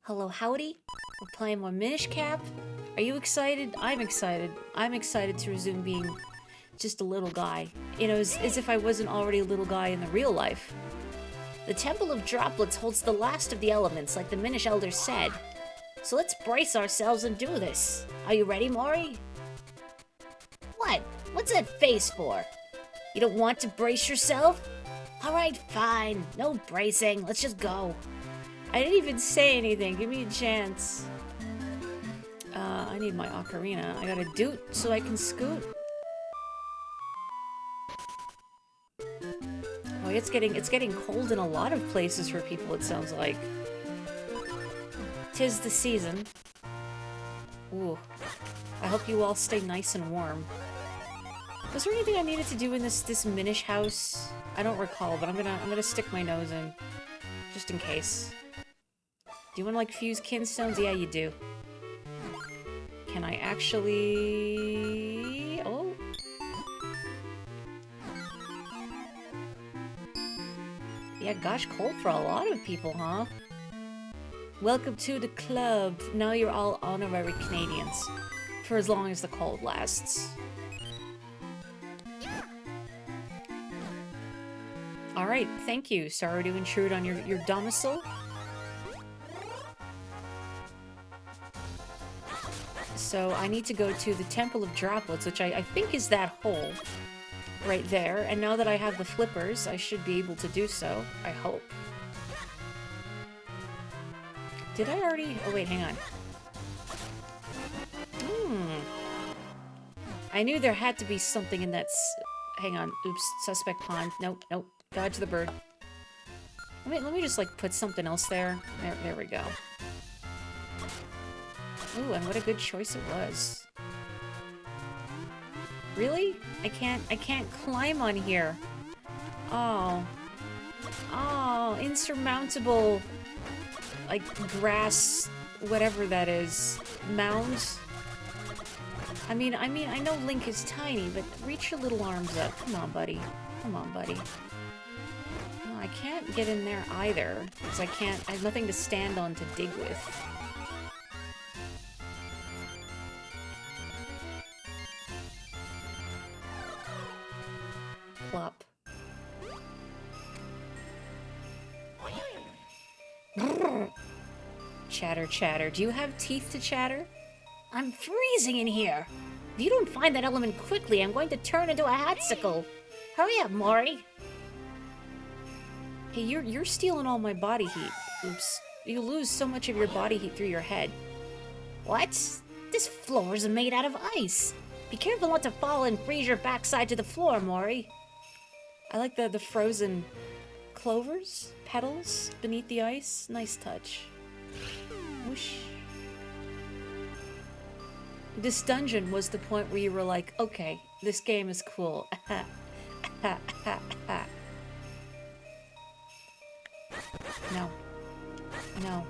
Hello, howdy. We're playing more Minish Cap. Are you excited? I'm excited. I'm excited to resume being just a little guy. You know, as if I wasn't already a little guy in the real life. The Temple of Droplets holds the last of the elements, like the Minish Elder said. So let's brace ourselves and do this. Are you ready, Mori? What? What's that face for? You don't want to brace yourself? Alright, fine. No bracing. Let's just go. I didn't even say anything. Give me a chance. I need my ocarina. I gotta doot so I can scoot. Oh, it's getting cold in a lot of places for people, it sounds like. 'Tis the season. Ooh. I hope you all stay nice and warm. Was there anything I needed to do in this Minish house? I don't recall, but I'm gonna stick my nose in. Just in case. Do you want to, like, fuse kinstones? Yeah, you do. Can I actually... Oh. Yeah, gosh, cold for a lot of people, huh? Welcome to the club. Now you're all honorary Canadians. For as long as the cold lasts. Alright, thank you. Sorry to intrude on your domicile. So I need to go to the Temple of Droplets, which I think is that hole right there. And now that I have the flippers, I should be able to do so. I hope. Did I already... Oh, wait, hang on. I knew there had to be something in that... Hang on. Oops. Suspect pond. Nope, nope. Dodge the bird. Let me just, like, put something else there. There we go. Ooh, and what a good choice it was. Really? I can't climb on here. Oh. Oh, insurmountable, like, grass, whatever that is, mound. I mean, I know Link is tiny, but reach your little arms up. Come on, buddy. Come on, buddy. No, I can't get in there either, because I have nothing to stand on to dig with. Plop. Chatter, chatter. Do you have teeth to chatter? I'm freezing in here. If you don't find that element quickly, I'm going to turn into a hatsicle. Hurry up, Mori. Hey, you're stealing all my body heat. Oops. You lose so much of your body heat through your head. What? This floor is made out of ice. Be careful not to fall and freeze your backside to the floor, Mori. I like the frozen clovers, petals beneath the ice. Nice touch. Whoosh. This dungeon was the point where you were like, okay, this game is cool. No. No.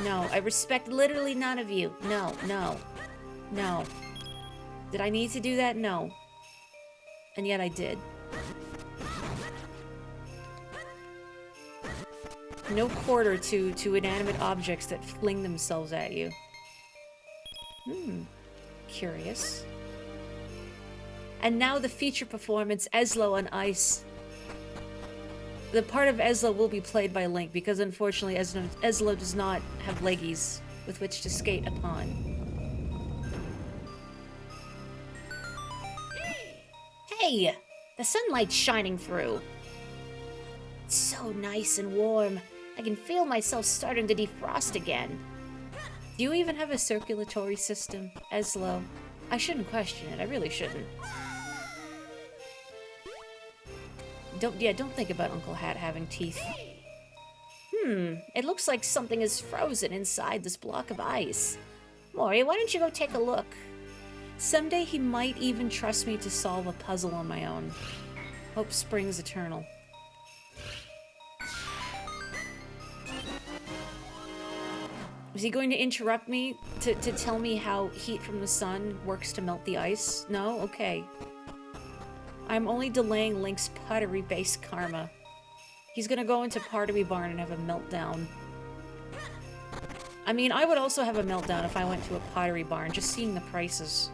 No. I respect literally none of you. No, no. No. Did I need to do that? No. And yet I did. No quarter to inanimate objects that fling themselves at you. Curious. And now the feature performance, Ezlo on ice. The part of Ezlo will be played by Link, because unfortunately Ezlo does not have leggies with which to skate upon. Hey! The sunlight's shining through. It's so nice and warm. I can feel myself starting to defrost again. Do you even have a circulatory system, Ezlo? I shouldn't question it. I really shouldn't. Don't think about Uncle Hat having teeth. It looks like something is frozen inside this block of ice. Mori, why don't you go take a look? Someday he might even trust me to solve a puzzle on my own. Hope springs eternal. Is he going to interrupt me to tell me how heat from the sun works to melt the ice? No? Okay. I'm only delaying Link's pottery-based karma. He's gonna go into Pottery Barn and have a meltdown. I mean, I would also have a meltdown if I went to a Pottery Barn, just seeing the prices.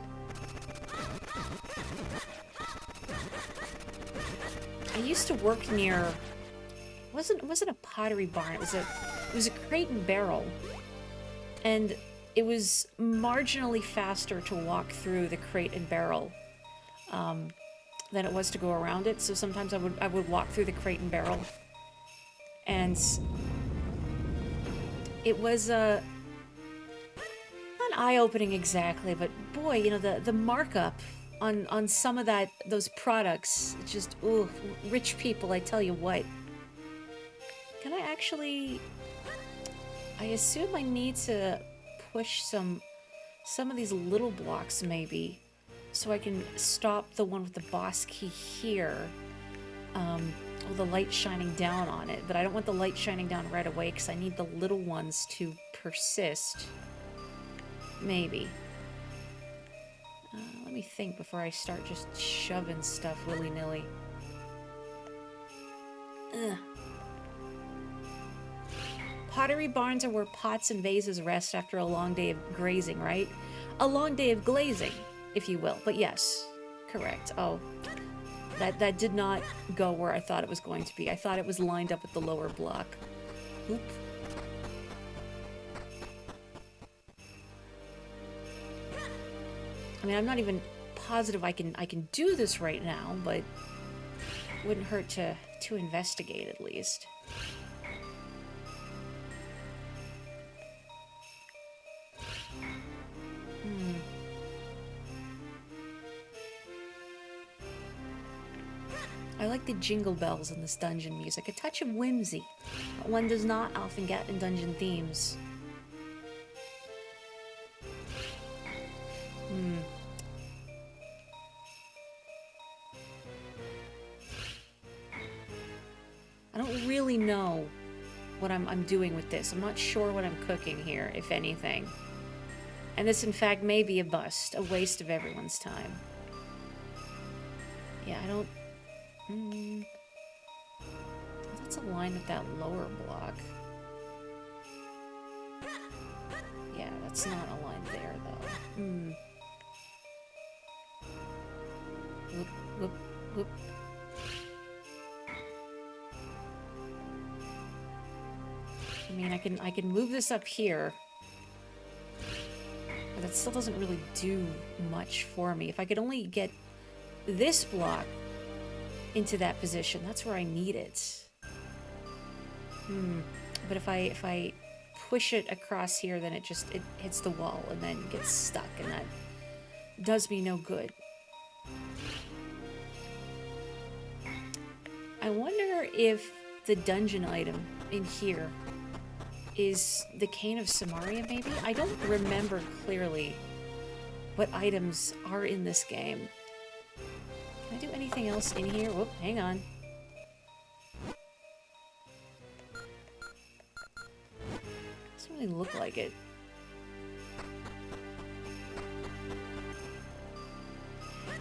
I used to work near... It wasn't a Pottery Barn, it was a Crate and Barrel. And it was marginally faster to walk through the Crate and Barrel than it was to go around it. So sometimes I would walk through the Crate and Barrel. And it was not eye-opening exactly, but boy, you know, the markup on some of those products, it's just, ooh, rich people, I tell you what. Can I actually... I assume I need to push some of these little blocks, maybe, so I can stop the one with the boss key here, with the light shining down on it. But I don't want the light shining down right away, because I need the little ones to persist. Maybe. Let me think before I start just shoving stuff willy-nilly. Ugh. Pottery barns are where pots and vases rest after a long day of grazing, right? A long day of glazing, if you will. But yes, correct. Oh, that did not go where I thought it was going to be. I thought it was lined up with the lower block. Oop. I mean, I'm not even positive I can do this right now, but it wouldn't hurt to investigate at least. I like the jingle bells in this dungeon music, a touch of whimsy that one does not often get in dungeon themes. I don't really know what I'm doing with this. I'm not sure what I'm cooking here, if anything. And this, in fact, may be a bust, a waste of everyone's time. Yeah, I don't... That's aligned with that lower block. Yeah, that's not aligned there, though. Whoop, whoop, whoop. I mean, I can move this up here, but that still doesn't really do much for me. If I could only get this block into that position, that's where I need it. But if I push it across here, then it hits the wall and then gets stuck, and that does me no good. I wonder if the dungeon item in here is the Cane of Samaria, maybe? I don't remember clearly what items are in this game. Can I do anything else in here? Whoop, hang on. Doesn't really look like it.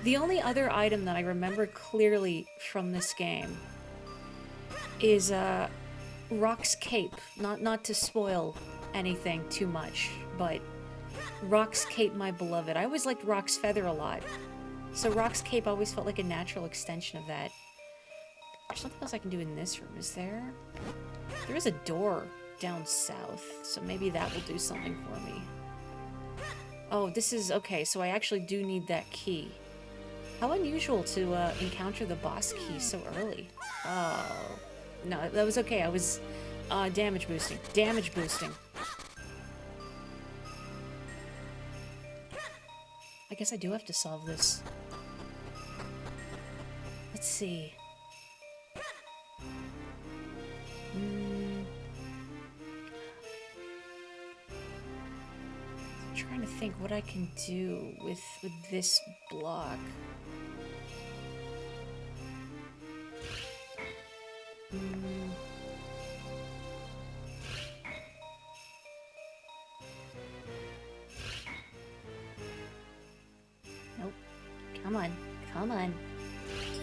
The only other item that I remember clearly from this game is Rock's Cape. Not to spoil anything too much, but Rock's Cape, my beloved. I always liked Rock's Feather a lot. So Rock's Cape always felt like a natural extension of that. There's something else I can do in this room, is there? There is a door down south, so maybe that will do something for me. Oh, this is... okay, so I actually do need that key. How unusual to encounter the boss key so early. Oh. No, that was okay. I was damage boosting. Damage boosting. I guess I do have to solve this. Let's see. I'm trying to think what I can do with this block. Nope. Come on. Come on.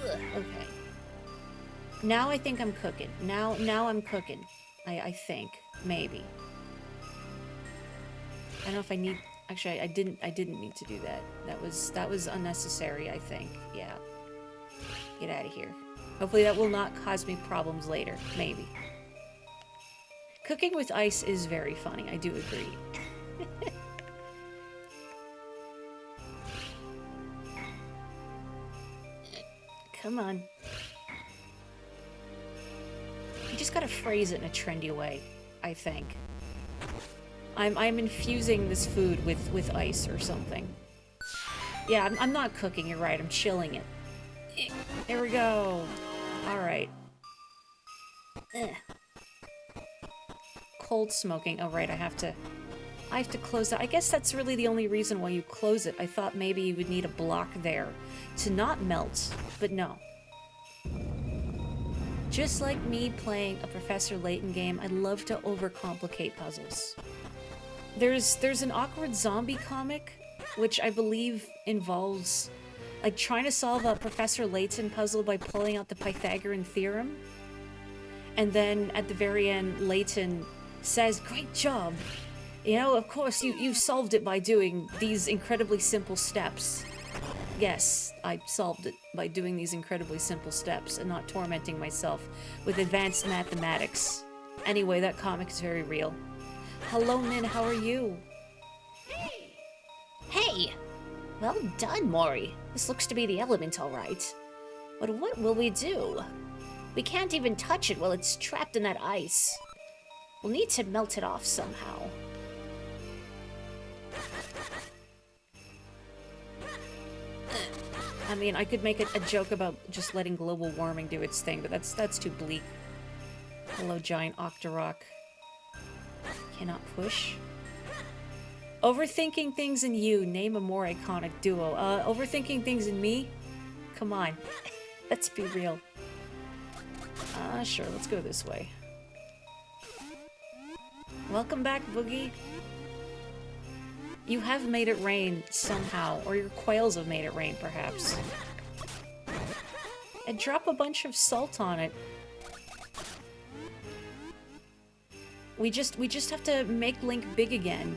Ugh. Okay. Now I think I'm cooking. Now I'm cooking. I think. Maybe. don't know if I need... Actually, I didn't need to do that. That was unnecessary, I think. Yeah. Get out of here. Hopefully that will not cause me problems later. Maybe. Cooking with ice is very funny. I do agree. Come on. You just gotta phrase it in a trendy way, I think. I'm infusing this food with ice or something. Yeah, I'm not cooking, you're right. I'm chilling it. There we go. Alright. Cold smoking. Oh, right, I have to close that. I guess that's really the only reason why you close it. I thought maybe you would need a block there to not melt, but no. Just like me playing a Professor Layton game, I love to overcomplicate puzzles. There's an awkward zombie comic, which I believe involves, like, trying to solve a Professor Layton puzzle by pulling out the Pythagorean theorem. And then, at the very end, Layton says, "Great job! You know, of course, you solved it by doing these incredibly simple steps." Yes, I solved it by doing these incredibly simple steps and not tormenting myself with advanced mathematics. Anyway, that comic is very real. Hello, Min, how are you? Hey! Well done, Mori. This looks to be the element, all right. But what will we do? We can't even touch it while it's trapped in that ice. We'll need to melt it off somehow. I mean, I could make a joke about just letting global warming do its thing, but that's too bleak. Hello, giant Octorok. Cannot push. Overthinking things in you. Name a more iconic duo. Overthinking things in me? Come on. Let's be real. Sure, let's go this way. Welcome back, Boogie. You have made it rain somehow, or your quails have made it rain, perhaps. And drop a bunch of salt on it. We just have to make Link big again,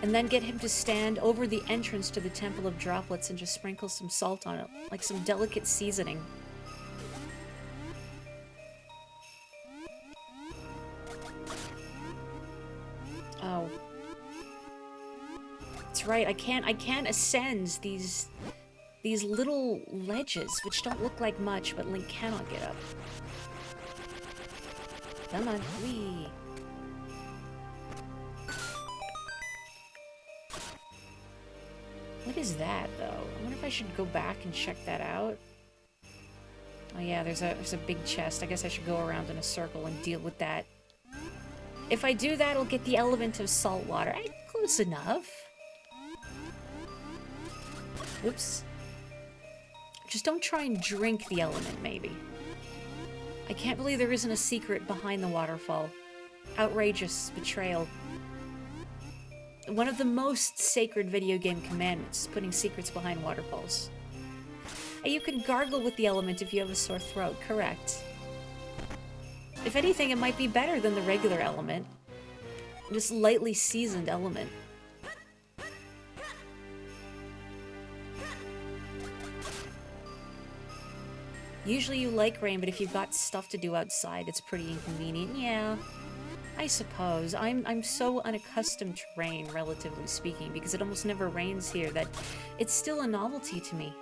and then get him to stand over the entrance to the Temple of Droplets and just sprinkle some salt on it, like some delicate seasoning. Oh. That's right, I can't ascend these little ledges, which don't look like much, but Link cannot get up. Come on, whee! What is that, though? I wonder if I should go back and check that out. Oh yeah, there's a big chest. I guess I should go around in a circle and deal with that. If I do that, I'll get the element of salt water. Close enough. Oops. Just don't try and drink the element, maybe. I can't believe there isn't a secret behind the waterfall. Outrageous betrayal. One of the most sacred video game commandments is putting secrets behind waterfalls. And you can gargle with the element if you have a sore throat, correct. If anything, it might be better than the regular element. Just lightly seasoned element. Usually you like rain, but if you've got stuff to do outside, it's pretty inconvenient. Yeah, I suppose. I'm so unaccustomed to rain, relatively speaking, because it almost never rains here, that it's still a novelty to me.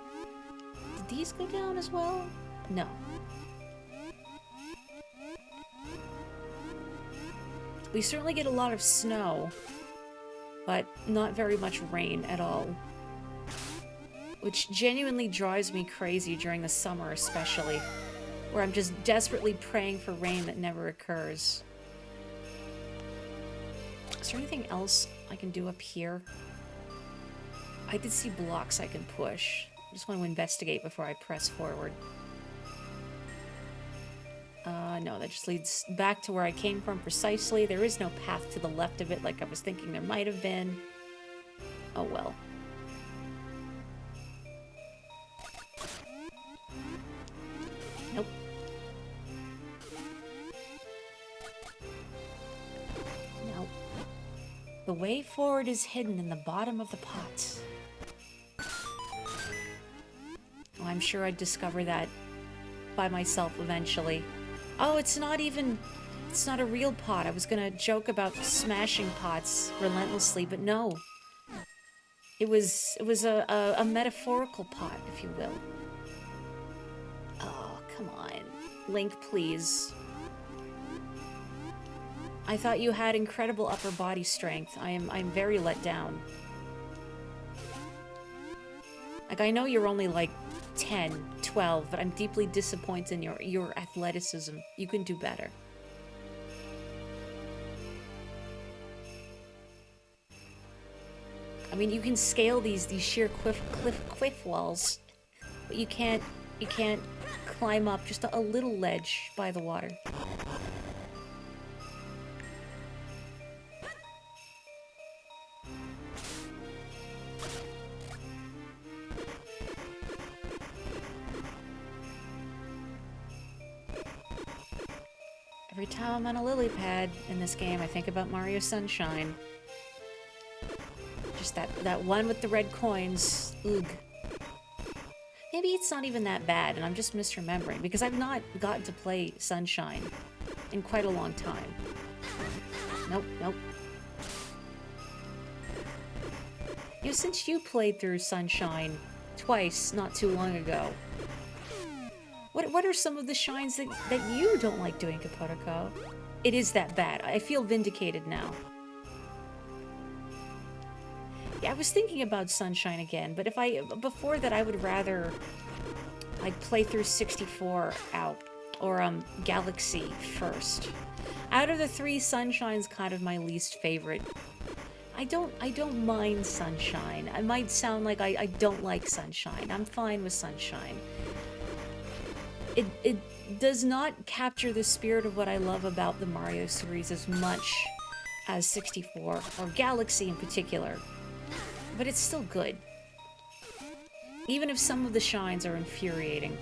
Did these go down as well? No. We certainly get a lot of snow, but not very much rain at all. Which genuinely drives me crazy during the summer especially, where I'm just desperately praying for rain that never occurs. Is there anything else I can do up here? I did see blocks I can push. I just want to investigate before I press forward. No, that just leads back to where I came from precisely. There is no path to the left of it like I was thinking there might have been. Oh well. Nope. Nope. The way forward is hidden in the bottom of the pot. Oh, I'm sure I'd discover that by myself eventually. Oh, it's not a real pot. I was gonna joke about smashing pots relentlessly, but no. It was a metaphorical pot, if you will. Oh, come on. Link, please. I thought you had incredible upper body strength. I'm very let down. Like, I know you're only like 10, 12, but I'm deeply disappointed in your athleticism. You can do better. I mean, you can scale these sheer cliff walls, but you can't climb up just a little ledge by the water. Every time I'm on a lily pad in this game, I think about Mario Sunshine. Just that one with the red coins. Oog. Maybe it's not even that bad, and I'm just misremembering, because I've not gotten to play Sunshine in quite a long time. Nope, nope. You know, since you played through Sunshine twice not too long ago, what are some of the shines that you don't like doing, Kapotoko? It is that bad. I feel vindicated now. Yeah, I was thinking about Sunshine again, but before that I would rather like play through 64 out, or Galaxy first. Out of the three, Sunshine's kind of my least favorite. I don't mind Sunshine. I might sound like I don't like Sunshine. I'm fine with Sunshine. It does not capture the spirit of what I love about the Mario series as much as 64, or Galaxy in particular. But it's still good. Even if some of the shines are infuriating.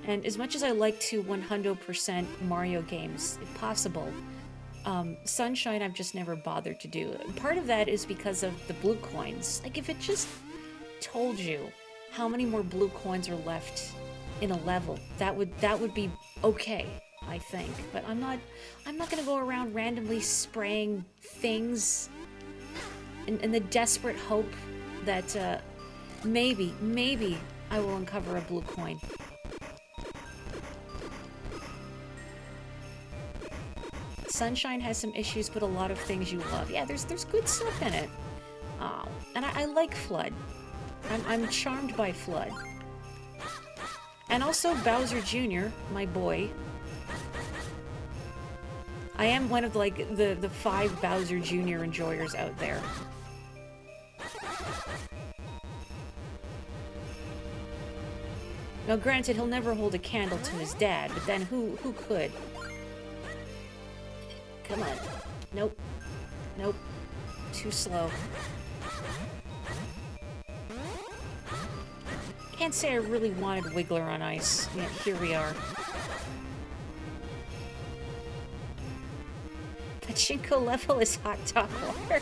And as much as I like to 100% Mario games, if possible, Sunshine I've just never bothered to do. Part of that is because of the blue coins. Like, if it just told you how many more blue coins are left in a level, that would be okay, I think. But I'm not gonna go around randomly spraying things in the desperate hope that maybe I will uncover a blue coin. Sunshine has some issues, but a lot of things you love. Yeah, there's good stuff in it. Oh, and I like Flood. I'm charmed by Flood. And also Bowser Jr., my boy. I am one of like the 5 Bowser Jr. enjoyers out there. Now granted, he'll never hold a candle to his dad, but then who could? Come on. Nope. Nope. Too slow. Can't say I really wanted Wiggler on ice, yet here we are. Pachinko level is hot dog water.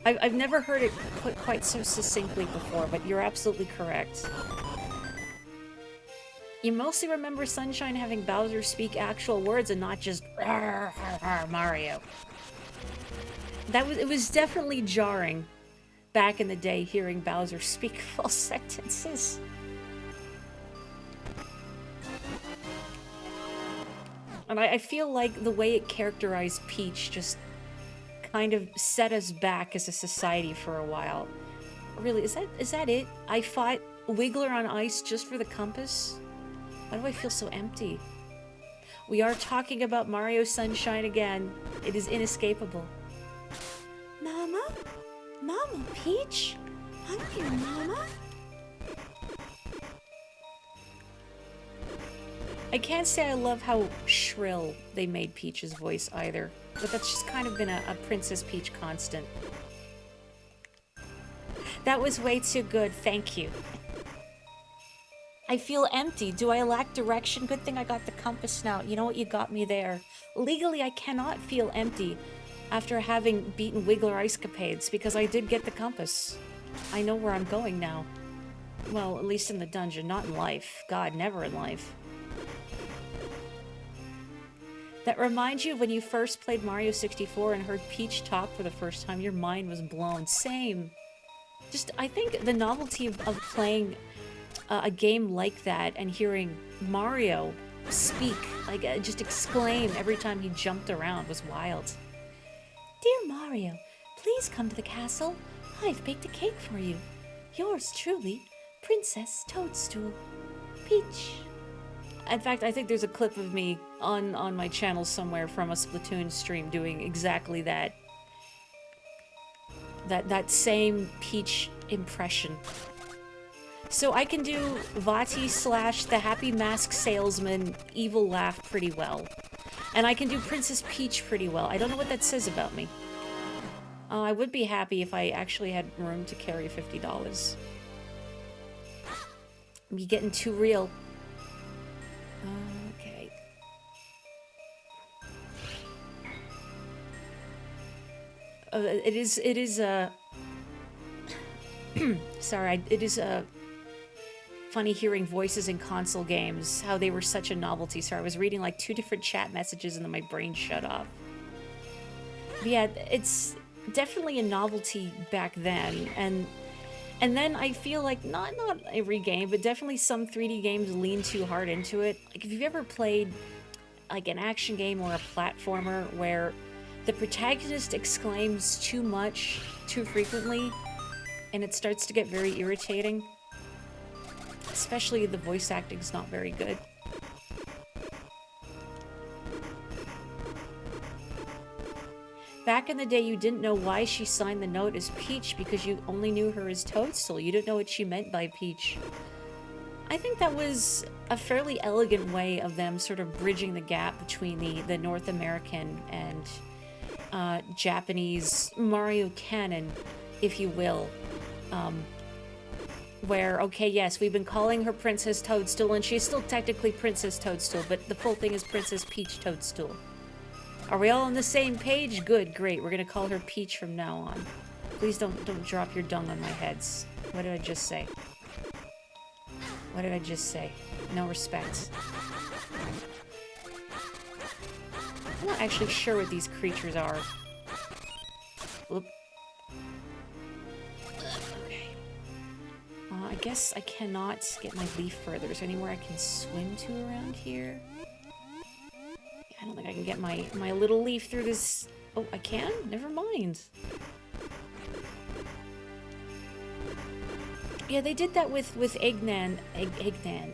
I've never heard it put quite so succinctly before, but you're absolutely correct. You mostly remember Sunshine having Bowser speak actual words and not just "Arr, arr, arr, Mario." It was definitely jarring back in the day hearing Bowser speak full sentences. And I feel like the way it characterized Peach just kind of set us back as a society for a while. Really, is that it? I fought Wiggler on ice just for the compass? Why do I feel so empty? We are talking about Mario Sunshine again. It is inescapable. Mama? Mama, Peach? I'm here, Mama. I can't say I love how shrill they made Peach's voice either, but that's just kind of been a Princess Peach constant. That was way too good, thank you. I feel empty. Do I lack direction? Good thing I got the compass now. You know what? You got me there. Legally, I cannot feel empty. after having beaten Wiggler Ice Capades, because I did get the compass. I know where I'm going now. Well, at least in the dungeon, not in life. God, never in life. That reminds you of when you first played Mario 64 and heard Peach talk for the first time, your mind was blown. Same. Just, I think the novelty of playing a game like that and hearing Mario speak, like just exclaim every time he jumped around was wild. Dear Mario, please come to the castle. I've baked a cake for you. Yours truly, Princess Toadstool. Peach. In fact, I think there's a clip of me on my channel somewhere from a Splatoon stream doing exactly that. That same Peach impression. So I can do Vati / the Happy Mask Salesman evil laugh pretty well. And I can do Princess Peach pretty well. I don't know what that says about me. I would be happy if I actually had room to carry $50. I'm getting too real. Okay. It is sorry, it is funny hearing voices in console games, how they were such a novelty. Sorry, I was reading like 2 different chat messages and then my brain shut off. But yeah, it's definitely a novelty back then, and then I feel like not every game, but definitely some 3D games lean too hard into it. Like if you've ever played like an action game or a platformer where the protagonist exclaims too much, too frequently, and it starts to get very irritating. Especially the voice acting's not very good. Back in the day, you didn't know why she signed the note as Peach because you only knew her as Toadstool. You didn't know what she meant by Peach. I think that was a fairly elegant way of them sort of bridging the gap between the North American and Japanese Mario canon, if you will. Where, okay, yes, we've been calling her Princess Toadstool, and she's still technically Princess Toadstool, but the full thing is Princess Peach Toadstool. Are we all on the same page? Good, great. We're gonna call her Peach from now on. Please don't drop your dung on my heads. What did I just say? What did I just say? No respect. I'm not actually sure what these creatures are. Oop. I guess I cannot get my leaf further. Is there anywhere I can swim to around here? Yeah, I don't think I can get my little leaf through this. Oh, I can? Never mind. Yeah, they did that with Eggnan. Eggnan.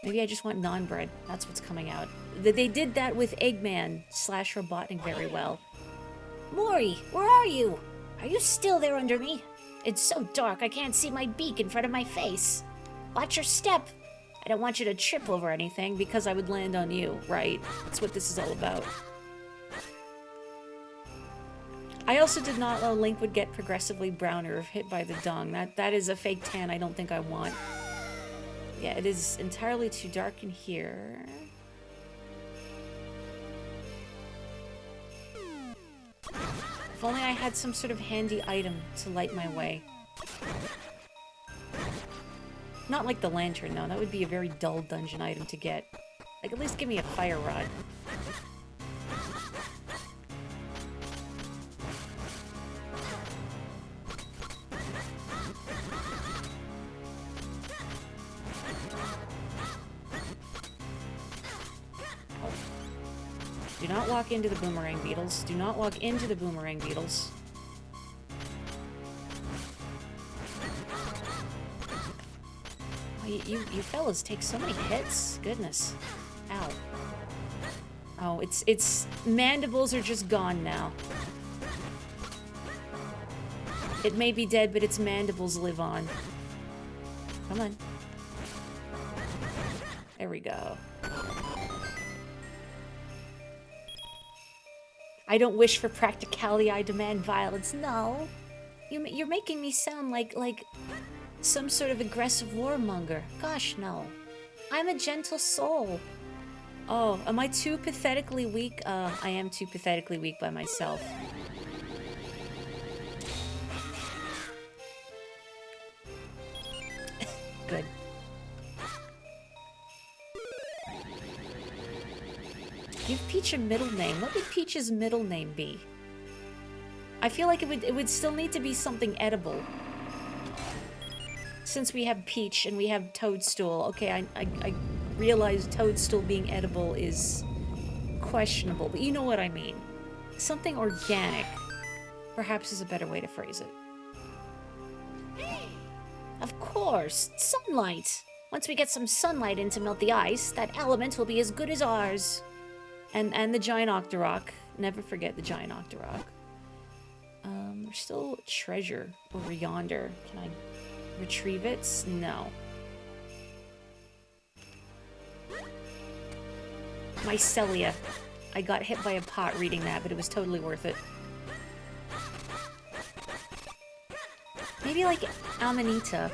Maybe I just want non-bread. That's what's coming out. They did that with Eggman / Robotnik very well. Mori, where are you? Are you still there under me? It's so dark I can't see my beak in front of my face. Watch your step. I don't want you to trip over anything because I would land on you, right? That's what this is all about. I also did not know Link would get progressively browner if hit by the dung. That is a fake tan I don't think I want. Yeah, it is entirely too dark in here. If only I had some sort of handy item to light my way. Not like the lantern, though. That would be a very dull dungeon item to get. Like, at least give me a fire rod. Do not walk into the boomerang beetles. Do not walk into the boomerang beetles. Oh, you fellas take so many hits. Goodness. Ow. Oh, it's mandibles are just gone now. It may be dead, but its mandibles live on. Come on. There we go. I don't wish for practicality, I demand violence. No. You're making me sound like some sort of aggressive warmonger. Gosh, no. I'm a gentle soul. Oh, am I too pathetically weak? I am too pathetically weak by myself. Good. Give Peach a middle name. What would Peach's middle name be? I feel like it would still need to be something edible. Since we have Peach and we have Toadstool, okay, I realize Toadstool being edible is questionable, but you know what I mean. Something organic, perhaps, is a better way to phrase it. Of course, sunlight. Once we get some sunlight in to melt the ice, that element will be as good as ours. And the giant Octorok. Never forget the giant Octorok. There's still treasure over yonder. Can I retrieve it? No. Mycelia. I got hit by a pot reading that, but it was totally worth it. Maybe like Amanita.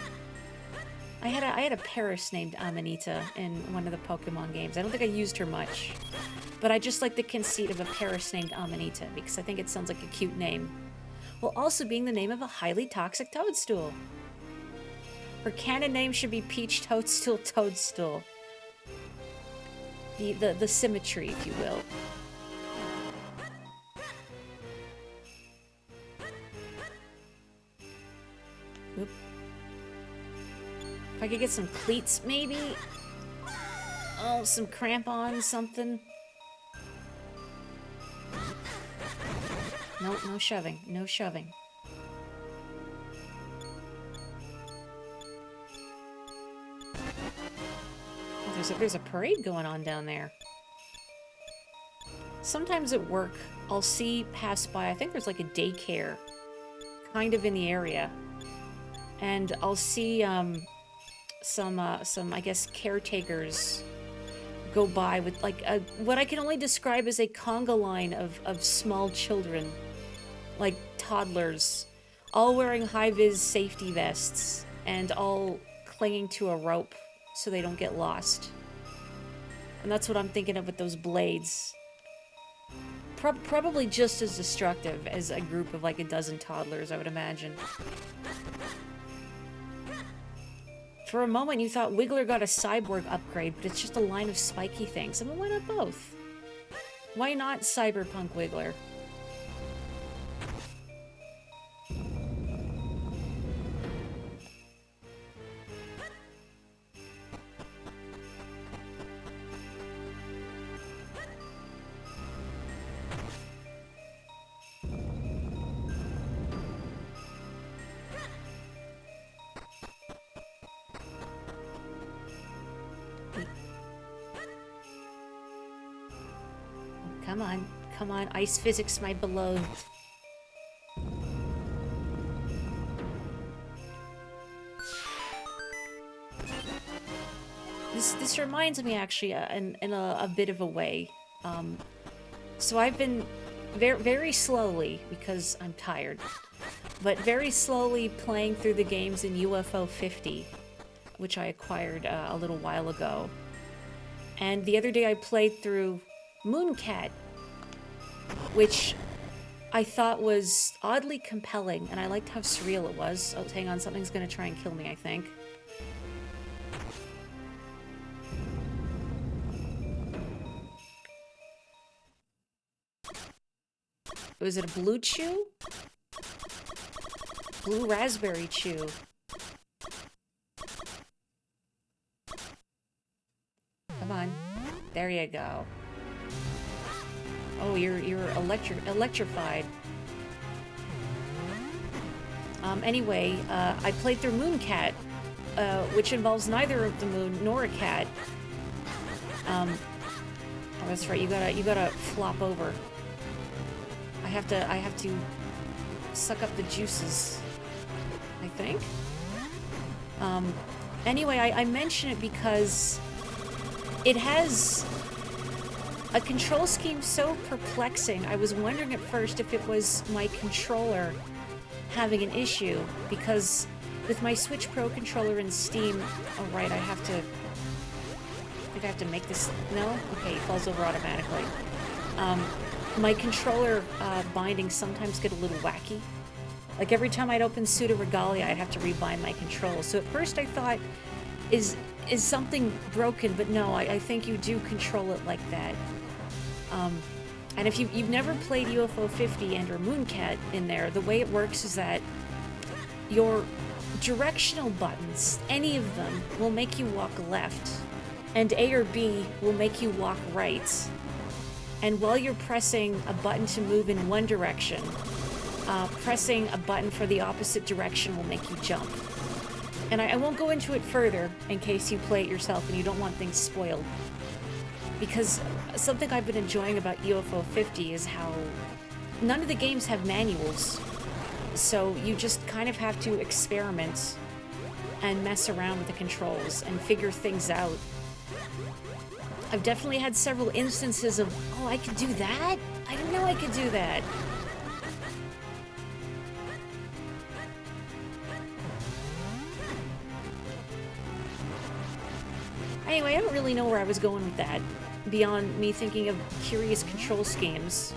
I had a Paris named Amanita in one of the Pokemon games. I don't think I used her much. But I just like the conceit of a Paris named Amanita because I think it sounds like a cute name. While also being the name of a highly toxic toadstool. Her canon name should be Peach Toadstool Toadstool. The symmetry, if you will. Oop. If I could get some cleats, maybe? Oh, some crampons, something. No, no shoving. No shoving. Oh, there's a parade going on down there. Sometimes at work, I'll see pass by, I think there's like a daycare kind of in the area. And I'll see some I guess caretakers go by with like what I can only describe as a conga line of small children, like toddlers, all wearing high-vis safety vests and all clinging to a rope so they don't get lost. And that's what I'm thinking of with those blades. Probably just as destructive as a group of like a dozen toddlers, I would imagine. For a moment, you thought Wiggler got a cyborg upgrade, but it's just a line of spiky things. I mean, why not both? Why not Cyberpunk Wiggler? Come on, ice physics, my beloved. This reminds me actually in a bit of a way. So I've been very slowly, because I'm tired, but very slowly playing through the games in UFO 50, which I acquired a little while ago. And the other day I played through Mooncat, which I thought was oddly compelling, and I liked how surreal it was. Oh, hang on, something's gonna try and kill me, I think. Was it a blue chew? Blue raspberry chew. Come on. There you go. Oh, you're electrified. Anyway, I played through Mooncat, which involves neither of the moon nor a cat. Oh, that's right. You gotta flop over. I have to suck up the juices, I think. Anyway, I mention it because it has a control scheme so perplexing. I was wondering at first if it was my controller having an issue, because with my Switch Pro controller in Steam... Oh, right, I have to think I have to make this... No? Okay, it falls over automatically. My controller bindings sometimes get a little wacky. Like every time I'd open Pseudo Regalia, I'd have to rebind my controls. So at first I thought, is something broken? But no, I think you do control it like that. And if you've never played UFO 50 and or Mooncat in there, the way it works is that your directional buttons, any of them, will make you walk left, and A or B will make you walk right. And while you're pressing a button to move in one direction, pressing a button for the opposite direction will make you jump. And I won't go into it further in case you play it yourself and you don't want things spoiled. Because something I've been enjoying about UFO 50 is how none of the games have manuals. So you just kind of have to experiment and mess around with the controls and figure things out. I've definitely had several instances of, oh, I could do that? I didn't know I could do that. Anyway, I don't really know where I was going with that, beyond me thinking of curious control schemes.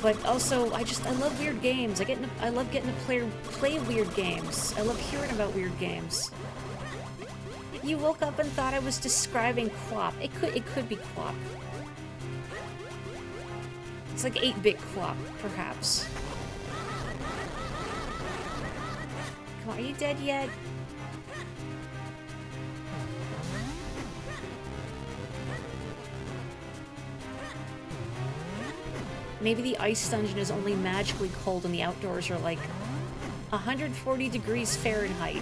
But also, I love weird games. I love getting to play weird games. I love hearing about weird games. You woke up and thought I was describing QWOP. It could be QWOP. It's like 8-bit QWOP, perhaps. Come on, are you dead yet? Maybe the ice dungeon is only magically cold and the outdoors are like 140 degrees Fahrenheit.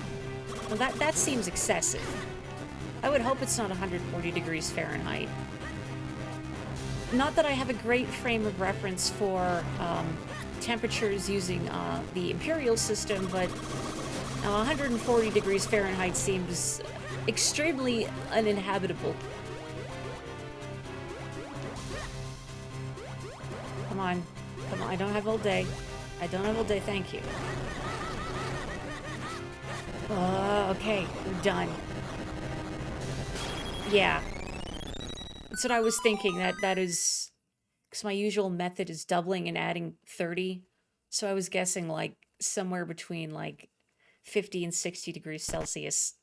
Well, that seems excessive. I would hope it's not 140 degrees Fahrenheit. Not that I have a great frame of reference for temperatures using the Imperial system, but 140 degrees Fahrenheit seems extremely uninhabitable. Come on. Come on, I don't have all day. I don't have all day, thank you. Okay, we're done. Yeah. That's what I was thinking, that is... Because my usual method is doubling and adding 30. So I was guessing, like, somewhere between, like, 50 and 60 degrees Celsius.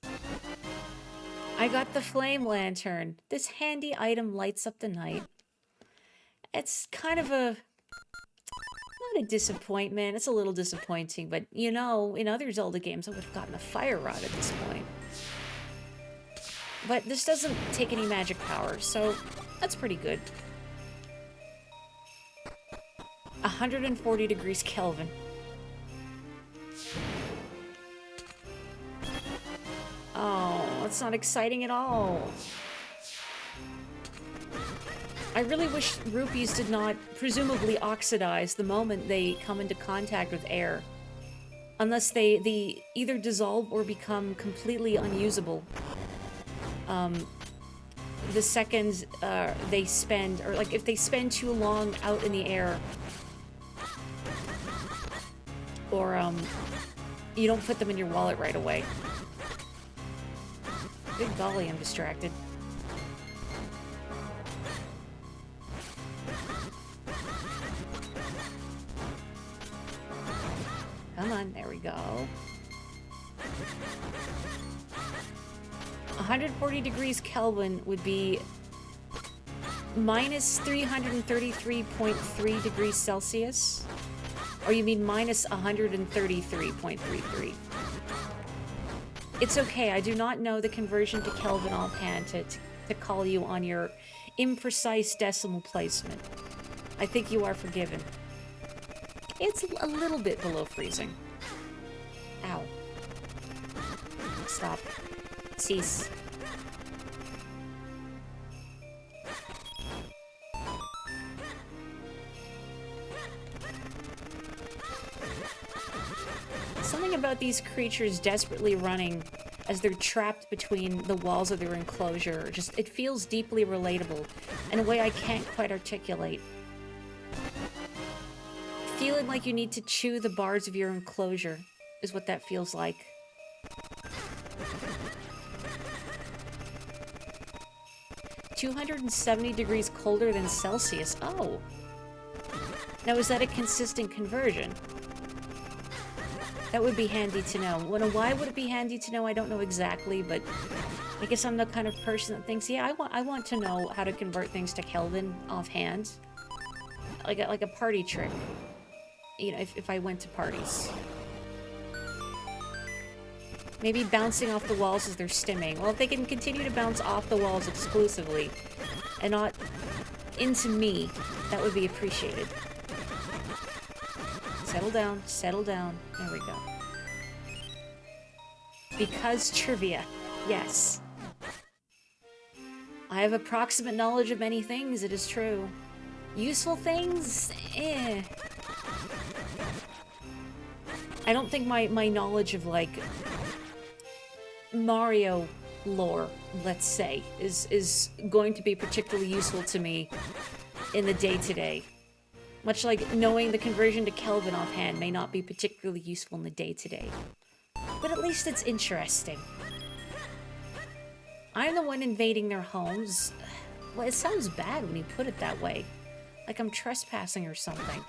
I got the flame lantern. This handy item lights up the night. It's kind of a... Not a disappointment. It's a little disappointing, but, you know, in other Zelda games, I would have gotten a fire rod at this point. But this doesn't take any magic power, so that's pretty good. 140 degrees Kelvin. Oh, that's not exciting at all. I really wish rupees did not presumably oxidize the moment they come into contact with air. Unless they either dissolve or become completely unusable. The second they spend, or like if they spend too long out in the air, or you don't put them in your wallet right away. Good golly, I'm distracted. Come on, there we go. 140 degrees Kelvin would be minus 333.3 degrees Celsius. Or you mean minus 133.33. It's okay, I do not know the conversion to Kelvin offhand to call you on your imprecise decimal placement. I think you are forgiven. It's a little bit below freezing. Ow. Stop. Cease. Something about these creatures desperately running as they're trapped between the walls of their enclosure. Just, it feels deeply relatable in a way I can't quite articulate. Feeling like you need to chew the bars of your enclosure is what that feels like. 270 degrees colder than Celsius. Oh. Now, is that a consistent conversion? That would be handy to know. Well, why would it be handy to know? I don't know exactly, but I guess I'm the kind of person that thinks, yeah, I want to know how to convert things to Kelvin offhand. Like a party trick. You know, if I went to parties. Maybe bouncing off the walls as they're stimming. Well, if they can continue to bounce off the walls exclusively and not into me, that would be appreciated. Settle down, settle down. There we go. Because trivia. Yes. I have approximate knowledge of many things, it is true. Useful things? Eh. I don't think my knowledge of, like, Mario lore, let's say, is going to be particularly useful to me in the day-to-day. Much like knowing the conversion to Kelvin offhand may not be particularly useful in the day-to-day. But at least it's interesting. I'm the one invading their homes. Well, it sounds bad when you put it that way. Like I'm trespassing or something.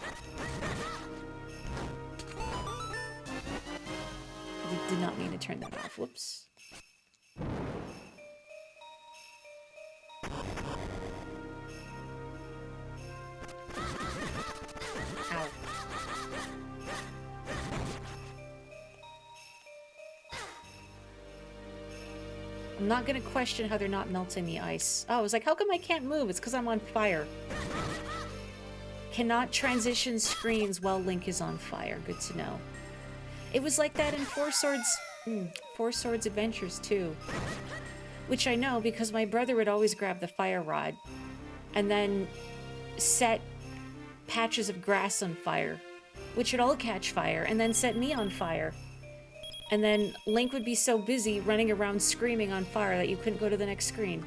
I did not mean to turn that off. Whoops. Ow. I'm not gonna question how they're not melting the ice. Oh, I was like, how come I can't move? It's because I'm on fire. Cannot transition screens while Link is on fire. Good to know. It was like that in Four Swords Adventures too. Which I know because my brother would always grab the fire rod and then set patches of grass on fire, which would all catch fire, and then set me on fire. And then Link would be so busy running around screaming on fire that you couldn't go to the next screen.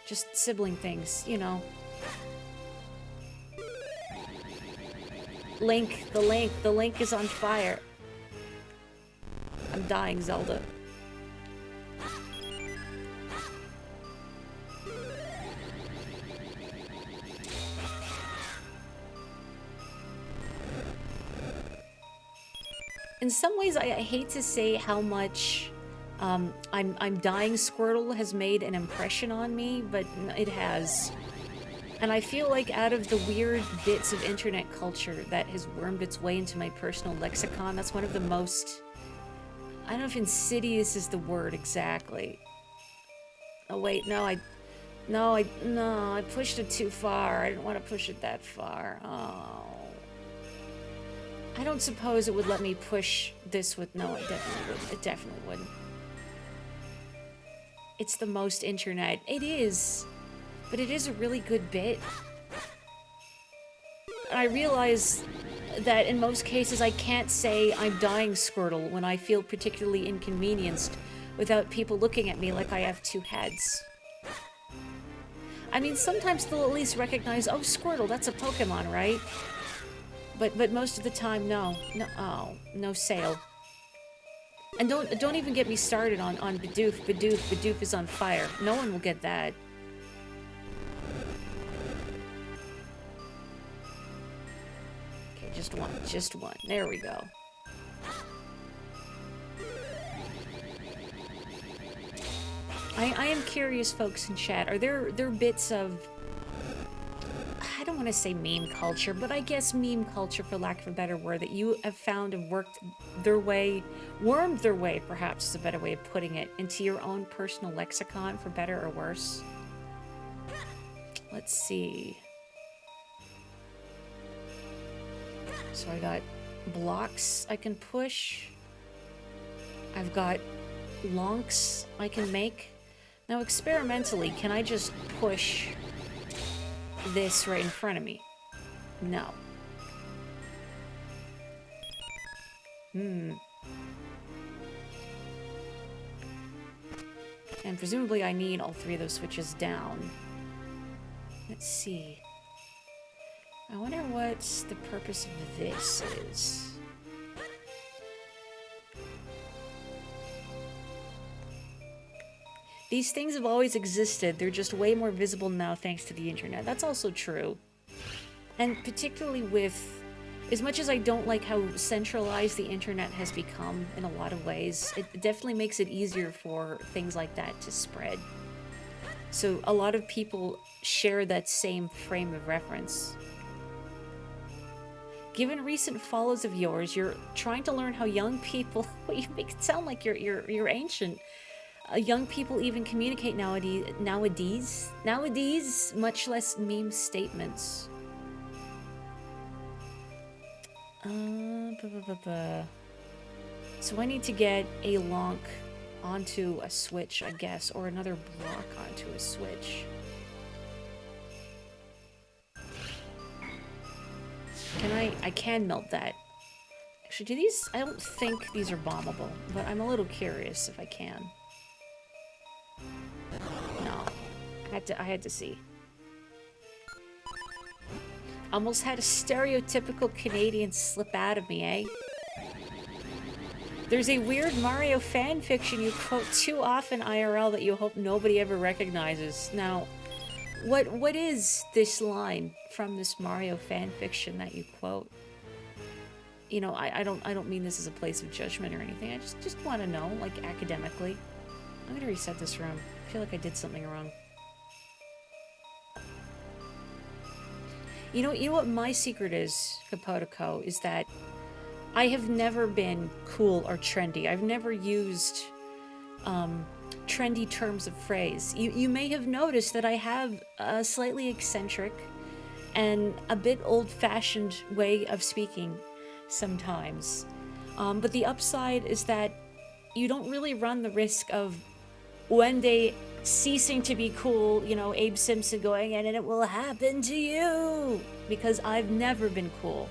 Just sibling things, you know. The Link is on fire. I'm dying, Zelda. In some ways, I hate to say how much I'm dying Squirtle has made an impression on me, but it has. And I feel like out of the weird bits of internet culture that has wormed its way into my personal lexicon, that's one of the most... I don't know if insidious is the word exactly. Oh wait, no, I pushed it too far. I didn't want to push it that far. Oh. I don't suppose it would let me push this with... No, it definitely wouldn't. It definitely wouldn't. It's the most internet. It is. But it is a really good bit. I realize that in most cases I can't say I'm dying Squirtle when I feel particularly inconvenienced without people looking at me like I have two heads. I mean, sometimes they'll at least recognize, oh, Squirtle, that's a Pokemon, right? But most of the time, no. No, oh, no sale. And don't even get me started on Bidoof. Bidoof is on fire. No one will get that. Okay, just one. There we go. I am curious, folks in chat. Are there bits of... I don't want to say meme culture, but I guess meme culture, for lack of a better word, that you have found and wormed their way, perhaps is a better way of putting it, into your own personal lexicon, for better or worse? Let's see. So I got blocks I can push. I've got lonks I can make. Now, experimentally, can I just push this right in front of me? No. And presumably I need all three of those switches down. Let's see. I wonder what the purpose of this is. These things have always existed. They're just way more visible now thanks to the internet. That's also true. And particularly with... As much as I don't like how centralized the internet has become in a lot of ways, it definitely makes it easier for things like that to spread. So a lot of people share that same frame of reference. Given recent follows of yours, you're trying to learn how young people... Well, you make it sound like you're ancient. Young people even communicate nowadays, much less meme statements. So I need to get a lonk onto a switch, I guess, or another block onto a switch. I can melt that. Actually, do these... I don't think these are bombable, but I'm a little curious if I can. No. I had to see. Almost had a stereotypical Canadian slip out of me, eh? There's a weird Mario fanfiction you quote too often IRL that you hope nobody ever recognizes. Now, what is this line from this Mario fanfiction that you quote? You know, I don't mean this as a place of judgment or anything. I just want to know, like, academically. I'm gonna reset this room. I feel like I did something wrong. You know what my secret is, Kapotoko, is that I have never been cool or trendy. I've never used trendy terms of phrase. You may have noticed that I have a slightly eccentric and a bit old-fashioned way of speaking sometimes. But the upside is that you don't really run the risk of one day ceasing to be cool, you know, Abe Simpson going, and it will happen to you, because I've never been cool.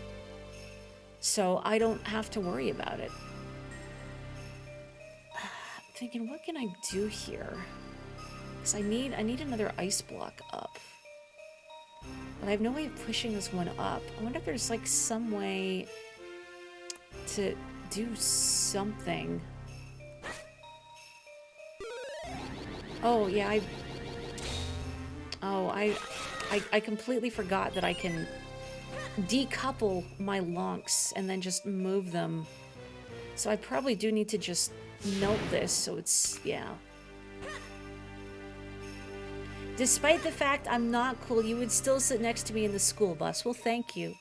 So I don't have to worry about it. I'm thinking, what can I do here? Because I need another ice block up. But I have no way of pushing this one up. I wonder if there's like some way to do something. Oh, yeah, I completely forgot that I can decouple my lonks and then just move them. So I probably do need to just melt this so it's, yeah. Despite the fact I'm not cool, you would still sit next to me in the school bus. Well, thank you.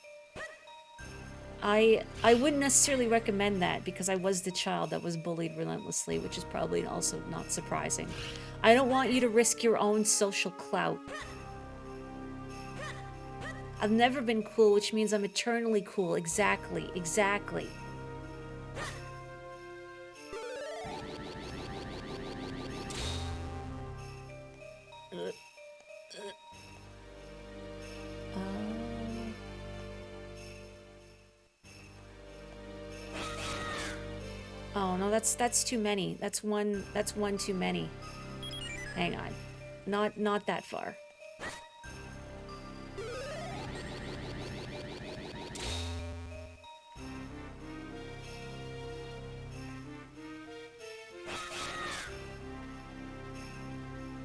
I wouldn't necessarily recommend that because I was the child that was bullied relentlessly, which is probably also not surprising. I don't want you to risk your own social clout. I've never been cool, which means I'm eternally cool. Exactly, exactly. Oh no, that's too many. That's one too many. Hang on. Not that far.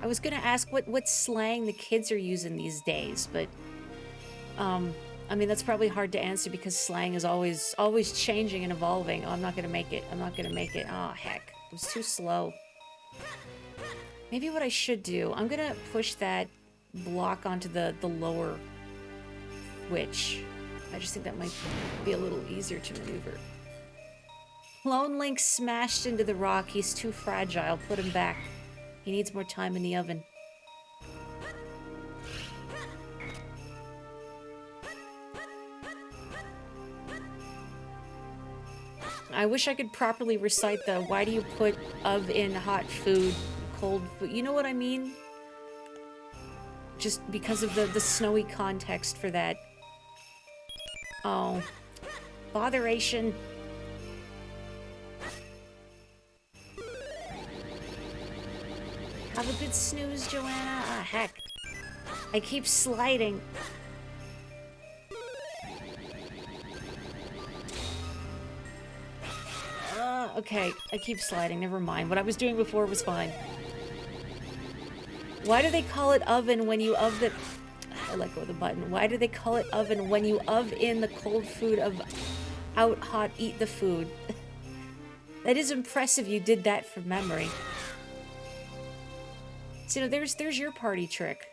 I was gonna ask what slang the kids are using these days, but I mean that's probably hard to answer because slang is always changing and evolving. Oh, I'm not gonna make it. I'm not gonna make it. Oh heck, it was too slow. Maybe what I should do, I'm gonna push that block onto the lower switch. I just think that might be a little easier to maneuver. Lone Link smashed into the rock. He's too fragile. Put him back. He needs more time in the oven. I wish I could properly recite the why do you put of in hot food, cold food. You know what I mean? Just because of the snowy context for that. Oh. Botheration. Have a good snooze, Joanna. Ah, heck. I keep sliding. Okay, I keep sliding. Never mind. What I was doing before was fine. Why do they call it oven when you oven... I let go of the button. Why do they call it oven when you in the cold food of out hot eat the food? That is impressive you did that from memory. So, you know, there's your party trick.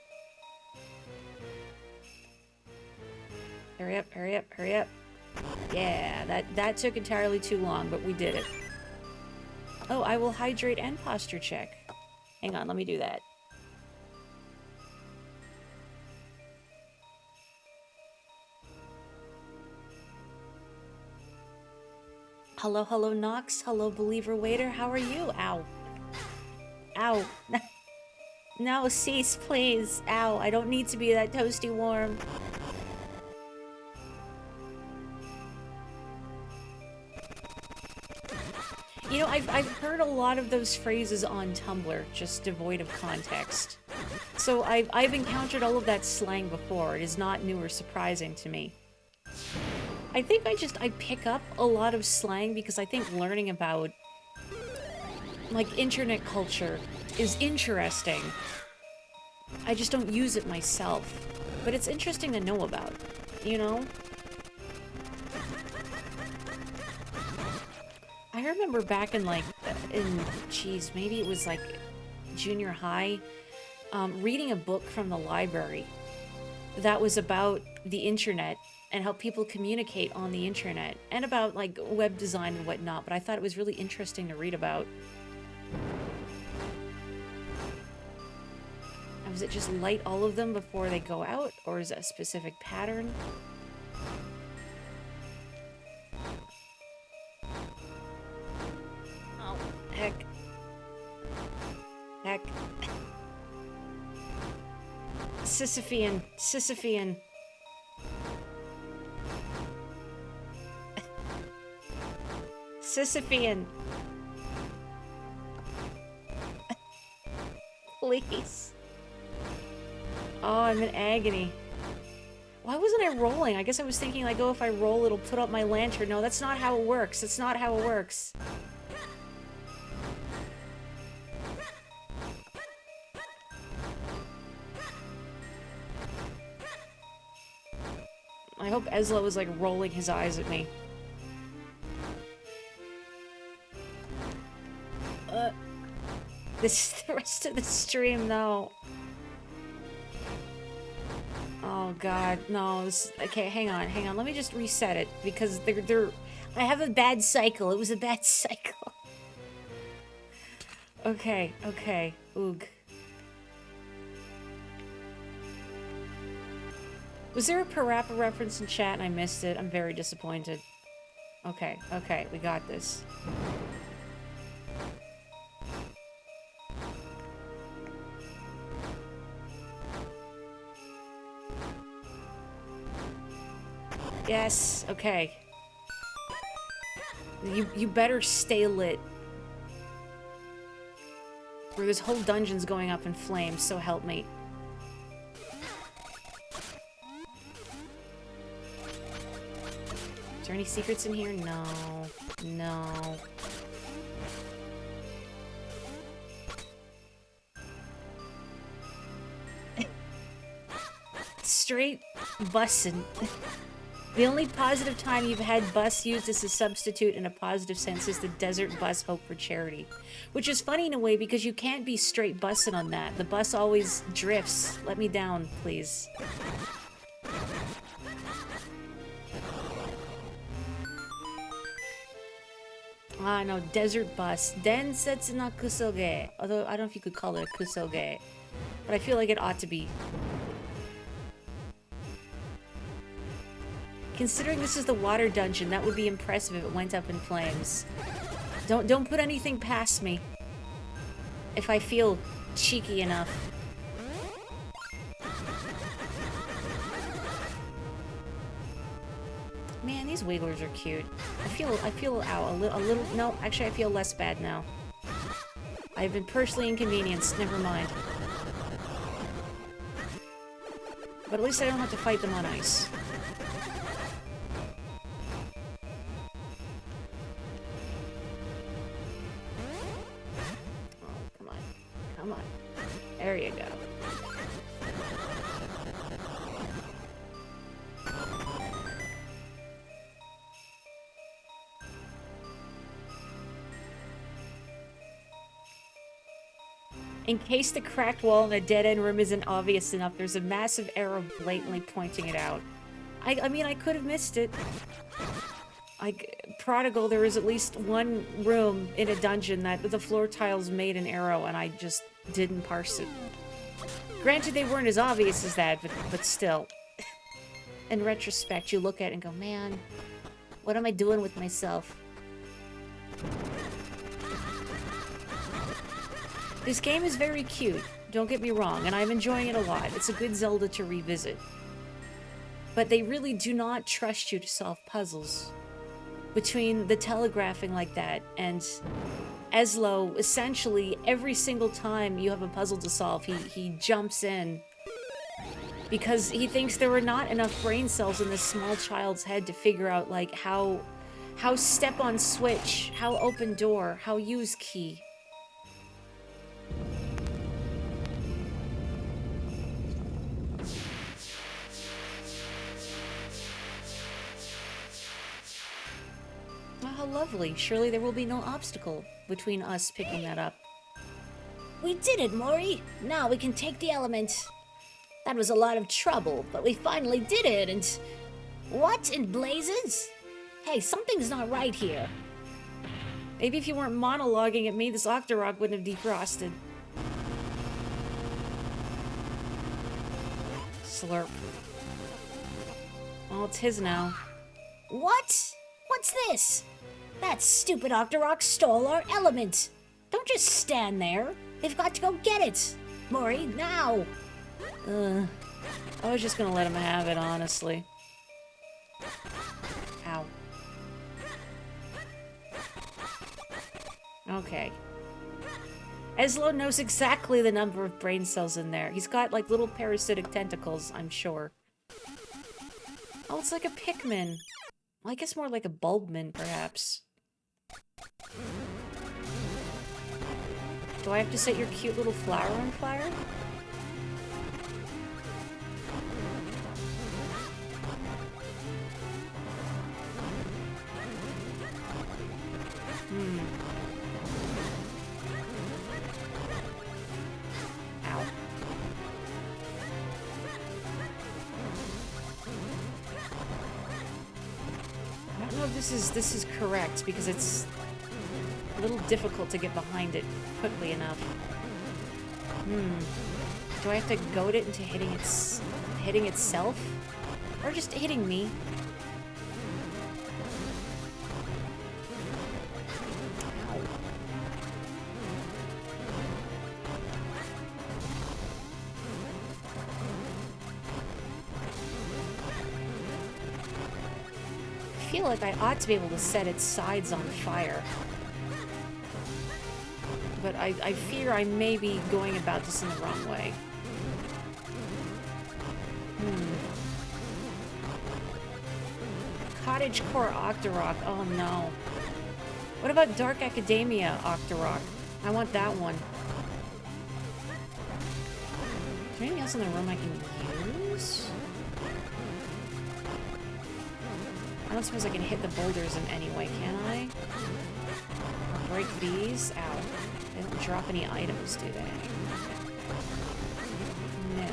Hurry up, hurry up, hurry up. Yeah, that took entirely too long, but we did it. Oh, I will hydrate and posture check. Hang on, let me do that. Hello, hello, Nox. Hello, believer waiter. How are you? Ow. Ow. No, cease, please. Ow, I don't need to be that toasty warm. You know, I've heard a lot of those phrases on Tumblr, just devoid of context. So I've encountered all of that slang before. It is not new or surprising to me. I think I pick up a lot of slang because I think learning about, like, internet culture is interesting. I just don't use it myself. But it's interesting to know about, you know? I remember back in, like, geez, maybe it was, like, junior high, reading a book from the library that was about the internet and how people communicate on the internet, and about, like, web design and whatnot, but I thought it was really interesting to read about. Was it just light all of them before they go out, or is it a specific pattern? Oh, heck. Heck. Sisyphean. Sisyphean. Sisyphean. Please. Oh, I'm in agony. Why wasn't I rolling? I guess I was thinking, like, oh, if I roll, it'll put up my lantern. No, that's not how it works. That's not how it works. I hope Ezla was, like, rolling his eyes at me. This is the rest of the stream, though. Oh god, no, this, okay, hang on, let me just reset it, because I have a bad cycle, it was a bad cycle. Okay, oog. Was there a Parappa reference in chat and I missed it? I'm very disappointed. Okay, we got this. Yes, okay. You better stay lit. Or this whole dungeon's going up in flames, so help me. Is there any secrets in here? No. No. Straight bussin'. The only positive time you've had bus used as a substitute in a positive sense is the desert bus Hope for Charity. Which is funny in a way because you can't be straight bussin' on that. The bus always drifts. Let me down, please. Ah, no, desert bus. Densetsu no kusoge. Although, I don't know if you could call it a kusoge. But I feel like it ought to be. Considering this is the water dungeon, that would be impressive if it went up in flames. Don't put anything past me. If I feel cheeky enough. Man, these wigglers are cute. I feel ow, a little, no, actually I feel less bad now. I've been personally inconvenienced, never mind. But at least I don't have to fight them on ice. Come on. There you go. In case the cracked wall in a dead-end room isn't obvious enough, there's a massive arrow blatantly pointing it out. I mean, I could have missed it. Prodigal, there was at least one room in a dungeon that the floor tiles made an arrow, and I just didn't parse it. Granted, they weren't as obvious as that, but still. In retrospect, you look at it and go, man, what am I doing with myself? This game is very cute, don't get me wrong, and I'm enjoying it a lot. It's a good Zelda to revisit. But they really do not trust you to solve puzzles. Between the telegraphing like that and Eslo, essentially every single time you have a puzzle to solve, he jumps in because he thinks there were not enough brain cells in this small child's head to figure out, like, how step on switch, how open door, how use key. Oh, how lovely. Surely there will be no obstacle between us picking that up. We did it, Mori! Now we can take the element. That was a lot of trouble, but we finally did it, and... What in blazes? Hey, something's not right here. Maybe if you weren't monologuing at me, this Octorok wouldn't have defrosted. Slurp. Well, it's his now. What? What's this? That stupid Octorok stole our element. Don't just stand there. They've got to go get it. Mori, now. I was just gonna let him have it, honestly. Ow. Okay. Eslo knows exactly the number of brain cells in there. He's got, like, little parasitic tentacles, I'm sure. Oh, it's like a Pikmin. Well, I guess more like a Bulbmin, perhaps. Do I have to set your cute little flower on fire? Ow. I don't know if this is correct because it's a little difficult to get behind it quickly enough. Do I have to goad it into hitting itself? Or just hitting me? I feel like I ought to be able to set its sides on fire. But I fear I may be going about this in the wrong way. Cottagecore Octorok. Oh no. What about Dark Academia Octorok? I want that one. Is there anything else in the room I can use? I don't suppose I can hit the boulders in any way, can I? Or break these? Ow. They don't drop any items, do they? No.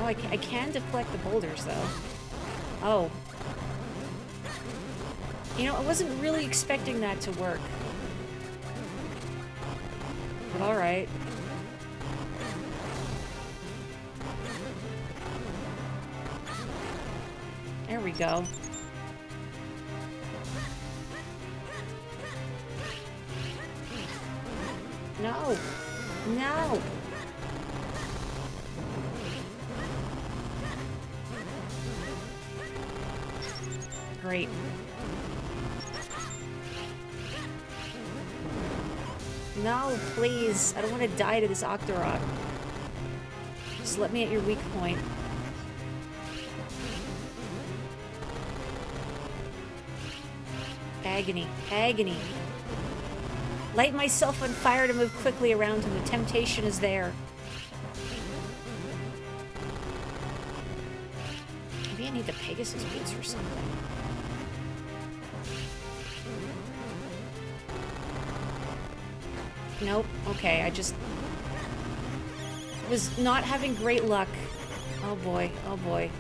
Oh, I can deflect the boulders, though. Oh. You know, I wasn't really expecting that to work. But alright. There we go. No! No! Great. No, please. I don't want to die to this Octorok. Just let me at your weak point. Agony. Agony. Light myself on fire to move quickly around him. The temptation is there. Maybe I need the Pegasus boots or something. Nope. Okay, I just was not having great luck. Oh boy, oh boy.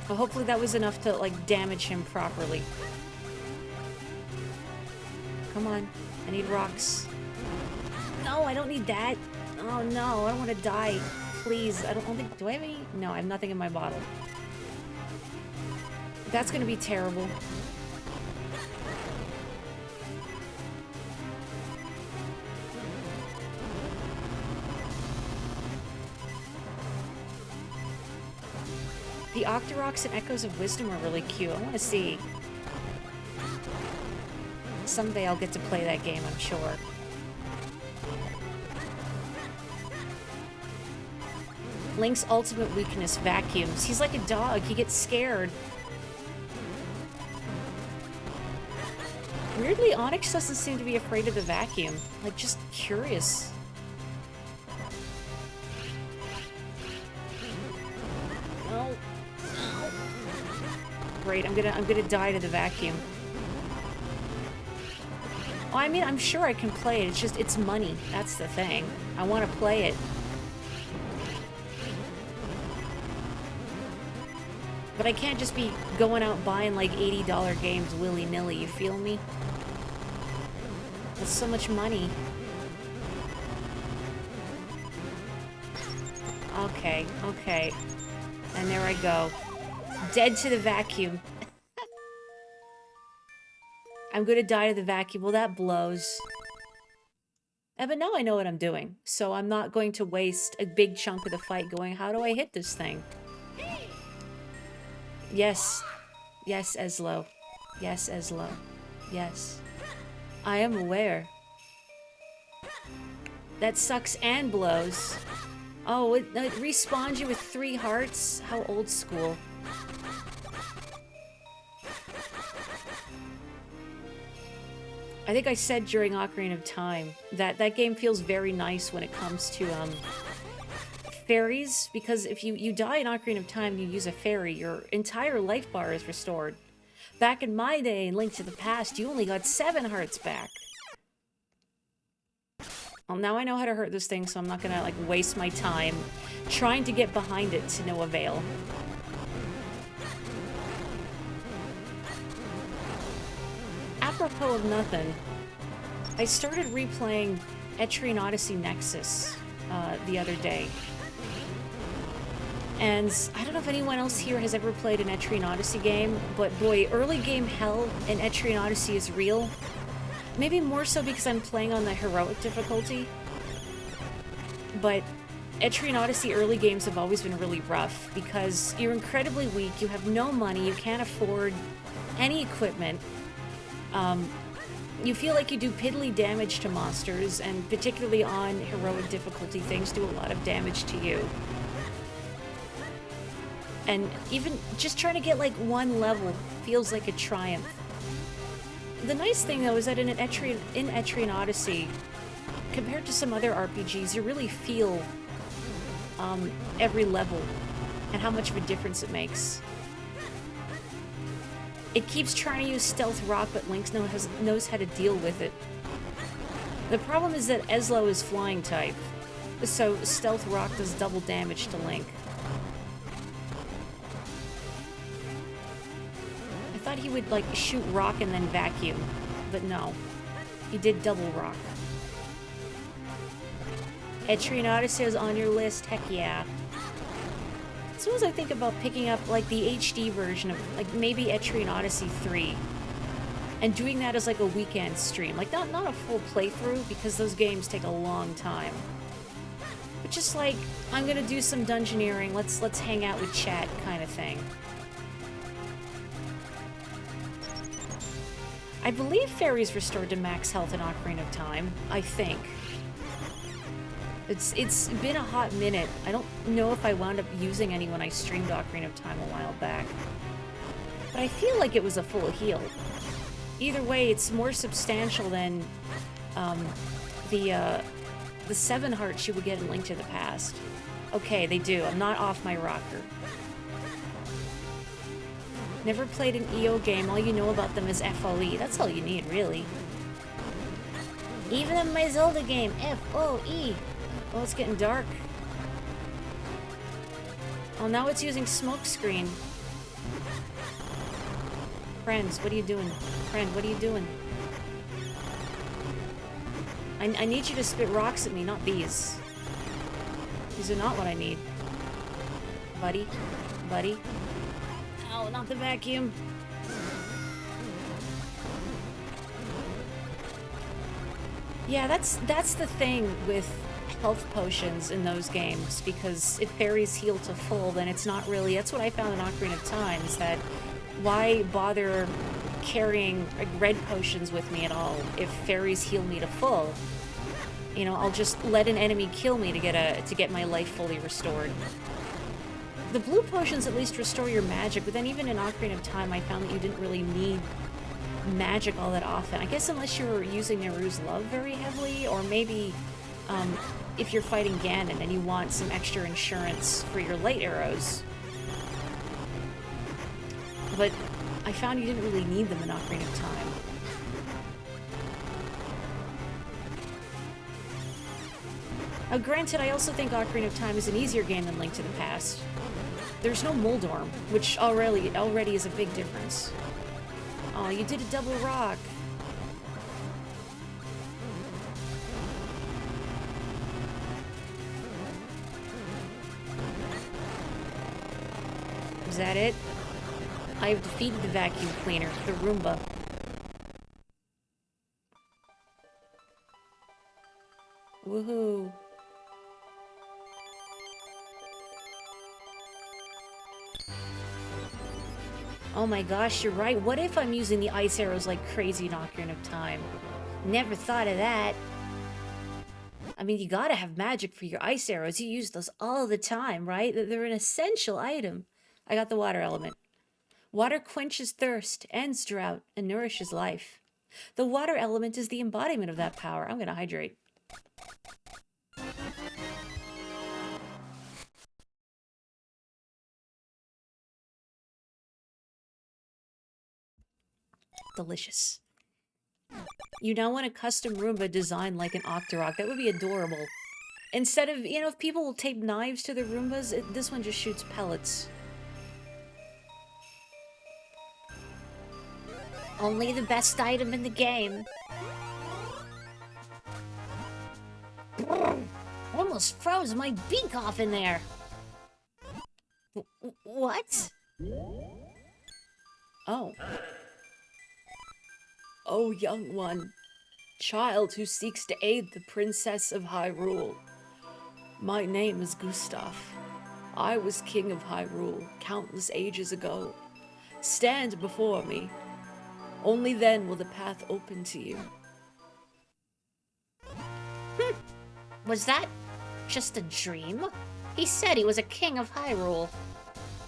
Well, hopefully that was enough to, like, damage him properly. Come on. I need rocks. No, I don't need that. Oh no, I don't want to die. Please, I don't think... Do I have any? No, I have nothing in my bottle. That's gonna be terrible. The Octoroks and Echoes of Wisdom are really cute. I want to see. Someday I'll get to play that game, I'm sure. Link's ultimate weakness, vacuums. He's like a dog. He gets scared. Weirdly, Onyx doesn't seem to be afraid of the vacuum. Like, just curious. No. No. Great, I'm gonna die to the vacuum. Oh, I mean, I'm sure I can play it. It's just, it's money. That's the thing. I want to play it. But I can't just be going out buying like $80 games willy-nilly, you feel me? That's so much money. Okay, okay. And there I go. Dead to the vacuum. I'm gonna die to the vacuum. Well, that blows. But now I know what I'm doing. So I'm not going to waste a big chunk of the fight going, how do I hit this thing? Yes. Yes, Eslo. Yes, Eslo. Yes. I am aware. That sucks and blows. Oh, it respawns you with 3 hearts? How old school. I think I said during Ocarina of Time that that game feels very nice when it comes to, fairies, because if you die in Ocarina of Time and you use a fairy, your entire life bar is restored. Back in my day, in Link to the Past, you only got 7 hearts back. Well, now I know how to hurt this thing, so I'm not gonna, like, waste my time trying to get behind it to no avail. Apropos of nothing, I started replaying Etrian Odyssey Nexus the other day. And I don't know if anyone else here has ever played an Etrian Odyssey game, but boy, early game hell in Etrian Odyssey is real. Maybe more so because I'm playing on the heroic difficulty. But Etrian Odyssey early games have always been really rough because you're incredibly weak, you have no money, you can't afford any equipment. You feel like you do piddly damage to monsters, and particularly on heroic difficulty, things do a lot of damage to you. And even just trying to get like 1 level feels like a triumph. The nice thing though is that in Etrian Odyssey, compared to some other RPGs, you really feel every level and how much of a difference it makes. It keeps trying to use Stealth Rock, but Link knows how to deal with it. The problem is that Eslo is flying type, so Stealth Rock does double damage to Link. I thought he would, like, shoot rock and then vacuum, but no. He did double rock. Etrian Odyssey is on your list, heck yeah. As soon as I think about picking up, like, the HD version of, like, maybe Etrian Odyssey 3, and doing that as, like, a weekend stream. Like, not a full playthrough, because those games take a long time. But just, like, I'm gonna do some dungeoneering, let's hang out with chat kind of thing. I believe fairies restored to max health in Ocarina of Time, I think. It's been a hot minute. I don't know if I wound up using any when I streamed Ocarina of Time a while back. But I feel like it was a full heal. Either way, it's more substantial than the 7 hearts you would get in Link to the Past. Okay, they do. I'm not off my rocker. Never played an EO game. All you know about them is FOE. That's all you need, really. Even in my Zelda game, FOE. Oh, it's getting dark. Oh, now it's using smoke screen. Friends, what are you doing? Friend, what are you doing? I need you to spit rocks at me, not these. These are not what I need. Buddy. Buddy. Ow, not the vacuum. Yeah, that's the thing with health potions in those games, because if fairies heal to full, then it's not really... That's what I found in Ocarina of Time, is that why bother carrying red potions with me at all if fairies heal me to full? You know, I'll just let an enemy kill me to get my life fully restored. The blue potions at least restore your magic, but then even in Ocarina of Time, I found that you didn't really need magic all that often. I guess unless you were using Neru's Love very heavily, or maybe if you're fighting Ganon and you want some extra insurance for your light arrows. But I found you didn't really need them in Ocarina of Time. Now, granted, I also think Ocarina of Time is an easier game than Link to the Past. There's no Moldorm, which already is a big difference. Oh, you did a double rock. Is that it? I have defeated the vacuum cleaner, the Roomba. Woohoo. Oh my gosh, you're right. What if I'm using the ice arrows like crazy in Ocarina of Time? Never thought of that. I mean, you gotta have magic for your ice arrows. You use those all the time, right? They're an essential item. I got the water element. Water quenches thirst, ends drought, and nourishes life. The water element is the embodiment of that power. I'm gonna hydrate. Delicious. You now want a custom Roomba designed like an Octorok. That would be adorable. Instead of, you know, if people will tape knives to their Roombas, this one just shoots pellets. Only the best item in the game. Almost froze my beak off in there. What? Oh. Oh, young one, child who seeks to aid the Princess of Hyrule. My name is Gustav. I was king of Hyrule countless ages ago. Stand before me. Only then will the path open to you. Was that just a dream? He said he was a king of Hyrule.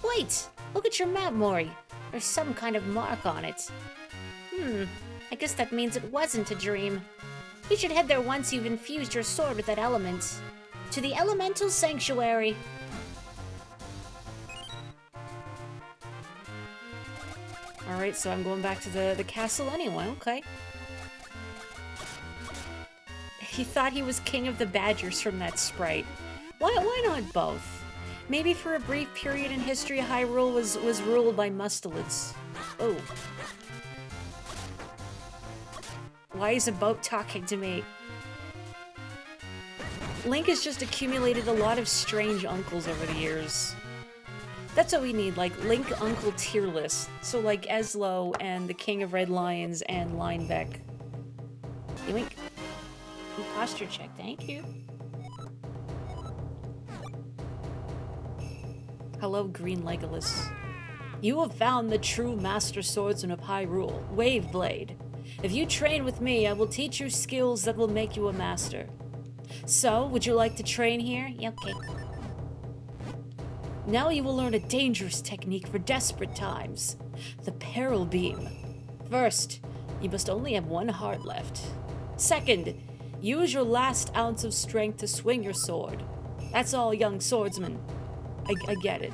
Wait, look at your map, Mori. There's some kind of mark on it. I guess that means it wasn't a dream. You should head there once you've infused your sword with that element. To the Elemental Sanctuary. Alright, so I'm going back to the castle anyway, okay. He thought he was king of the badgers from that sprite. Why not both? Maybe for a brief period in history, Hyrule was ruled by mustelids. Oh. Why is a boat talking to me? Link has just accumulated a lot of strange uncles over the years. That's what we need, like Link Uncle tier list. So like Eslo and the King of Red Lions and Linebeck. Yoink. Posture check, thank you. Hello, Green Legolas. You have found the true Master Swordsman of Hyrule, Waveblade. If you train with me, I will teach you skills that will make you a master. So, would you like to train here? Yeah, okay. Now you will learn a dangerous technique for desperate times. The Peril Beam. First, you must only have one heart left. Second, use your last ounce of strength to swing your sword. That's all, young swordsman. I get it.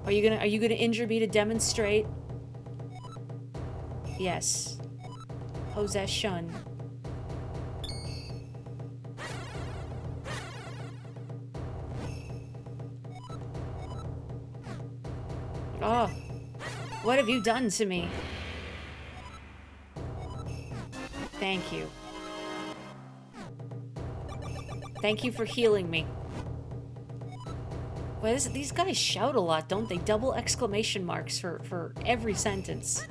Are you gonna injure me to demonstrate? Yes. Possession. Oh. What have you done to me? Thank you. Thank you for healing me. Well, these guys shout a lot, don't they? Double exclamation marks for every sentence.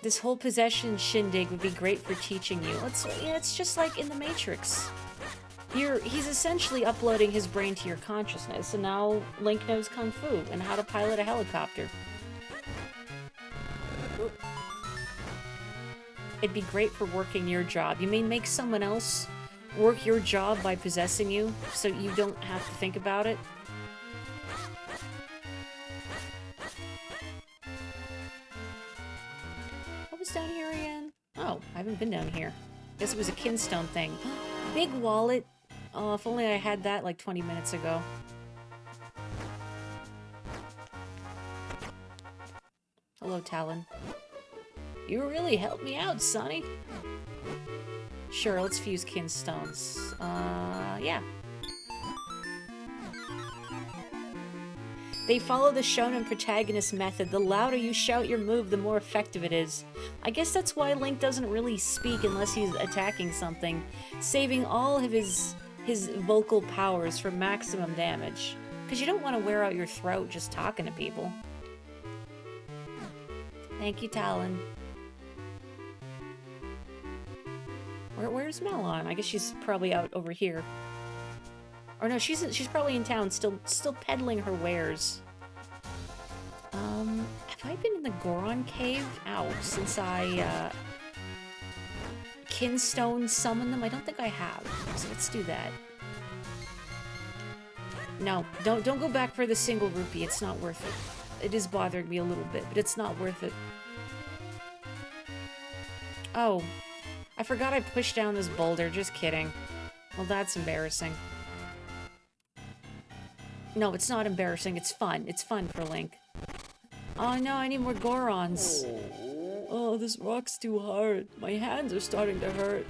This whole possession shindig would be great for teaching you. It's just like in the Matrix. He's essentially uploading his brain to your consciousness, and now Link knows Kung Fu and how to pilot a helicopter. It'd be great for working your job. You mean make someone else work your job by possessing you, so you don't have to think about it? What was down here again? Oh, I haven't been down here. Guess it was a kinstone thing. Big wallet. Oh, if only I had that like 20 minutes ago. Hello, Talon. You really helped me out, Sonny. Sure, let's fuse kinstones. Yeah. They follow the shonen protagonist method. The louder you shout your move, the more effective it is. I guess that's why Link doesn't really speak unless he's attacking something, saving all of his vocal powers for maximum damage. Because you don't want to wear out your throat just talking to people. Thank you, Talon. Where's Melon? I guess she's probably out over here. Or no, she's probably in town, still peddling her wares. Have I been in the Goron cave? Ow, since I kinstone summon them? I don't think I have. So let's do that. No, don't go back for the single rupee. It's not worth it. It is bothering me a little bit, but it's not worth it. Oh. I forgot I pushed down this boulder, just kidding. Well, that's embarrassing. No, it's not embarrassing, it's fun. It's fun for Link. Oh no, I need more Gorons. Oh, this rock's too hard. My hands are starting to hurt.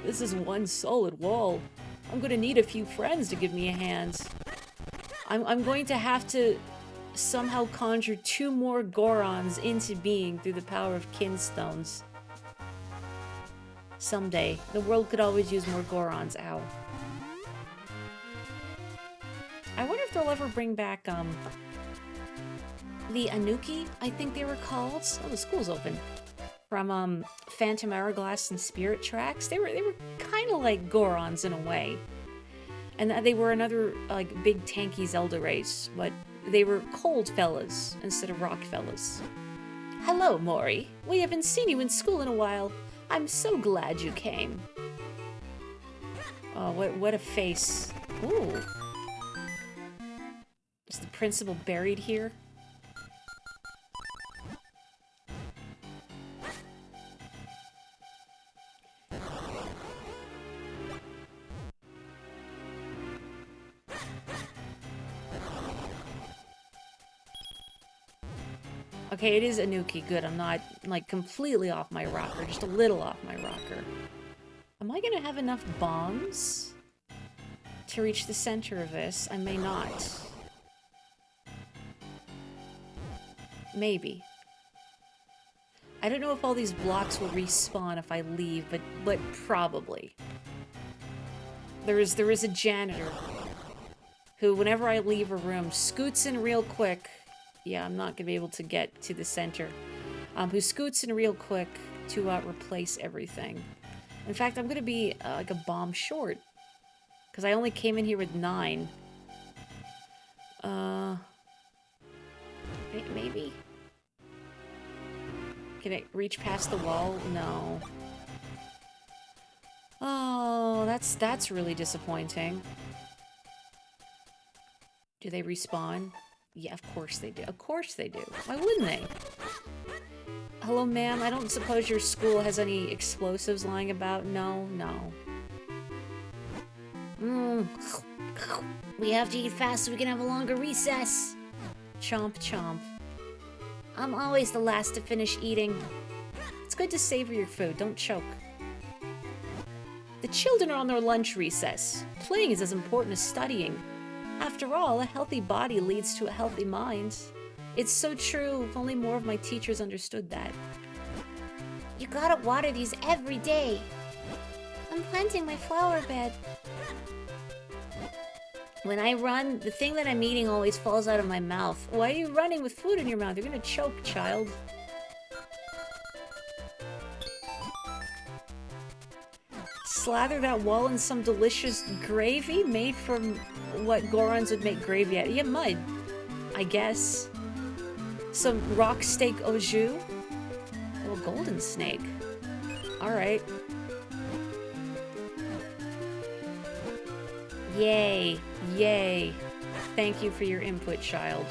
This is one solid wall. I'm gonna need a few friends to give me a hand. I'm going to have to somehow conjure 2 more Gorons into being through the power of kinstones. Someday. The world could always use more Gorons. Ow. I wonder if they'll ever bring back, the Anuki, I think they were called. Oh, the school's open. From, Phantom Hourglass and Spirit Tracks. They were kind of like Gorons in a way. And they were another, like, big tanky Zelda race, but they were cold fellas instead of rock fellas. Hello, Mori. We haven't seen you in school in a while. I'm so glad you came. Oh, what a face. Ooh. Is the principal buried here? Okay, it is Anuki. Good, I'm not, like, completely off my rocker. Just a little off my rocker. Am I gonna have enough bombs to reach the center of this? I may not. Maybe. I don't know if all these blocks will respawn if I leave, but probably. There is a janitor who, whenever I leave a room, scoots in real quick. Yeah, I'm not gonna be able to get to the center. Who scoots in real quick to replace everything. In fact, I'm gonna be like a bomb short, because I only came in here with 9. Maybe. Can it reach past the wall? No. Oh, that's really disappointing. Do they respawn? Yeah, of course they do. Of course they do. Why wouldn't they? Hello, ma'am. I don't suppose your school has any explosives lying about? No, no. We have to eat fast so we can have a longer recess. Chomp chomp. I'm always the last to finish eating. It's good to savor your food, don't choke. The children are on their lunch recess. Playing is as important as studying. After all, a healthy body leads to a healthy mind. It's so true, if only more of my teachers understood that. You gotta water these every day. I'm planting my flower bed. When I run, the thing that I'm eating always falls out of my mouth. Why are you running with food in your mouth? You're gonna choke, child. Slather that wall in some delicious gravy made from what Gorons would make gravy out of. Yeah, mud, I guess. Some rock steak au jus. Oh, golden snake. Alright. Yay. Yay. Thank you for your input, child.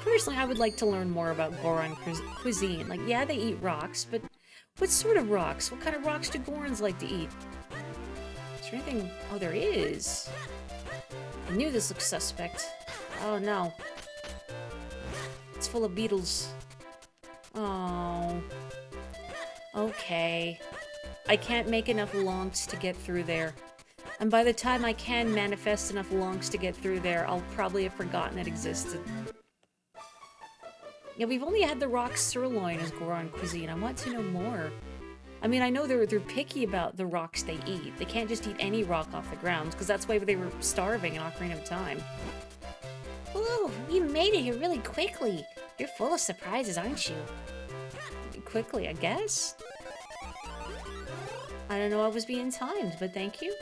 Personally, I would like to learn more about Goron cuisine. Like, yeah, they eat rocks, but what sort of rocks? What kind of rocks do Gorons like to eat? Is there anything? Oh, there is. I knew this looked suspect. Oh, no. It's full of beetles. Oh. Okay. I can't make enough lonks to get through there. And by the time I can manifest enough lonks to get through there, I'll probably have forgotten it existed. Yeah, we've only had the rock sirloin as Goron cuisine. I want to know more. I mean, I know they're picky about the rocks they eat. They can't just eat any rock off the ground, because that's why they were starving in Ocarina of Time. Ooh, you made it here really quickly. You're full of surprises, aren't you? Quickly, I guess? I don't know I was being timed, but thank you.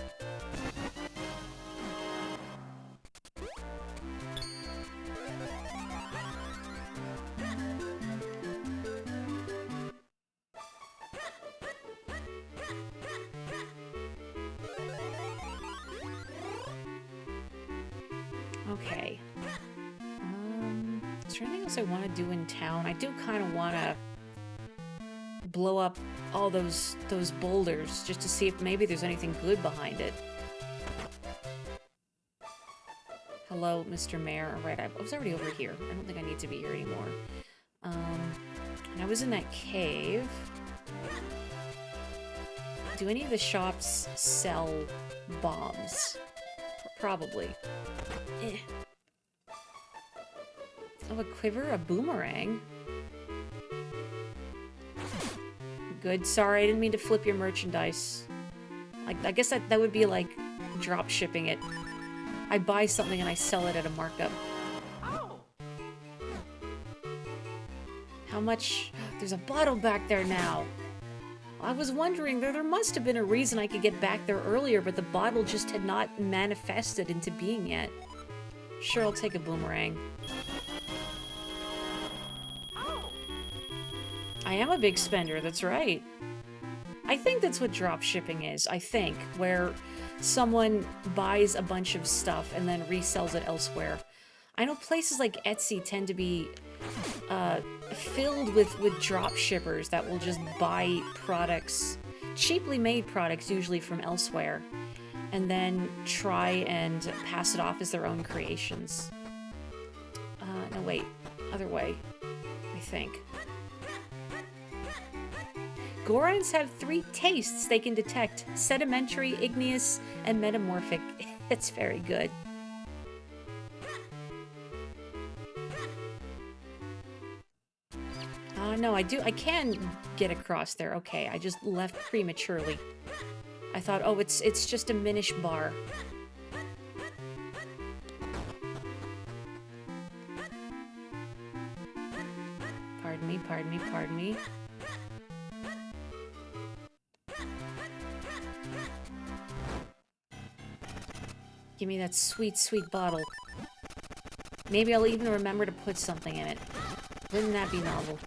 Okay. Is there anything else I want to do in town? I do kind of want to blow up all those boulders just to see if maybe there's anything good behind it. Hello, Mr. Mayor. Right, I was already over here. I don't think I need to be here anymore. And I was in that cave. Do any of the shops sell bombs? Probably. Eh. Oh, a quiver, a boomerang. Good. Sorry, I didn't mean to flip your merchandise. I guess that would be like drop shipping it. I buy something and I sell it at a markup. How much? There's a bottle back there now. I was wondering, there must have been a reason I could get back there earlier, but the bottle just had not manifested into being yet. Sure, I'll take a boomerang. I am a big spender, that's right. I think that's what drop shipping is, I think, where someone buys a bunch of stuff and then resells it elsewhere. I know places like Etsy tend to be filled with drop shippers that will just buy products, cheaply made products, usually from elsewhere, and then try and pass it off as their own creations. No, wait. Other way, I think. Gorons have 3 tastes they can detect: sedimentary, igneous, and metamorphic. It's very good. No, I can get across there. Okay, I just left prematurely. I thought, oh, it's just a Minish bar. Pardon me, pardon me, pardon me. Give me that sweet, sweet bottle. Maybe I'll even remember to put something in it. Wouldn't that be novel?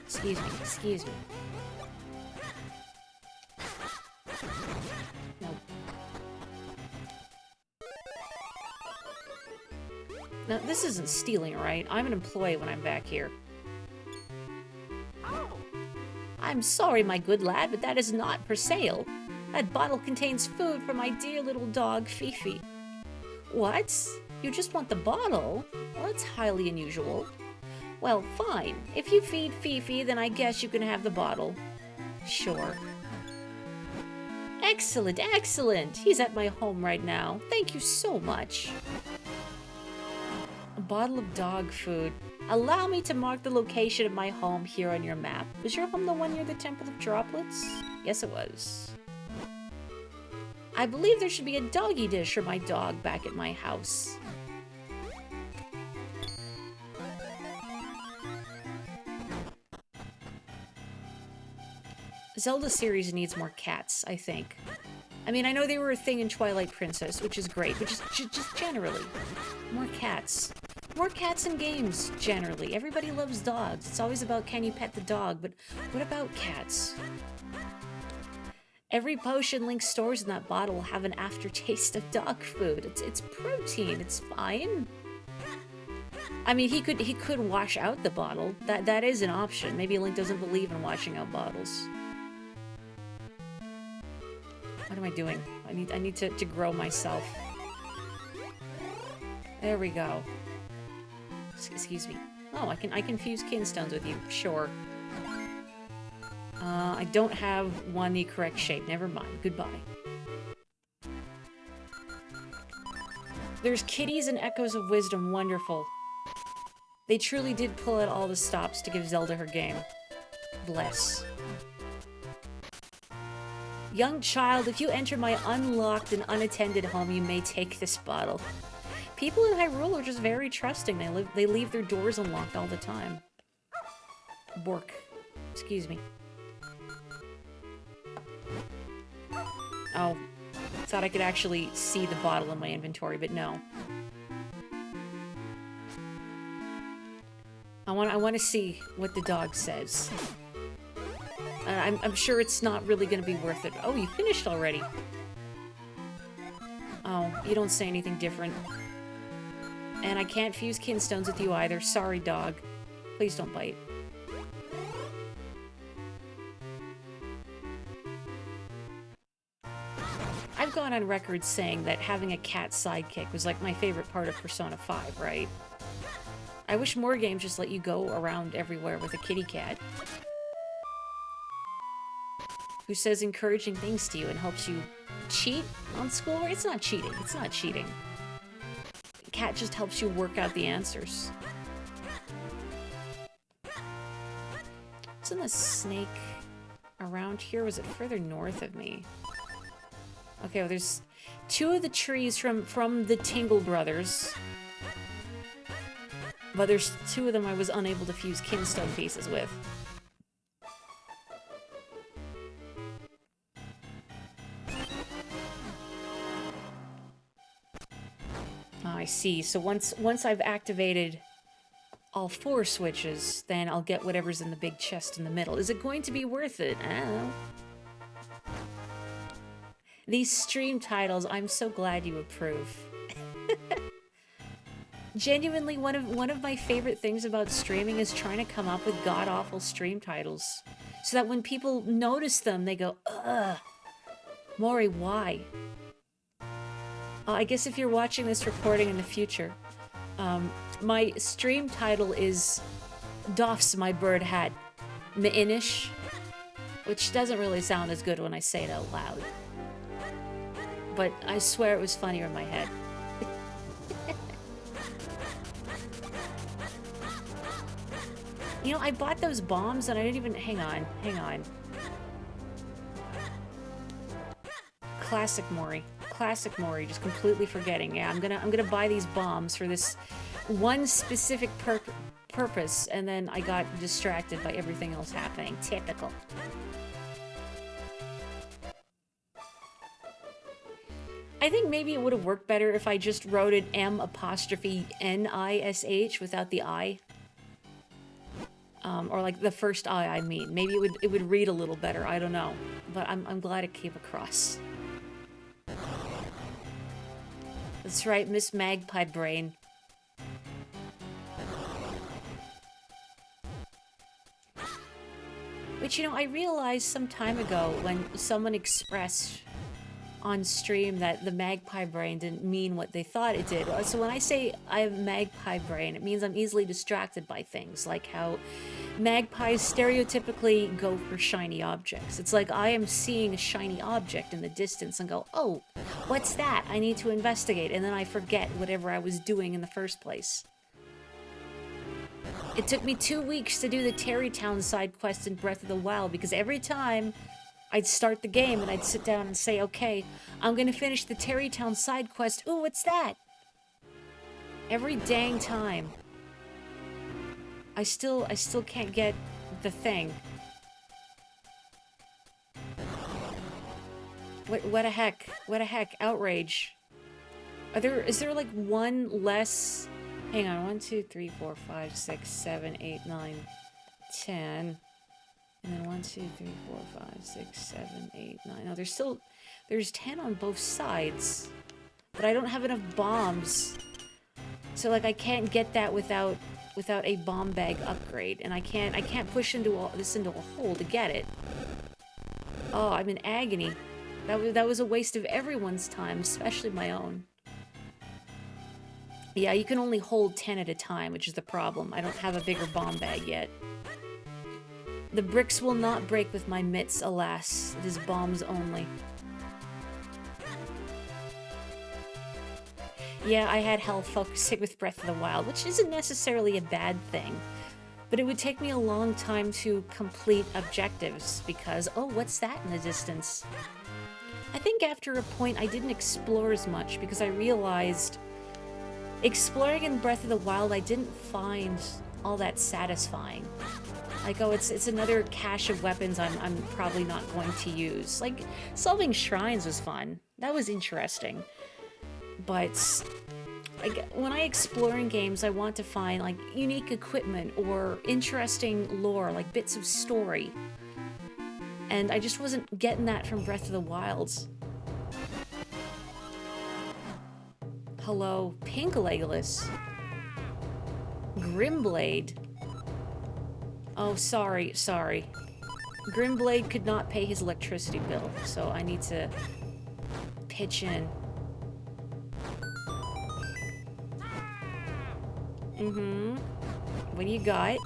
Excuse me, excuse me. Nope. Now, this isn't stealing, right? I'm an employee when I'm back here. I'm sorry, my good lad, but that is not for sale. That bottle contains food for my dear little dog, Fifi. What? You just want the bottle? Well, that's highly unusual. Well, fine. If you feed Fifi, then I guess you can have the bottle. Sure. Excellent, excellent. He's at my home right now. Thank you so much. A bottle of dog food. Allow me to mark the location of my home here on your map. Was your home the one near the Temple of Droplets? Yes, it was. I believe there should be a doggy dish for my dog back at my house. Zelda series needs more cats, I think. I mean, I know they were a thing in Twilight Princess, which is great, but just generally. More cats. More cats in games, generally. Everybody loves dogs. It's always about can you pet the dog, but what about cats? Every potion Link stores in that bottle will have an aftertaste of dog food. It's protein. It's fine. I mean, he could wash out the bottle. That is an option. Maybe Link doesn't believe in washing out bottles. What am I doing? I need to grow myself. There we go. Excuse me. Oh, I can fuse kinstones with you. Sure. I don't have one the correct shape. Never mind. Goodbye. There's kitties and echoes of wisdom. Wonderful. They truly did pull out all the stops to give Zelda her game. Bless. Young child, if you enter my unlocked and unattended home, you may take this bottle. People in Hyrule are just very trusting. They leave their doors unlocked all the time. Bork. Excuse me. Oh, thought I could actually see the bottle in my inventory, but no. I want to see what the dog says. I'm sure it's not really going to be worth it. Oh, you finished already. Oh, you don't say anything different. And I can't fuse kinstones with you either. Sorry, dog. Please don't bite. I've gone on record saying that having a cat sidekick was like my favorite part of Persona 5, right? I wish more games just let you go around everywhere with a kitty cat who says encouraging things to you and helps you cheat on schoolwork. It's not cheating. It's not cheating. Cat just helps you work out the answers. Isn't the snake around here? Was it further north of me? Okay, well, there's two of the trees from the Tingle Brothers. But there's two of them I was unable to fuse kinstone pieces with. I see. So once I've activated all 4 switches, then I'll get whatever's in the big chest in the middle. Is it going to be worth it? I don't know. These stream titles, I'm so glad you approve. Genuinely, one of my favorite things about streaming is trying to come up with god-awful stream titles. So that when people notice them, they go, ugh, Mori, why? I guess if you're watching this recording in the future, my stream title is Doffs My Bird Hat Minish, which doesn't really sound as good when I say it out loud. But I swear it was funnier in my head. You know, I bought those bombs and I didn't even... Hang on. Classic Mori. Classic Mori, just completely forgetting. Yeah, I'm gonna buy these bombs for this one specific purpose, and then I got distracted by everything else happening. Typical. I think maybe it would have worked better if I just wrote it M''NISH without the I. Or like the first I mean. Maybe it would read a little better, I don't know. But I'm glad it came across. That's right, Miss Magpie Brain. Which, you know, I realized some time ago when someone expressed on stream that the magpie brain didn't mean what they thought it did. So when I say I have magpie brain, it means I'm easily distracted by things, like how magpies stereotypically go for shiny objects. It's like I am seeing a shiny object in the distance and go, oh, what's that? I need to investigate, and then I forget whatever I was doing in the first place. It took me 2 weeks to do the Terrytown side quest in Breath of the Wild, because every time I'd start the game and I'd sit down and say, okay, I'm gonna finish the Terrytown side quest. Ooh, what's that? Every dang time. I still can't get the thing. What a heck? What a heck? Outrage. Is there like one less? Hang on, 1, 2, 3, 4, 5, 6, 7, 8, 9, 10. And then 1, 2, 3, 4, 5, 6, 7, 8, 9. No, there's 10 on both sides. But I don't have enough bombs. So like I can't get that without a bomb bag upgrade. And I can't push this into a hole to get it. Oh, I'm in agony. That was a waste of everyone's time, especially my own. Yeah, you can only hold 10 at a time, which is the problem. I don't have a bigger bomb bag yet. The bricks will not break with my mitts, alas. It is bombs only. Yeah, I had health focusing with Breath of the Wild, which isn't necessarily a bad thing. But it would take me a long time to complete objectives, because, oh, what's that in the distance? I think after a point I didn't explore as much, because I realized exploring in Breath of the Wild I didn't find all that satisfying. Like, oh, it's another cache of weapons I'm probably not going to use. Like, solving shrines was fun. That was interesting. But when I explore in games, I want to find, like, unique equipment or interesting lore, like bits of story. And I just wasn't getting that from Breath of the Wild. Hello, Pink Legolas. Grimblade. Oh, sorry. Grimblade could not pay his electricity bill, so I need to pitch in. What do you got?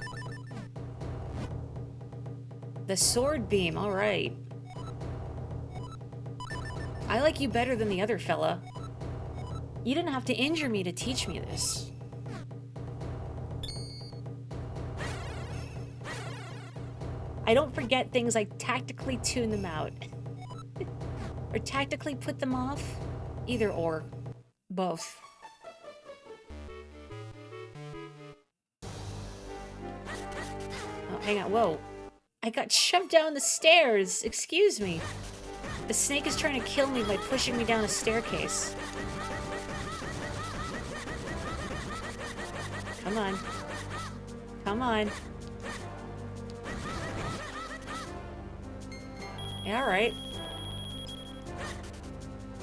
The sword beam, alright. I like you better than the other fella. You didn't have to injure me to teach me this. I don't forget things, I tactically tune them out. Or tactically put them off. Either or. Both. Oh, hang on, whoa. I got shoved down the stairs! Excuse me. The snake is trying to kill me by pushing me down a staircase. Come on. Come on. Yeah, alright.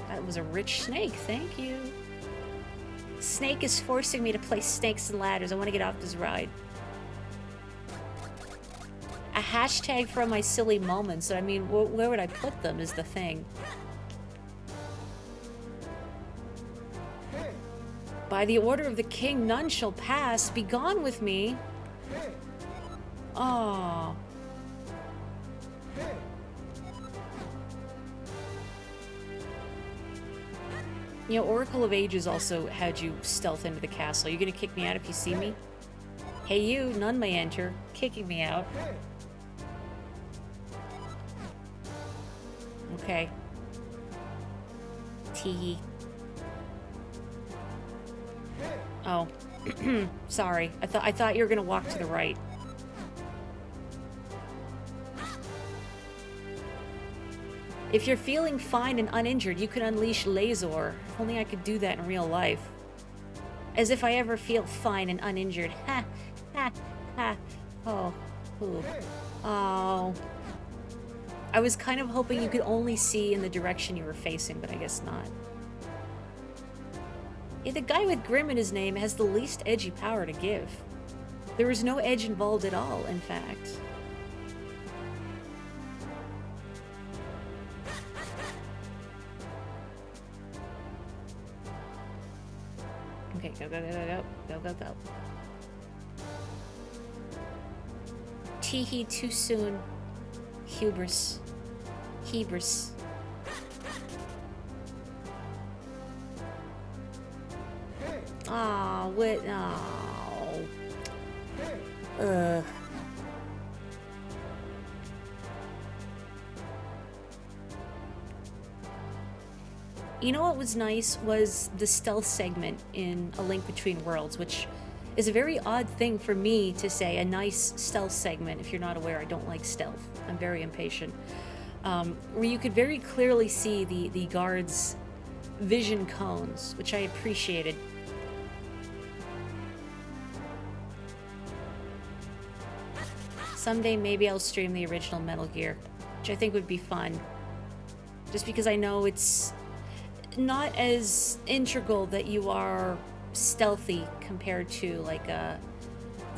That was a rich snake, thank you. Snake is forcing me to play snakes and ladders. I want to get off this ride. A hashtag for my silly moments. I mean, where would I put them is the thing. By the order of the king, none shall pass. Be gone with me. Aww. You know, Oracle of Ages also had you stealth into the castle. You gonna kick me out if you see me? Hey you, none may enter. Kicking me out. Okay. Tee. Oh. Sorry. I thought you were gonna walk to the right. If you're feeling fine and uninjured, you can unleash Lazor. If only I could do that in real life. As if I ever feel fine and uninjured. Ha! Ha! Ha! Oh. Ooh. Oh. I was kind of hoping you could only see in the direction you were facing, but I guess not. Yeah, the guy with Grim in his name has the least edgy power to give. There was no edge involved at all, in fact. Okay, go, go, go, go, go, go, go, go. Teehee too soon. Hubris. Hebris. Aw, what? Oh. Ugh. You know what was nice was the stealth segment in A Link Between Worlds, which is a very odd thing for me to say, a nice stealth segment. If you're not aware, I don't like stealth. I'm very impatient. Where you could very clearly see the guards' vision cones, which I appreciated. Someday maybe I'll stream the original Metal Gear, which I think would be fun. Just because I know it's not as integral that you are stealthy compared to like the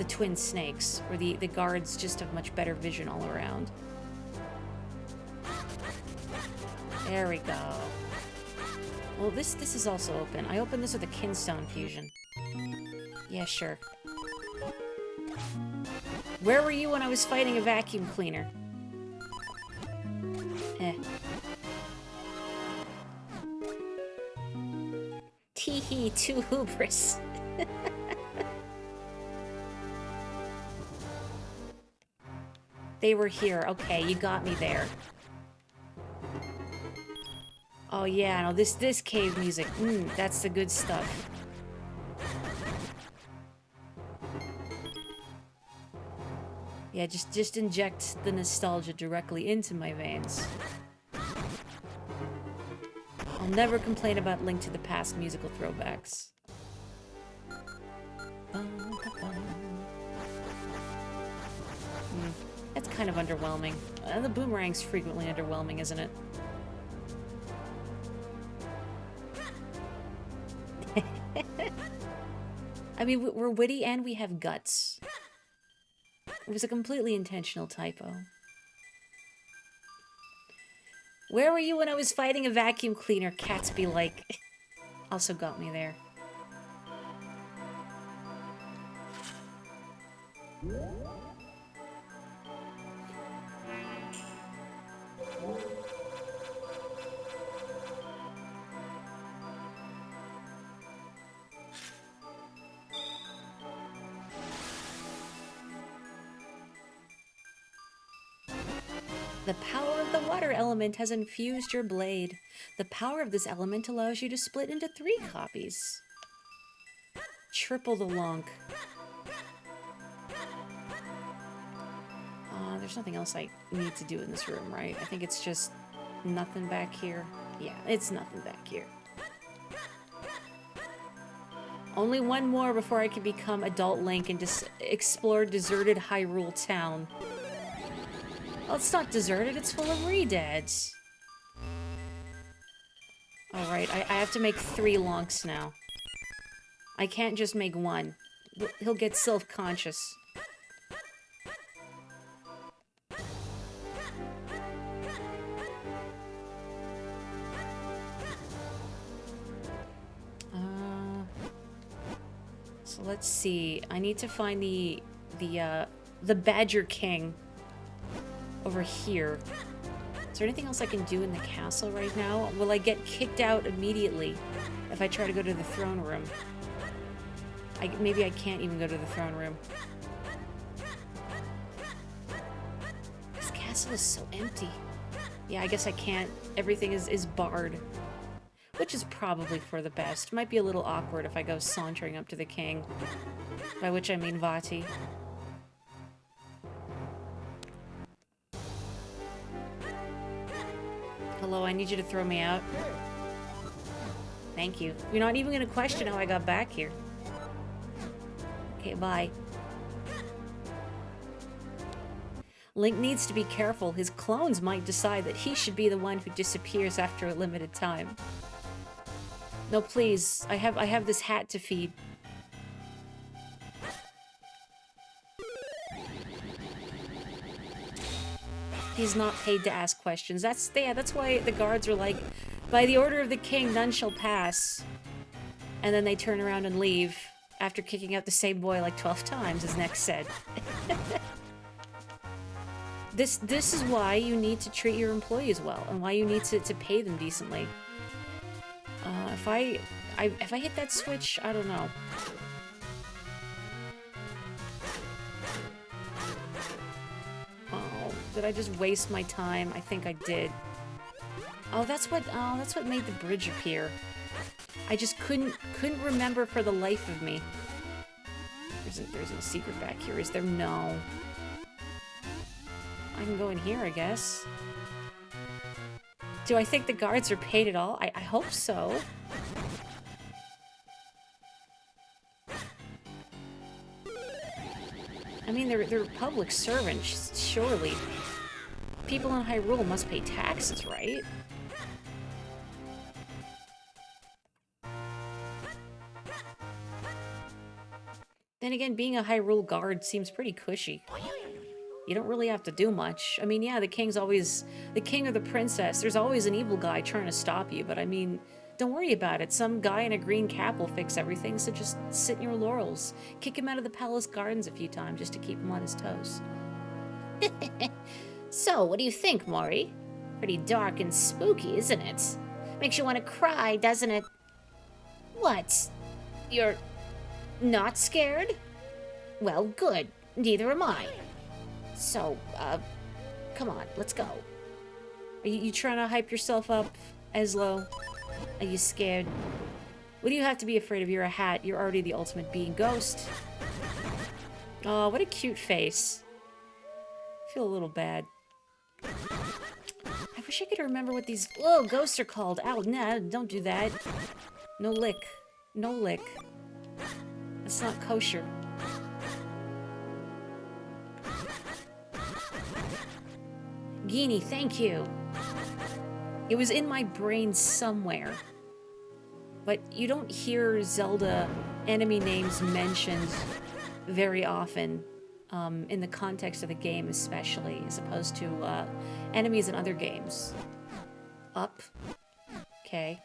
Twin Snakes, where the guards just have much better vision all around. There we go. Well, this is also open. I opened this with a Kinstone fusion. Yeah, sure. Where were you when I was fighting a vacuum cleaner? Eh. Teehee, too hubris. They were here. Okay, you got me there. Oh yeah, no, this cave music. That's the good stuff. Yeah, just inject the nostalgia directly into my veins. I'll never complain about Link to the Past musical throwbacks. That's kind of underwhelming. The boomerang's frequently underwhelming, isn't it? I mean, we're witty and we have guts. It was a completely intentional typo. Where were you when I was fighting a vacuum cleaner? Cats be like. Also got me there. The power of the water element has infused your blade. The power of this element allows you to split into 3 copies. Triple the lonk. There's nothing else I need to do in this room, right? I think it's just nothing back here. Yeah, it's nothing back here. Only one more before I can become adult Link and just explore deserted Hyrule Town. Well, it's not deserted, it's full of redads. Alright, I have to make 3 lonks now. I can't just make 1. He'll get self-conscious. So let's see. I need to find the Badger King over here. Is there anything else I can do in the castle right now? Will I get kicked out immediately if I try to go to the throne room? Maybe I can't even go to the throne room. This castle is so empty. Yeah, I guess I can't. Everything is barred. Which is probably for the best. Might be a little awkward if I go sauntering up to the king. By which I mean Vati. Hello, I need you to throw me out. Thank you. You're not even going to question how I got back here. Okay, bye. Link needs to be careful. His clones might decide that he should be the one who disappears after a limited time. No, please. I have this hat to feed. He's not paid to ask questions. That's why the guards are like, by the order of the king, none shall pass. And then they turn around and leave after kicking out the same boy like 12 times, as Nex said. This is why you need to treat your employees well, and why you need to pay them decently. If I hit that switch, I don't know. Oh, did I just waste my time? I think I did. Oh, that's what made the bridge appear. I just couldn't remember for the life of me. There's no secret back here, is there? No. I can go in here, I guess. Do I think the guards are paid at all? I hope so. I mean, they're public servants, surely. People in Hyrule must pay taxes, right? Then again, being a Hyrule guard seems pretty cushy. You don't really have to do much. I mean, yeah, the king or the princess, there's always an evil guy trying to stop you, but I mean, don't worry about it. Some guy in a green cap will fix everything, so just sit in your laurels. Kick him out of the palace gardens a few times just to keep him on his toes. So, what do you think, Mori? Pretty dark and spooky, isn't it? Makes you want to cry, doesn't it? What? You're not scared? Well, good. Neither am I. So, come on, let's go. Are you trying to hype yourself up, Eslo? Are you scared? What do you have to be afraid of? You're a hat. You're already the ultimate being ghost. Oh, what a cute face. I feel a little bad. I wish I could remember what these ghosts are called. Ow, nah, don't do that. No lick. No lick. That's not kosher. Guinea, thank you. It was in my brain somewhere. But you don't hear Zelda enemy names mentioned very often, in the context of the game especially, as opposed to enemies in other games. Up. Okay.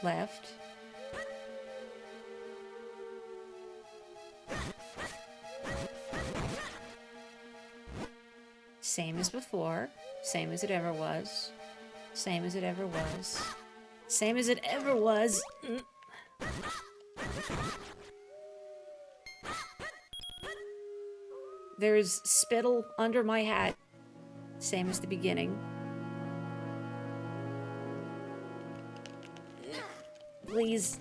Left. Same as before. Same as it ever was. Same as it ever was. Same as it ever was. There's spittle under my hat. Same as the beginning. Please.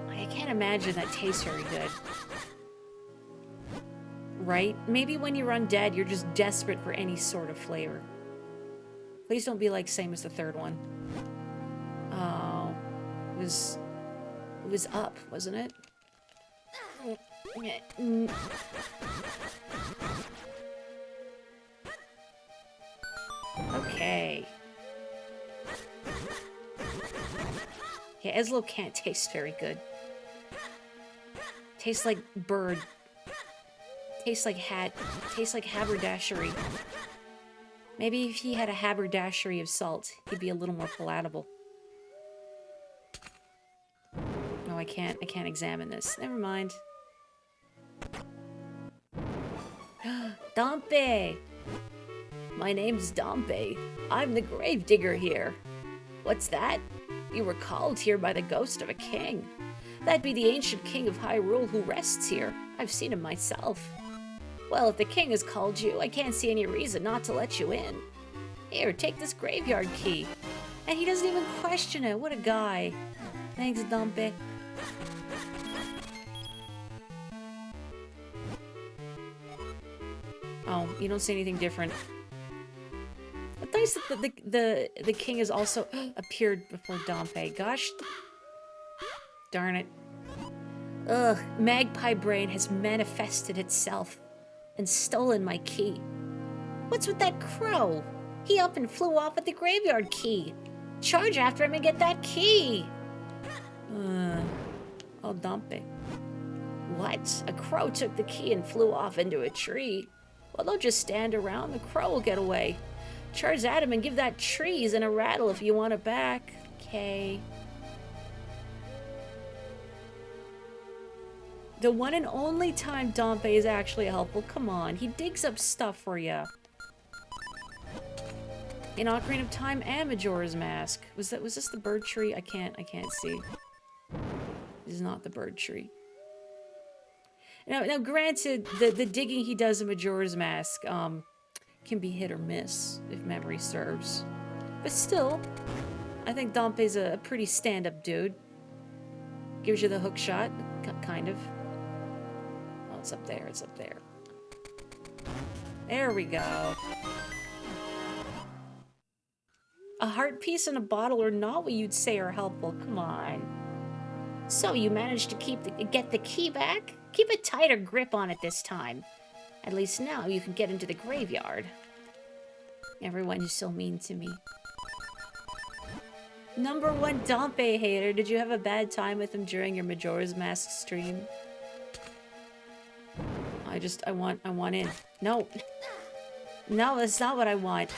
I can't imagine that tastes very good. Right? Maybe when you're undead, you're just desperate for any sort of flavor. Please don't be like same as the third one. Oh, it was up, wasn't it? Okay. Yeah, Eslo can't taste very good. Tastes like bird. Tastes like hat. Tastes like haberdashery. Maybe if he had a haberdashery of salt, he'd be a little more palatable. No, I can't examine this. Never mind. Dompe! My name's Dompe. I'm the gravedigger here. What's that? You were called here by the ghost of a king. That'd be the ancient king of Hyrule who rests here. I've seen him myself. Well, if the king has called you, I can't see any reason not to let you in. Here, take this graveyard key. And he doesn't even question it. What a guy. Thanks, Dompe. Oh, you don't see anything different. But nice that the king has also appeared before Dompe. Gosh. Darn it. Ugh, Magpie Brain has manifested itself and stolen my key. What's with that crow? He up and flew off with the graveyard key. Charge after him and get that key. Oh, Dompe. What? A crow took the key and flew off into a tree. Well, don't just stand around. The crow will get away. Charge at him and give that trees and a rattle if you want it back. Okay. The one and only time Dompe is actually helpful. Come on, he digs up stuff for you. In Ocarina of Time and Majora's Mask. Was this the bird tree? I can't see. This is not the bird tree. Now granted, the digging he does in Majora's Mask can be hit or miss, if memory serves. But still, I think Dompe's a pretty stand-up dude. Gives you the hook shot, kind of. Oh, it's up there, it's up there. There we go. A heart piece and a bottle are not what you'd say are helpful. Come on. So you managed to get the key back? Keep a tighter grip on it this time. At least now you can get into the graveyard. Everyone is so mean to me. Number 1 Dompe hater. Did you have a bad time with him during your Majora's Mask stream? I want in. No. No, that's not what I want.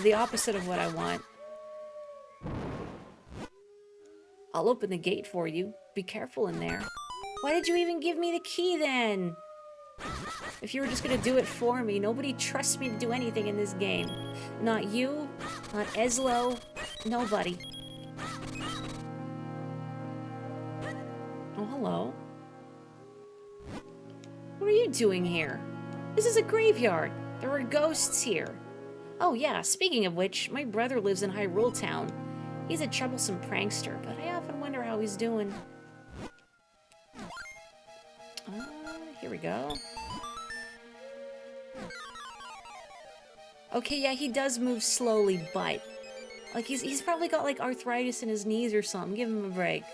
The opposite of what I want. I'll open the gate for you. Be careful in there. Why did you even give me the key then? If you were just gonna do it for me, nobody trusts me to do anything in this game. Not you, not Eslo, nobody. Oh, hello. What are you doing here? This is a graveyard. There are ghosts here. Oh yeah, speaking of which, my brother lives in Hyrule Town. He's a troublesome prankster, but I often wonder how he's doing. Here we go. Okay, yeah, he does move slowly, but... like, he's probably got, like, arthritis in his knees or something. Give him a break.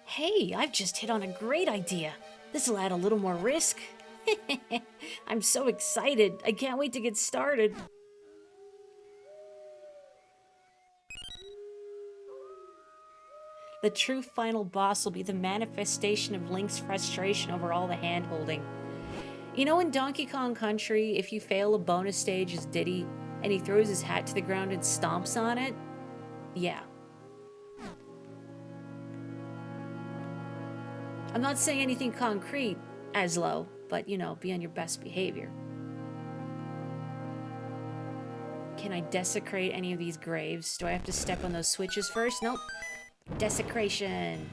Hey, I've just hit on a great idea. This'll add a little more risk. I'm so excited. I can't wait to get started. The true final boss will be the manifestation of Link's frustration over all the hand-holding. You know in Donkey Kong Country, if you fail a bonus stage as Diddy, and he throws his hat to the ground and stomps on it? Yeah. I'm not saying anything concrete, Aslo, but, you know, be on your best behavior. Can I desecrate any of these graves? Do I have to step on those switches first? Nope. Desecration.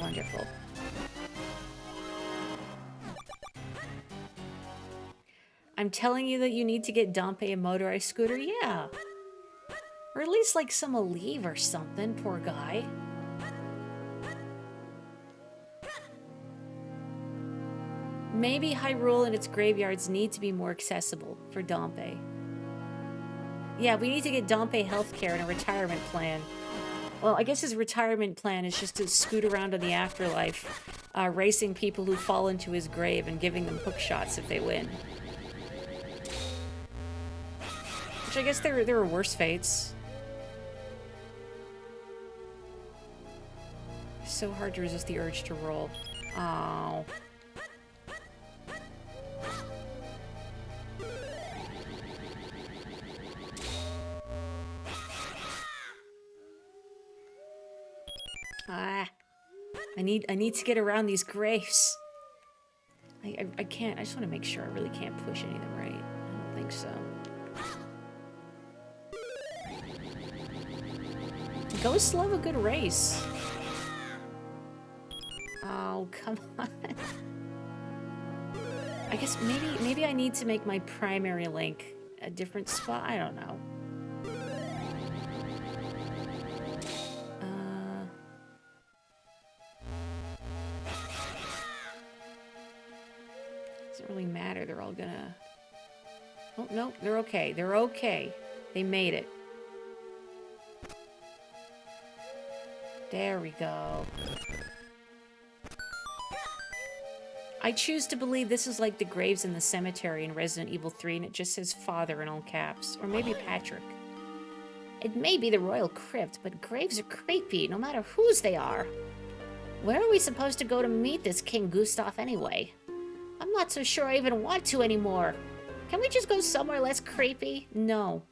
Wonderful. I'm telling you that you need to get Dompe a motorized scooter? Yeah. Or at least like some Aleve or something, poor guy. Maybe Hyrule and its graveyards need to be more accessible for Dompe. Yeah, we need to get Dompe healthcare and a retirement plan. Well, I guess his retirement plan is just to scoot around in the afterlife, racing people who fall into his grave and giving them hook shots if they win. Which I guess there are worse fates. So hard to resist the urge to roll. Oh. I need to get around these graves. I can't. I just want to make sure I really can't push any of them right. I don't think so. Ghosts love a good race. Oh, come on. I guess maybe I need to make my primary Link a different spot. I don't know. Doesn't really matter. They're all gonna... Oh, no, they're okay. They're okay. They made it. There we go. I choose to believe this is like the graves in the cemetery in Resident Evil 3, and it just says Father in all caps. Or maybe Patrick. It may be the royal crypt, but graves are creepy, no matter whose they are. Where are we supposed to go to meet this King Gustav anyway? I'm not so sure I even want to anymore. Can we just go somewhere less creepy? No.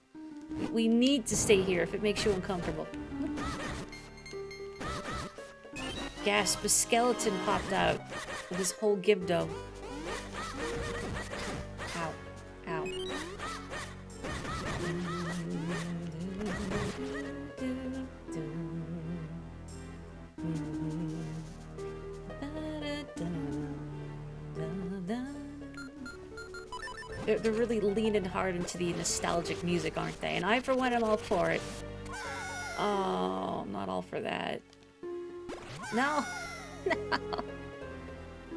We need to stay here if it makes you uncomfortable. Gasp, a skeleton popped out with his whole gibdo. Ow. Ow. They're really leaning hard into the nostalgic music, aren't they? And I, for one, am all for it. Oh, I'm not all for that. No! No!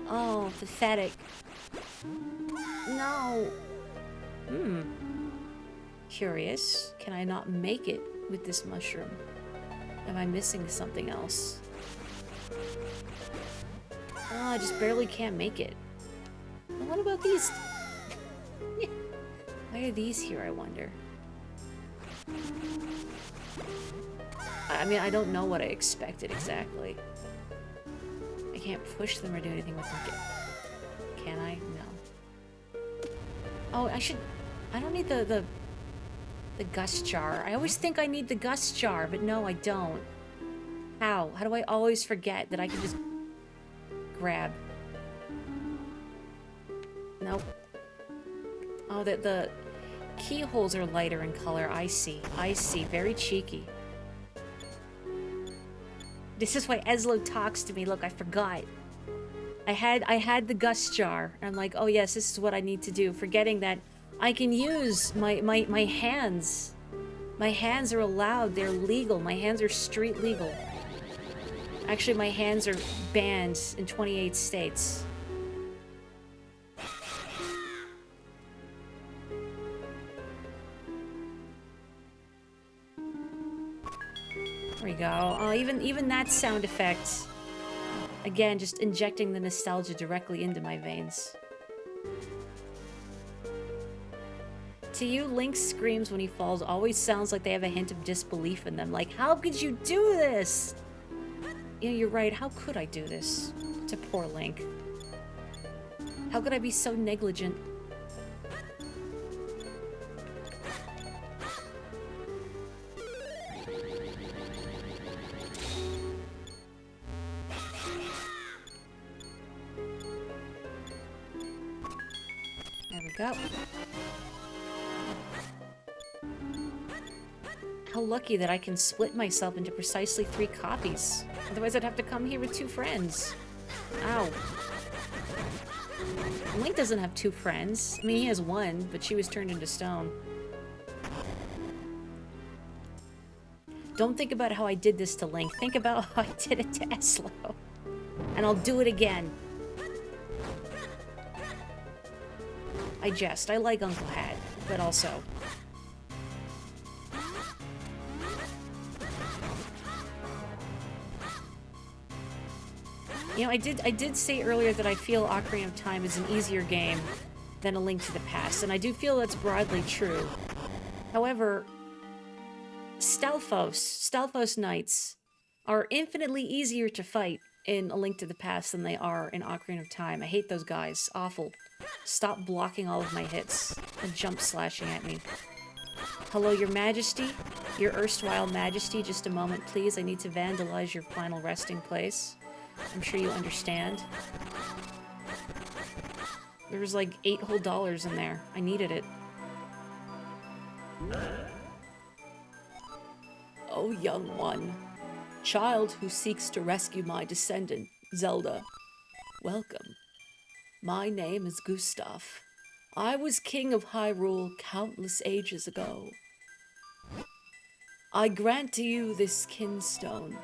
Oh, pathetic. No! Curious. Can I not make it with this mushroom? Am I missing something else? Oh, I just barely can't make it. Well, what about these? Why are these here, I wonder? I mean, I don't know what I expected exactly. I can't push them or do anything with them. Can I? No. Oh, I don't need the gust jar. I always think I need the gust jar, but no, I don't. How? How do I always forget that I can just grab? Nope. Oh, the keyholes are lighter in color. I see. I see. Very cheeky. This is why Eslo talks to me. Look, I forgot. I had the gust jar. And I'm like, oh yes, this is what I need to do. Forgetting that I can use my hands. My hands are allowed. They're legal. My hands are street legal. Actually, my hands are banned in 28 states. There we go. Oh, even that sound effect. Again, just injecting the nostalgia directly into my veins. To you, Link's screams when he falls always sounds like they have a hint of disbelief in them. Like, how could you do this? You know, you're right. How could I do this to poor Link? How could I be so negligent? There we go. How lucky that I can split myself into precisely 3 copies. Otherwise I'd have to come here with 2 friends. Ow. Link doesn't have 2 friends. I mean, he has 1, but she was turned into stone. Don't think about how I did this to Link. Think about how I did it to Eslo. And I'll do it again. I jest. I like Uncle Hat, but also... You know, I did say earlier that I feel Ocarina of Time is an easier game than A Link to the Past, and I do feel that's broadly true. However, Stalfos Knights are infinitely easier to fight in A Link to the Past than they are in Ocarina of Time. I hate those guys. Awful. Stop blocking all of my hits and jump slashing at me. Hello, Your Majesty? Your erstwhile Majesty, just a moment, please. I need to vandalize your final resting place. I'm sure you understand. There was like $8 whole in there. I needed it. Oh, young one. Child who seeks to rescue my descendant, Zelda. Welcome. My name is Gustav. I was king of Hyrule countless ages ago. I grant to you this kinstone.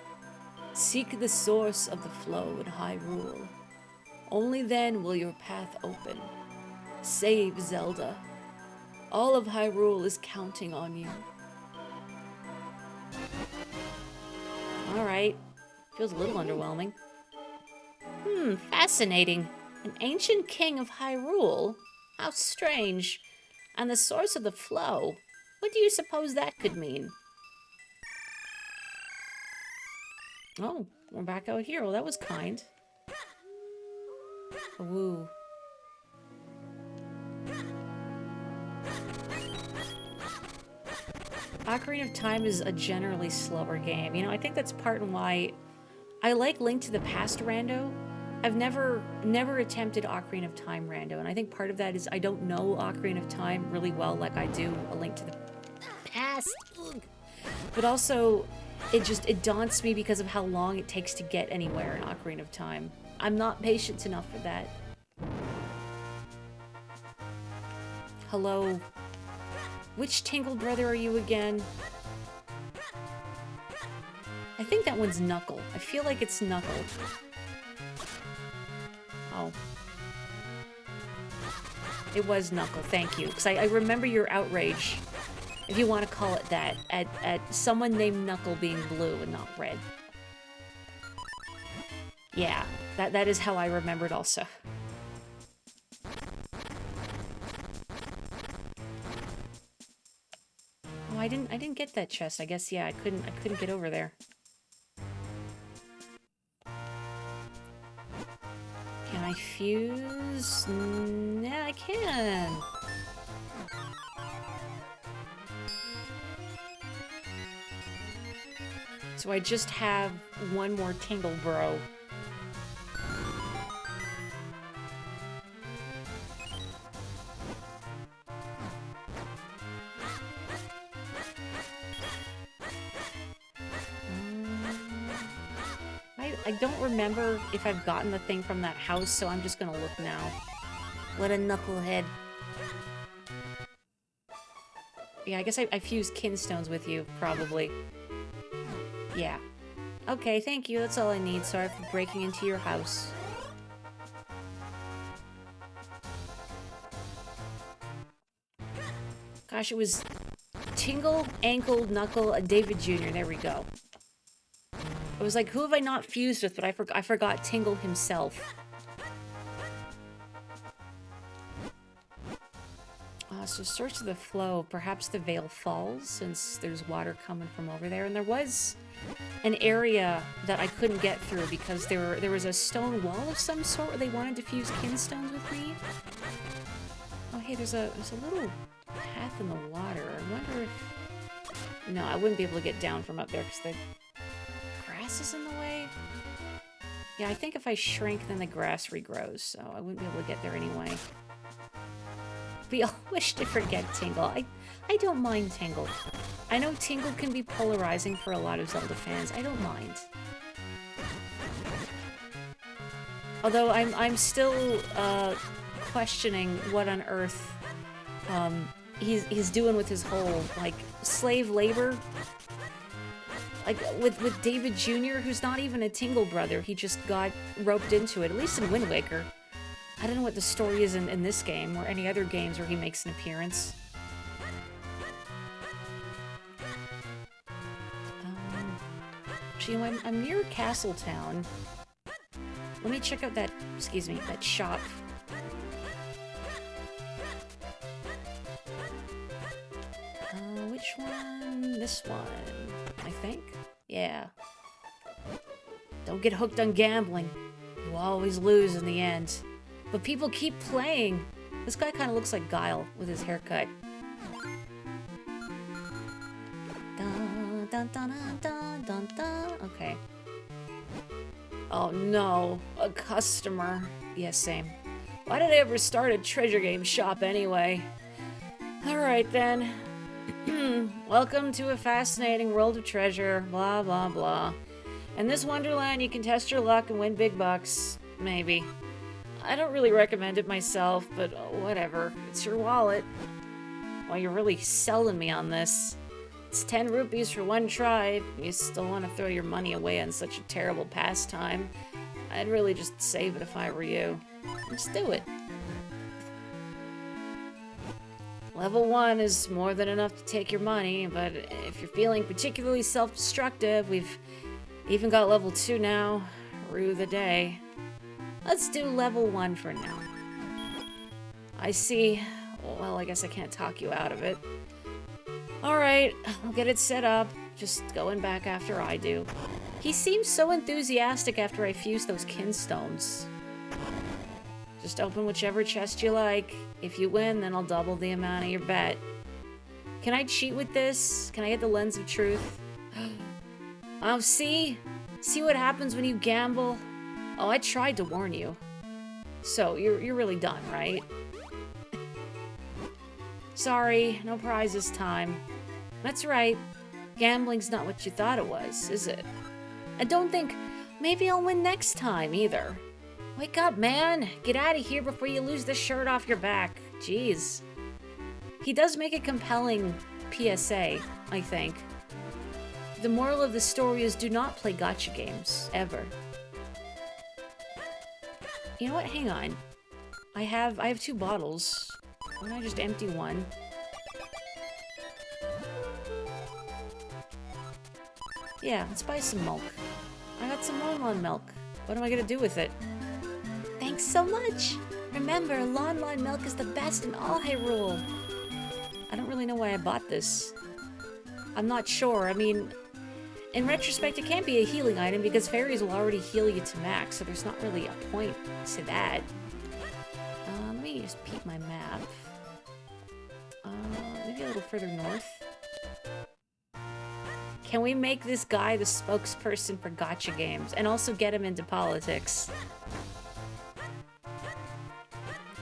Seek the source of the flow in Hyrule. Only then will your path open. Save Zelda. All of Hyrule is counting on you. Alright. Feels a little underwhelming. Fascinating. An ancient king of Hyrule? How strange. And the source of the flow. What do you suppose that could mean? Oh, we're back out here. Well, that was kind. Woo. Ocarina of Time is a generally slower game. You know, I think that's part of why I like Link to the Past rando. I've never attempted Ocarina of Time rando, and I think part of that is I don't know Ocarina of Time really well like I do A Link to the Past. Ugh. But also, it daunts me because of how long it takes to get anywhere in Ocarina of Time. I'm not patient enough for that. Hello. Which Tingle brother are you again? I think that one's Knuckle. I feel like it's Knuckle. Oh. It was Knuckle, thank you. Because I remember your outrage, if you want to call it that, at someone named Knuckle being blue and not red. Yeah, that is how I remembered also. Oh, I didn't get that chest. I guess, yeah, I couldn't get over there. Can I fuse? Yeah, I can. So I just have one more Tingle Bro. I don't remember if I've gotten the thing from that house, so I'm just gonna look now. What a knucklehead. Yeah, I guess I fused Kinstones with you, probably. Yeah. Okay, thank you. That's all I need. Sorry for breaking into your house. Gosh, it was Tingle, Ankle, Knuckle, and David Jr. There we go. I was like, who have I not fused with? But I forgot Tingle himself. So search the flow. Perhaps the Veil Falls, since there's water coming from over there. And there was an area that I couldn't get through because there was a stone wall of some sort where they wanted to fuse Kinstones with me. Oh, hey, there's a little path in the water. I wonder if... No, I wouldn't be able to get down from up there because the grass is in the way. Yeah, I think if I shrink, then the grass regrows, so I wouldn't be able to get there anyway. We all wish to forget Tingle. I don't mind Tingle. I know Tingle can be polarizing for a lot of Zelda fans. I don't mind. Although I'm still questioning what on earth he's doing with his whole like slave labor. Like with David Jr., who's not even a Tingle brother, he just got roped into it. At least in Wind Waker. I don't know what the story is in this game, or any other games where he makes an appearance. Actually, I'm near Castletown. Let me check out that, excuse me, that shop. Which one? This one, I think? Yeah. Don't get hooked on gambling. You always lose in the end. But people keep playing. This guy kind of looks like Guile with his haircut. Dun, dun, dun, dun, dun, dun. Okay. Oh no, a customer. Yeah, same. Why did I ever start a treasure game shop anyway? Alright then. Welcome to a fascinating world of treasure. Blah, blah, blah. In this wonderland, you can test your luck and win big bucks. Maybe. I don't really recommend it myself, but whatever. It's your wallet. Well, you're really selling me on this. It's 10 rupees for one try. You still want to throw your money away on such a terrible pastime. I'd really just save it if I were you. Just do it. Level 1 is more than enough to take your money, but if you're feeling particularly self-destructive, we've even got level 2 now. Rue the day. Let's do level 1 for now. I see. Well, I guess I can't talk you out of it. Alright, I'll get it set up. Just going back after I do. He seems so enthusiastic after I fuse those kinstones. Just open whichever chest you like. If you win, then I'll double the amount of your bet. Can I cheat with this? Can I get the lens of truth? Oh, see? See what happens when you gamble? Oh, I tried to warn you. So, you're really done, right? Sorry, no prize this time. That's right. Gambling's not what you thought it was, is it? And don't think, maybe I'll win next time, either. Wake up, man! Get out of here before you lose the shirt off your back. Jeez. He does make a compelling PSA, I think. The moral of the story is do not play gacha games, ever. You know what? Hang on. I have 2 bottles. Why don't I just empty one? Yeah, let's buy some milk. I got some Lon milk. What am I gonna do with it? Thanks so much. Remember, Lon milk is the best in all Hyrule. I don't really know why I bought this. I'm not sure. I mean, in retrospect, it can't be a healing item because fairies will already heal you to max, so there's not really a point to that. Let me just peek my map. Maybe a little further north. Can we make this guy the spokesperson for gacha games and also get him into politics?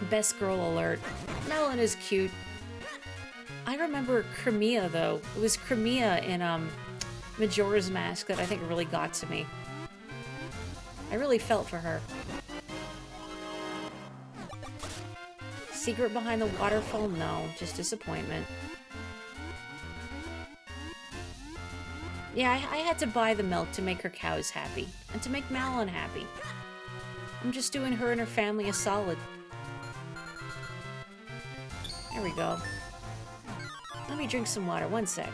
Best girl alert. Melon is cute. I remember Crimea, though. It was Crimea in Majora's Mask that I think really got to me. I really felt for her. Secret behind the waterfall? No, just disappointment. Yeah, I had to buy the milk to make her cows happy, and to make Malon happy. I'm just doing her and her family a solid. There we go. Let me drink some water, one sec.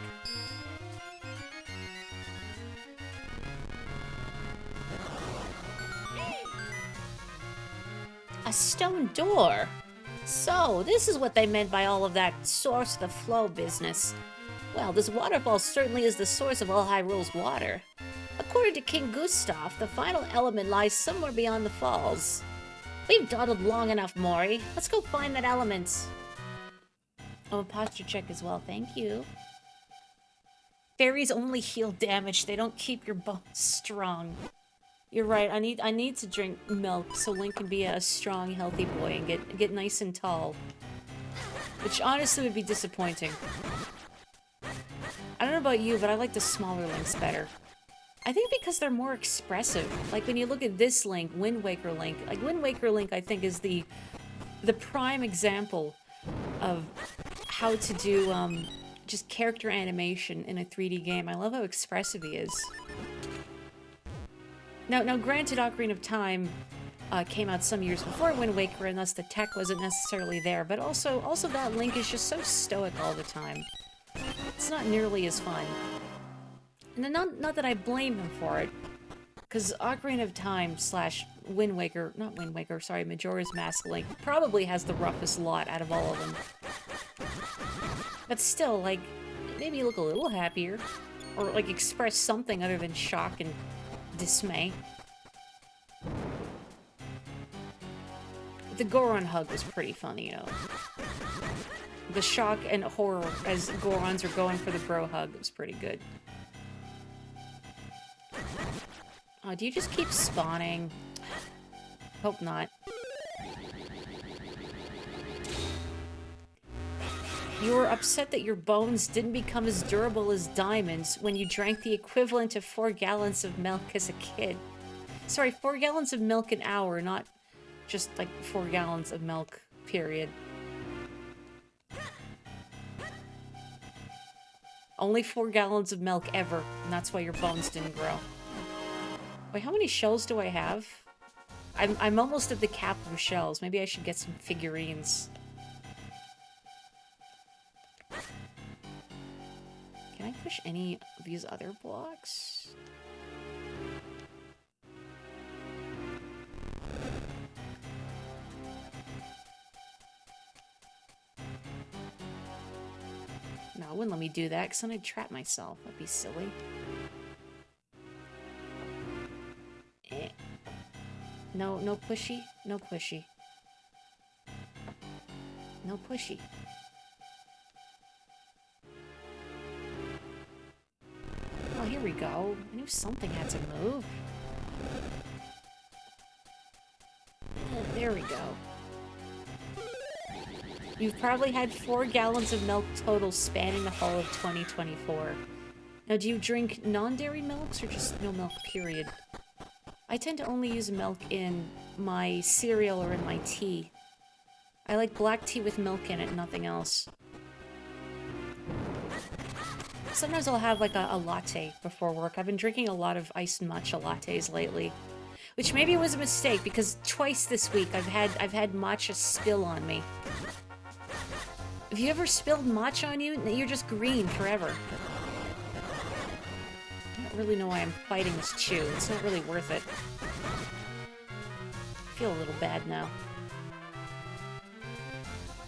A stone door. So, this is what they meant by all of that source of the flow business. Well, this waterfall certainly is the source of all Hyrule's water. According to King Gustav, the final element lies somewhere beyond the falls. We've dawdled long enough, Mori. Let's go find that element. Oh, a posture check as well, thank you. Fairies only heal damage, they don't keep your bones strong. You're right, I need to drink milk so Link can be a strong, healthy boy and get nice and tall. Which honestly would be disappointing. I don't know about you, but I like the smaller Links better. I think because they're more expressive. Like when you look at this Link, Wind Waker Link, like Wind Waker Link I think is the prime example of how to do just character animation in a 3D game. I love how expressive he is. Now granted, Ocarina of Time came out some years before Wind Waker, and thus the tech wasn't necessarily there, but also that Link is just so stoic all the time. It's not nearly as fun. And not that I blame him for it, because Ocarina of Time / Wind Waker, not Wind Waker, sorry, Majora's Mask Link probably has the roughest lot out of all of them. But still, like, maybe look a little happier, or like express something other than shock and dismay. The Goron hug was pretty funny, though. The shock and horror as Gorons are going for the bro hug was pretty good. Oh, do you just keep spawning? Hope not. You were upset that your bones didn't become as durable as diamonds when you drank the equivalent of 4 gallons of milk as a kid. Sorry, 4 gallons of milk an hour, not just like 4 gallons of milk, period. Only 4 gallons of milk ever, and that's why your bones didn't grow. Wait, how many shells do I have? I'm almost at the cap of shells. Maybe I should get some figurines. Can I push any of these other blocks? wouldn't let me do that, because then I'd trap myself. That'd be silly. No, no pushy. No pushy. No pushy. Oh, here we go. I knew something had to move. There we go. You've probably had 4 gallons of milk total spanning the whole of 2024. Now, do you drink non-dairy milks or just no milk, period? I tend to only use milk in my cereal or in my tea. I like black tea with milk in it, nothing else. Sometimes I'll have like a latte before work. I've been drinking a lot of iced matcha lattes lately. Which maybe was a mistake, because twice this week I've had matcha spill on me. Have you ever spilled matcha on you? You're just green forever. I don't really know why I'm fighting this chew. It's not really worth it. I feel a little bad now.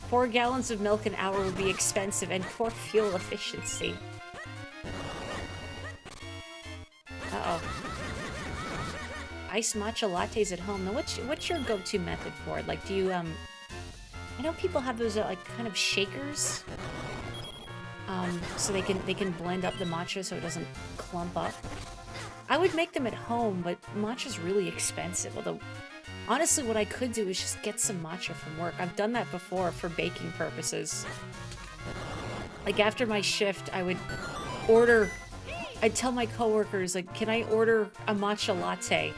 4 gallons of milk an hour would be expensive and poor fuel efficiency. Uh-oh. Iced matcha lattes at home. Now, what's your go-to method for it? Like, do you, I know people have those, like, kind of shakers. So they can blend up the matcha so it doesn't clump up. I would make them at home, but matcha's really expensive. Although, honestly, what I could do is just get some matcha from work. I've done that before for baking purposes. Like, after my shift, I would order... I'd tell my coworkers, like, can I order a matcha latte?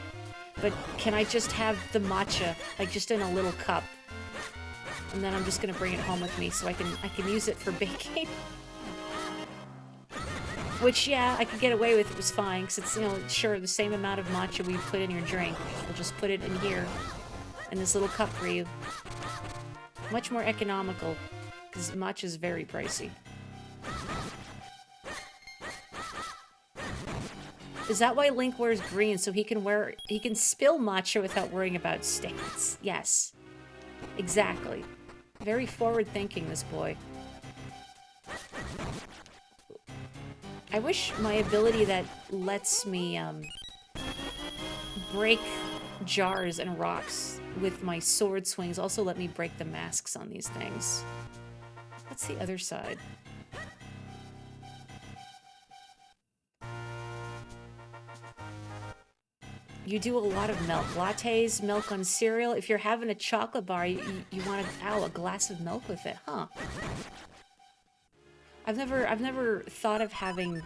But can I just have the matcha, like, just in a little cup? And then I'm just gonna bring it home with me so I can use it for baking. Which, yeah, I could get away with. It was fine, because it's, you know, sure, the same amount of matcha we put in your drink. We'll just put it in here, in this little cup for you. Much more economical, because matcha is very pricey. Is that why Link wears green, so he can spill matcha without worrying about stains? Yes. Exactly. Very forward-thinking, this boy. I wish my ability that lets me, break jars and rocks with my sword swings also let me break the masks on these things. What's the other side? You do a lot of milk. Lattes, milk on cereal. If you're having a chocolate bar, you want a glass of milk with it, huh? I've never thought of having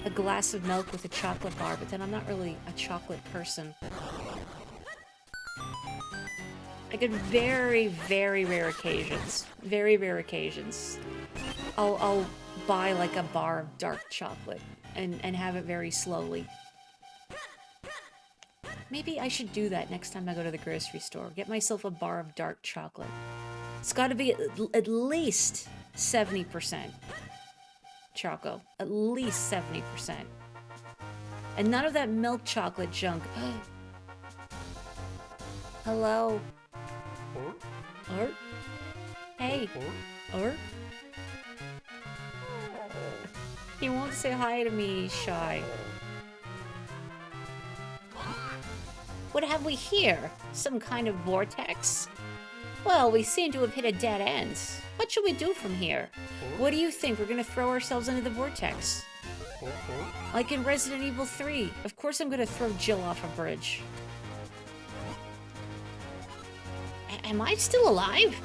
a glass of milk with a chocolate bar, but then I'm not really a chocolate person. Like, in very, very rare occasions, I'll buy like a bar of dark chocolate and have it very slowly. Maybe I should do that next time I go to the grocery store. Get myself a bar of dark chocolate. It's got to be at least 70% choco. At least 70%. And none of that milk chocolate junk. Hello. Or? Hey. Or? He won't say hi to me, he's shy. What have we here? Some kind of vortex? Well, we seem to have hit a dead end. What should we do from here? What do you think? We're gonna throw ourselves into the vortex? Like in Resident Evil 3. Of course I'm gonna throw Jill off a bridge. Am I still alive?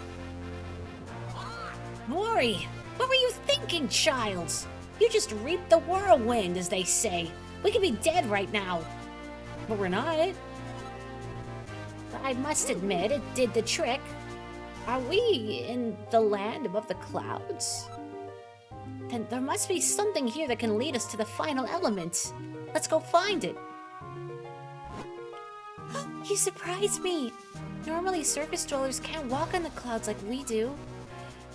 Mori, what were you thinking, child? You just reaped the whirlwind, as they say. We could be dead right now. But we're not. I must admit, it did the trick. Are we in the land above the clouds? Then there must be something here that can lead us to the final element. Let's go find it. You surprised me. Normally, surface dwellers can't walk on the clouds like we do.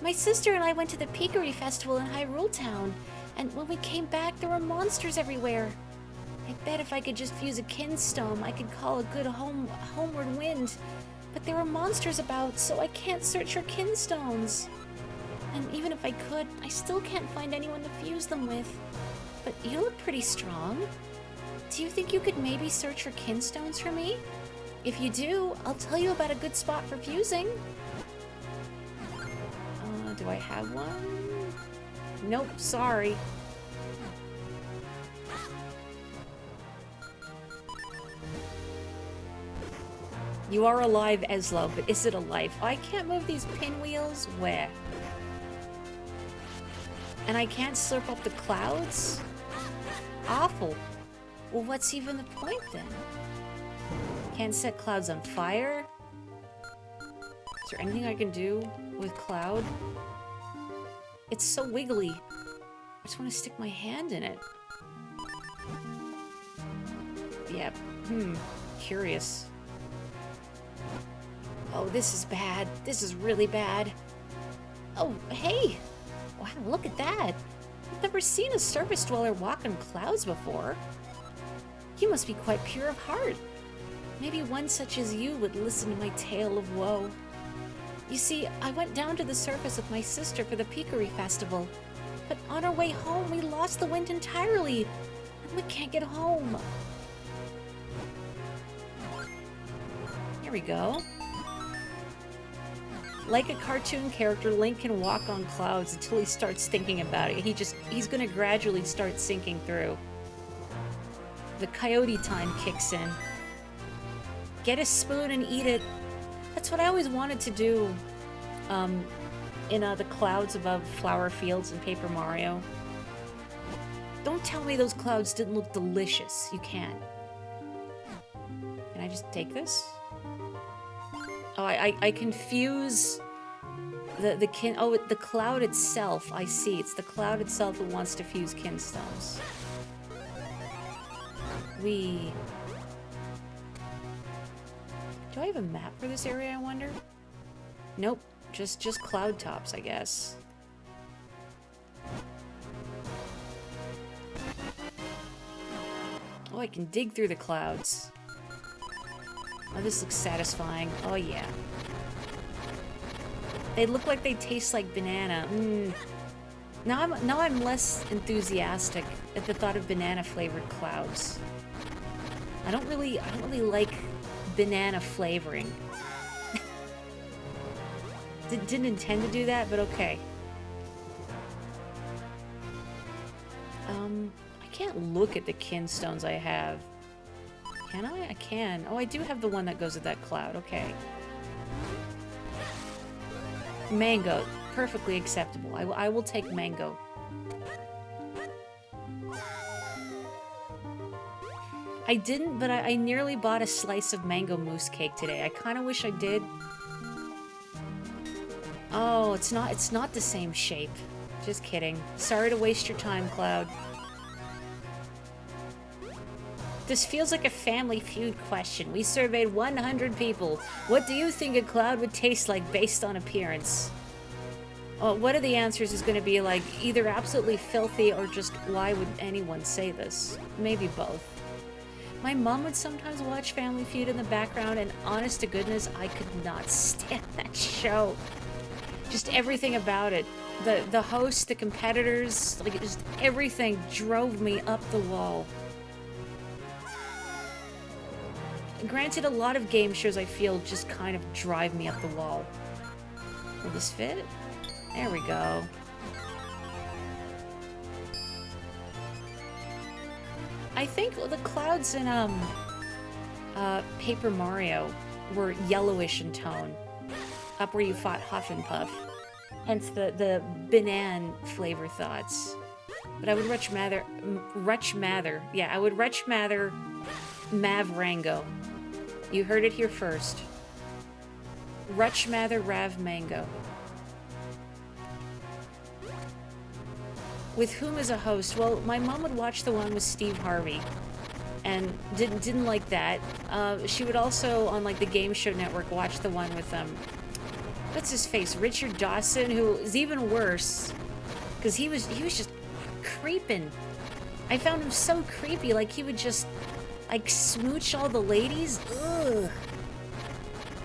My sister and I went to the Peakery Festival in Hyrule Town, and when we came back, there were monsters everywhere. I bet if I could just fuse a kinstone, I could call a good homeward wind. But there are monsters about, so I can't search for kinstones. And even if I could, I still can't find anyone to fuse them with. But you look pretty strong. Do you think you could maybe search for kinstones for me? If you do, I'll tell you about a good spot for fusing. Do I have one? Nope, sorry. You are alive, Eslo, but is it alive? I can't move these pinwheels? Where? And I can't slurp up the clouds? Awful. Well, what's even the point then? Can't set clouds on fire? Is there anything I can do with cloud? It's so wiggly. I just want to stick my hand in it. Yeah, curious. Oh, this is bad. This is really bad. Oh, hey! Wow, look at that. I've never seen a surface dweller walk on clouds before. You must be quite pure of heart. Maybe one such as you would listen to my tale of woe. You see, I went down to the surface with my sister for the Peakery Festival. But on our way home, we lost the wind entirely. And we can't get home. Here we go. Like a cartoon character, Link can walk on clouds until he starts thinking about it. He's gonna gradually start sinking through. The coyote time kicks in. Get a spoon and eat it. That's what I always wanted to do in the clouds above flower fields in Paper Mario. Don't tell me those clouds didn't look delicious. You can't. Can I just take this? Oh, I confuse the cloud itself. I see. It's the cloud itself that wants to fuse kinstones. Do I have a map for this area, I wonder? Nope. Just cloud tops, I guess. Oh, I can dig through the clouds. Oh, this looks satisfying. Oh, yeah. They look like they taste like banana. Now I'm less enthusiastic at the thought of banana-flavored clouds. I don't really like banana flavoring. Didn't intend to do that, but okay. I can't look at the kinstones I have. Can I? I can. Oh, I do have the one that goes with that cloud. Okay. Mango. Perfectly acceptable. I will take mango. I didn't, but I nearly bought a slice of mango mousse cake today. I kind of wish I did. Oh, it's not the same shape. Just kidding. Sorry to waste your time, Cloud. This feels like a Family Feud question. We surveyed 100 people. What do you think a cloud would taste like based on appearance? One of the answers is going to be like either absolutely filthy or just why would anyone say this? Maybe both. My mom would sometimes watch Family Feud in the background, and honest to goodness, I could not stand that show. Just everything about it. The host, the competitors, like just everything drove me up the wall. Granted, a lot of game shows I feel just kind of drive me up the wall. Will this fit? There we go. I think the clouds in Paper Mario were yellowish in tone, up where you fought Huff and Puff. Hence the banana flavor thoughts. But I would I would retch mather Mav Rango. You heard it here first. Retch mather Rav Mango. With whom as a host? Well, my mom would watch the one with Steve Harvey, and didn't like that. She would also, on like the Game Show Network, watch the one with what's his face, Richard Dawson, who is even worse, because he was just creeping. I found him so creepy. Like he would just like smooch all the ladies. Ugh.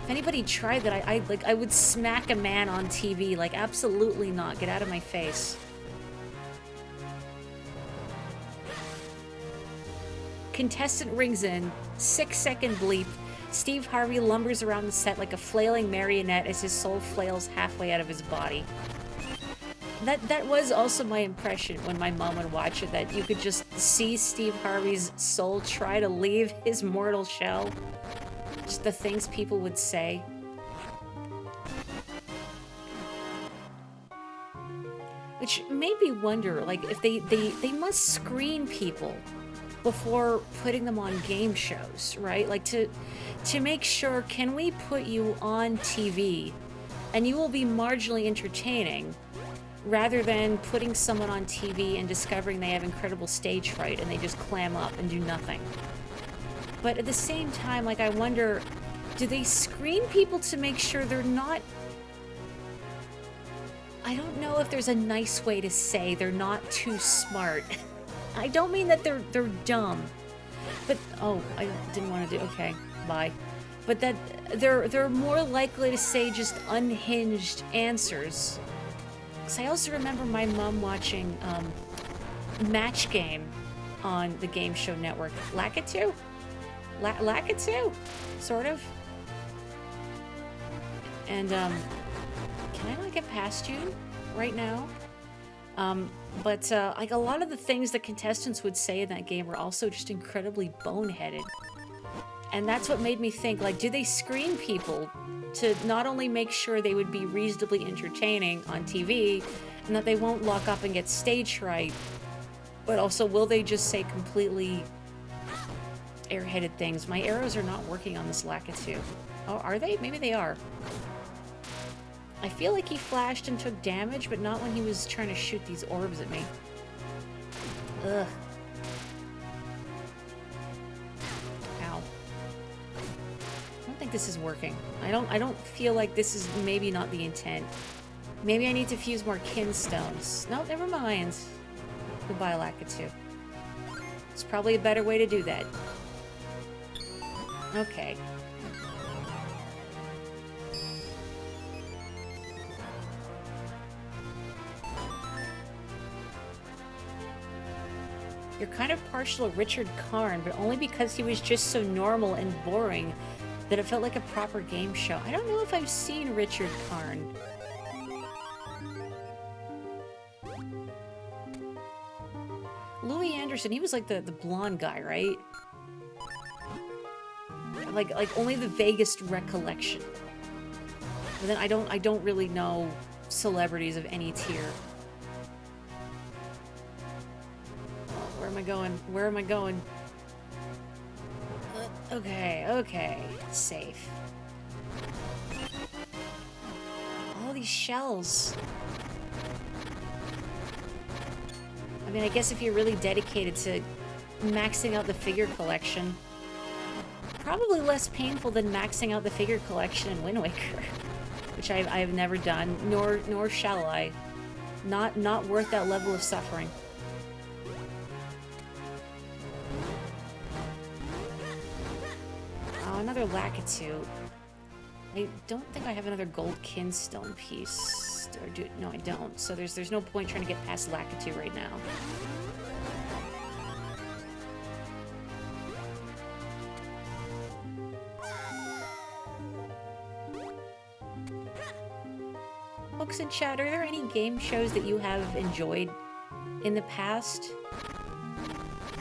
If anybody tried that, I would smack a man on TV. Like, absolutely not. Get out of my face. Contestant rings in. 6-second bleep. Steve Harvey lumbers around the set like a flailing marionette as his soul flails halfway out of his body. That was also my impression when my mom would watch it, that you could just see Steve Harvey's soul try to leave his mortal shell. Just the things people would say. Which made me wonder, like, if they must screen people before putting them on game shows, right? Like, to make sure, can we put you on TV and you will be marginally entertaining, rather than putting someone on TV and discovering they have incredible stage fright and they just clam up and do nothing. But at the same time, like, I wonder, do they screen people to make sure they're not... I don't know if there's a nice way to say they're not too smart. I don't mean that they're dumb. But, oh, I didn't want to do... Okay, bye. But that they're more likely to say just unhinged answers. Because I also remember my mom watching Match Game on the Game Show Network. Lakitu? Lakitu? Sort of. And, can I not get past you right now? But like, a lot of the things that contestants would say in that game were also just incredibly boneheaded. And that's what made me think, like, do they screen people to not only make sure they would be reasonably entertaining on TV and that they won't lock up and get stage fright, but also will they just say completely airheaded things? My arrows are not working on this Lakitu. Oh, are they? Maybe they are. I feel like he flashed and took damage, but not when he was trying to shoot these orbs at me. Ugh. Ow. I don't think this is working. I don't feel like this is maybe not the intent. Maybe I need to fuse more kinstones. No, never mind. Goodbye, Lakitu. It's probably a better way to do that. Okay. You're kind of partial to Richard Karn, but only because he was just so normal and boring that it felt like a proper game show. I don't know if I've seen Richard Karn. Louis Anderson, he was like the blonde guy, right? Like only the vaguest recollection. But then I don't really know celebrities of any tier. Where am I going? Where am I going? Okay. Safe. All these shells. I mean, I guess if you're really dedicated to maxing out the figure collection, probably less painful than maxing out the figure collection in Wind Waker, which I have never done, nor shall I. Not worth that level of suffering. Oh, another Lakitu. I don't think I have another gold kinstone piece. Or no, I don't. So there's no point trying to get past Lakitu right now. Books and chat, are there any game shows that you have enjoyed in the past?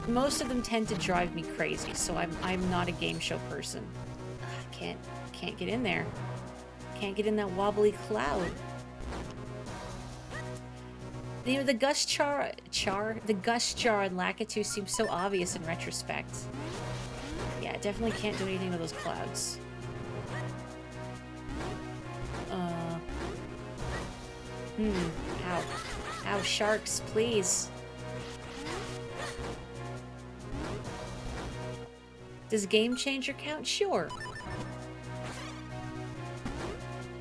Most of them tend to drive me crazy, so I'm not a game show person. Ugh, can't get in there. Can't get in that wobbly cloud. You know, the Gust Jar and Lakitu seem so obvious in retrospect. Yeah, definitely can't do anything with those clouds. Ow. Ow, sharks, please. Does Game Changer count? Sure.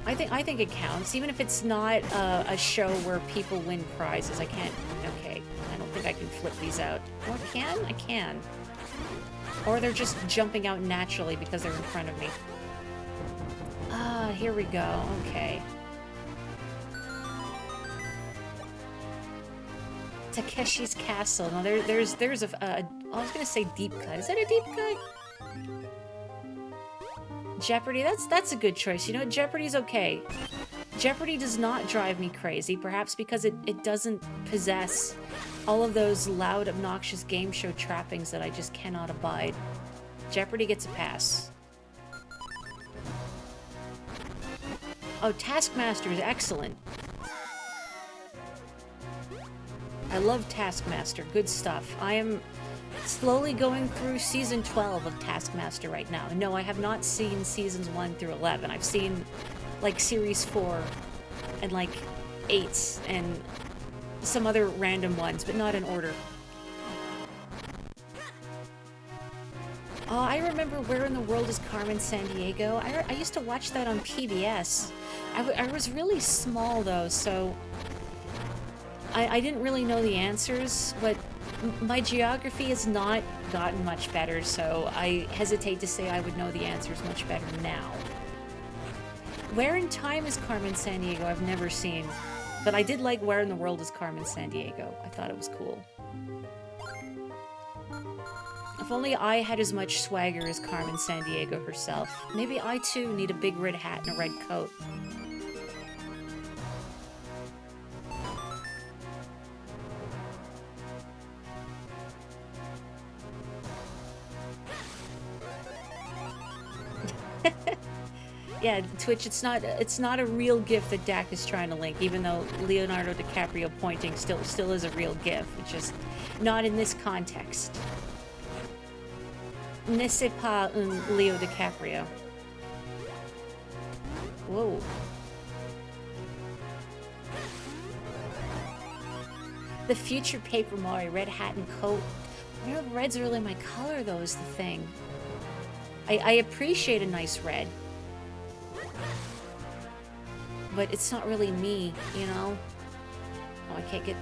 I think it counts, even if it's not a show where people win prizes. I can't. Okay, I don't think I can flip these out. Oh, I can? I can. Or they're just jumping out naturally because they're in front of me. Ah, here we go. Okay. Takeshi's Castle. No, there's I was gonna say deep cut. Is that a deep cut? Jeopardy. That's a good choice. You know, Jeopardy's okay. Jeopardy does not drive me crazy, perhaps because it doesn't possess all of those loud, obnoxious game show trappings that I just cannot abide. Jeopardy gets a pass. Oh, Taskmaster is excellent. I love Taskmaster. Good stuff. I am slowly going through season 12 of Taskmaster right now. No, I have not seen seasons 1 through 11. I've seen like series 4 and like 8 and some other random ones, but not in order. Oh, I remember Where in the World is Carmen Sandiego? I used to watch that on PBS. I was really small though, so I didn't really know the answers, but my geography has not gotten much better, so I hesitate to say I would know the answers much better now. Where in Time is Carmen Sandiego? I've never seen, but I did like Where in the World is Carmen Sandiego. I thought it was cool. If only I had as much swagger as Carmen Sandiego herself. Maybe I too need a big red hat and a red coat. Yeah, Twitch, it's not a real GIF that Dak is trying to link, even though Leonardo DiCaprio pointing still is a real GIF. It's just not in this context. Ne sais pas un Leo DiCaprio. Whoa. The future Paper Mario, red hat and coat. I don't know if red's really my color though, is the thing. I appreciate a nice red. But it's not really me, you know? Oh, I can't,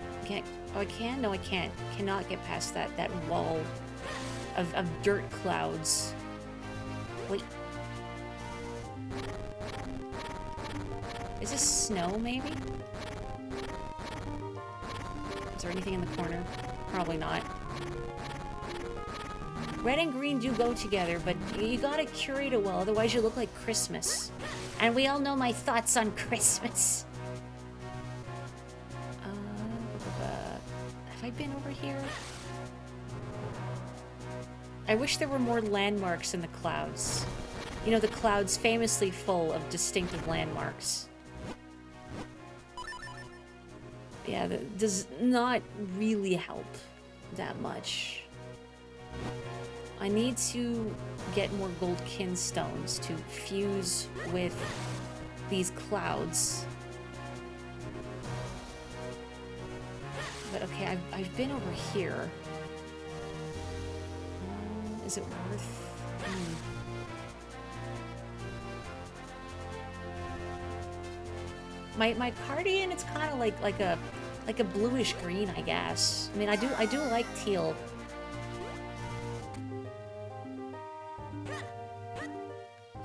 oh, I can? No, I can't. Cannot get past that wall of dirt clouds. Wait. Is this snow, maybe? Is there anything in the corner? Probably not. Red and green do go together, but you gotta curate it well, otherwise you look like Christmas. And we all know my thoughts on Christmas. Have I been over here? I wish there were more landmarks in the clouds. You know, the clouds famously full of distinctive landmarks. Yeah, that does not really help that much. I need to get more gold kinstones to fuse with these clouds. But okay, I've been over here. Is it worth... My cardigan, it's kind of like a bluish green, I guess. I mean, I do like teal.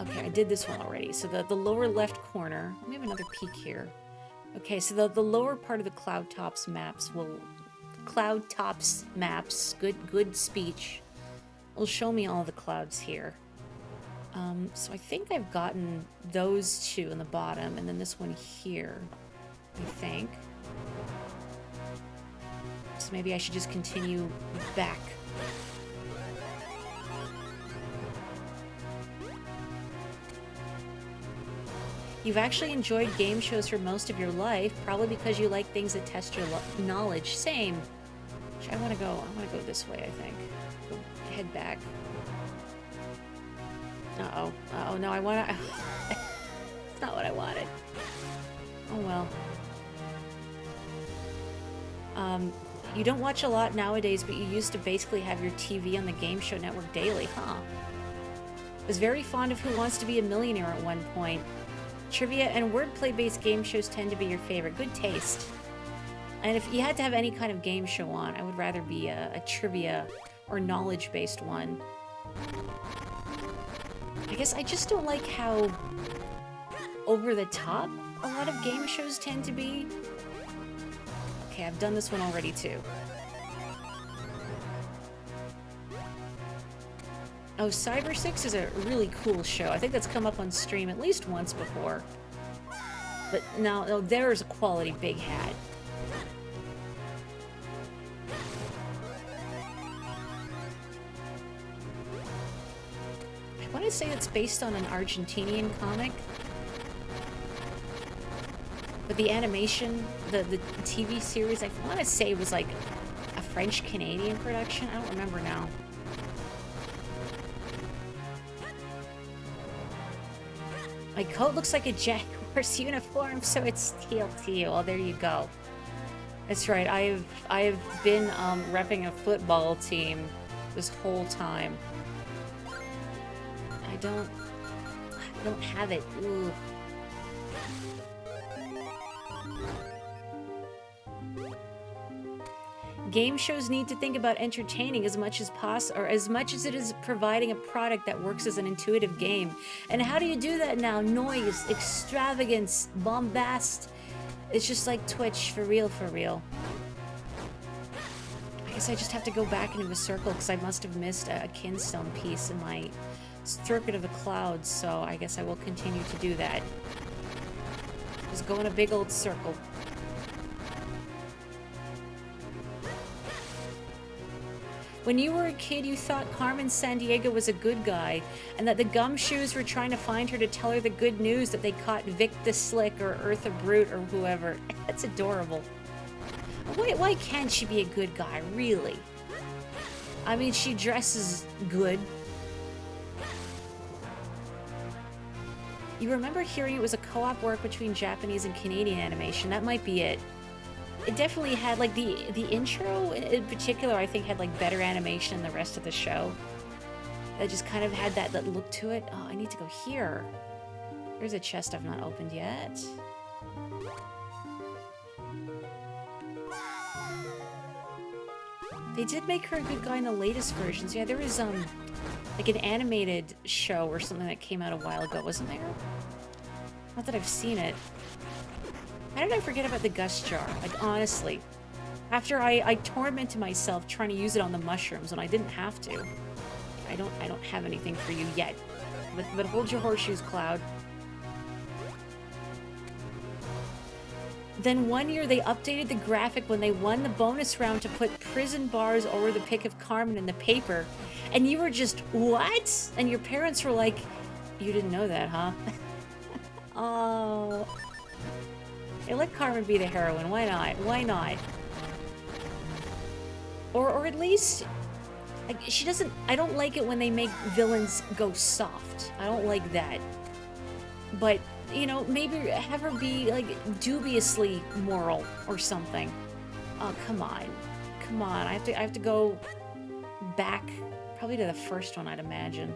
Okay, I did this one already. So the lower left corner, let me have another peek here. Okay, so the lower part of the Cloud Tops maps will... Cloud Tops maps, good speech, will show me all the clouds here. So I think I've gotten those two in the bottom, and then this one here, I think. So maybe I should just continue back. You've actually enjoyed game shows for most of your life, probably because you like things that test your knowledge. Same. I want to go this way, I think. Go head back. Uh-oh. Uh-oh, no, I want to... It's not what I wanted. Oh, well. You don't watch a lot nowadays, but you used to basically have your TV on the Game Show Network daily, huh? Was very fond of Who Wants to Be a Millionaire at one point. Trivia and wordplay-based game shows tend to be your favorite. Good taste. And if you had to have any kind of game show on, I would rather be a trivia or knowledge-based one. I guess I just don't like how over the top a lot of game shows tend to be. Okay, I've done this one already too. Oh, Cyber 6 is a really cool show. I think that's come up on stream at least once before. But now, no, there's a quality big hat. I want to say it's based on an Argentinian comic. But the animation, the TV series, I want to say was like a French-Canadian production. I don't remember now. My coat looks like a Jaguar's uniform, so it's teal to you. Oh, there you go. That's right. I've been repping a football team this whole time. I don't have it. Ooh. Game shows need to think about entertaining as much as possible, or as much as it is providing a product that works as an intuitive game. And how do you do that now? Noise, extravagance, bombast. It's just like Twitch, for real, for real. I guess I just have to go back into a circle because I must have missed a kinstone piece in my Circuit of the Clouds, so I guess I will continue to do that. Just go in a big old circle. When you were a kid, you thought Carmen Sandiego was a good guy, and that the gumshoes were trying to find her to tell her the good news that they caught Vic the Slick or Eartha Brute or whoever. That's adorable. Why can't she be a good guy, really? I mean, she dresses good. You remember hearing it was a co-op work between Japanese and Canadian animation. That might be it. It definitely had, like, the intro in particular, I think, had, like, better animation than the rest of the show. That just kind of had that look to it. Oh, I need to go here. There's a chest I've not opened yet. They did make her a good guy in the latest versions. Yeah, there was, like, an animated show or something that came out a while ago, wasn't there? Not that I've seen it. How did I forget about the Gus jar? Like, honestly. After I tormented myself trying to use it on the mushrooms when I didn't have to. I don't have anything for you yet. But hold your horseshoes, Cloud. Then one year they updated the graphic when they won the bonus round to put prison bars over the pic of Carmen in the paper. And you were just, what? And your parents were like, you didn't know that, huh? Oh... Hey, let Carmen be the heroine. Why not? Why not? Or at least, like, she doesn't. I don't like it when they make villains go soft. I don't like that. But you know, maybe have her be like dubiously moral or something. Oh, come on, come on. I have to go back, probably to the first one, I'd imagine.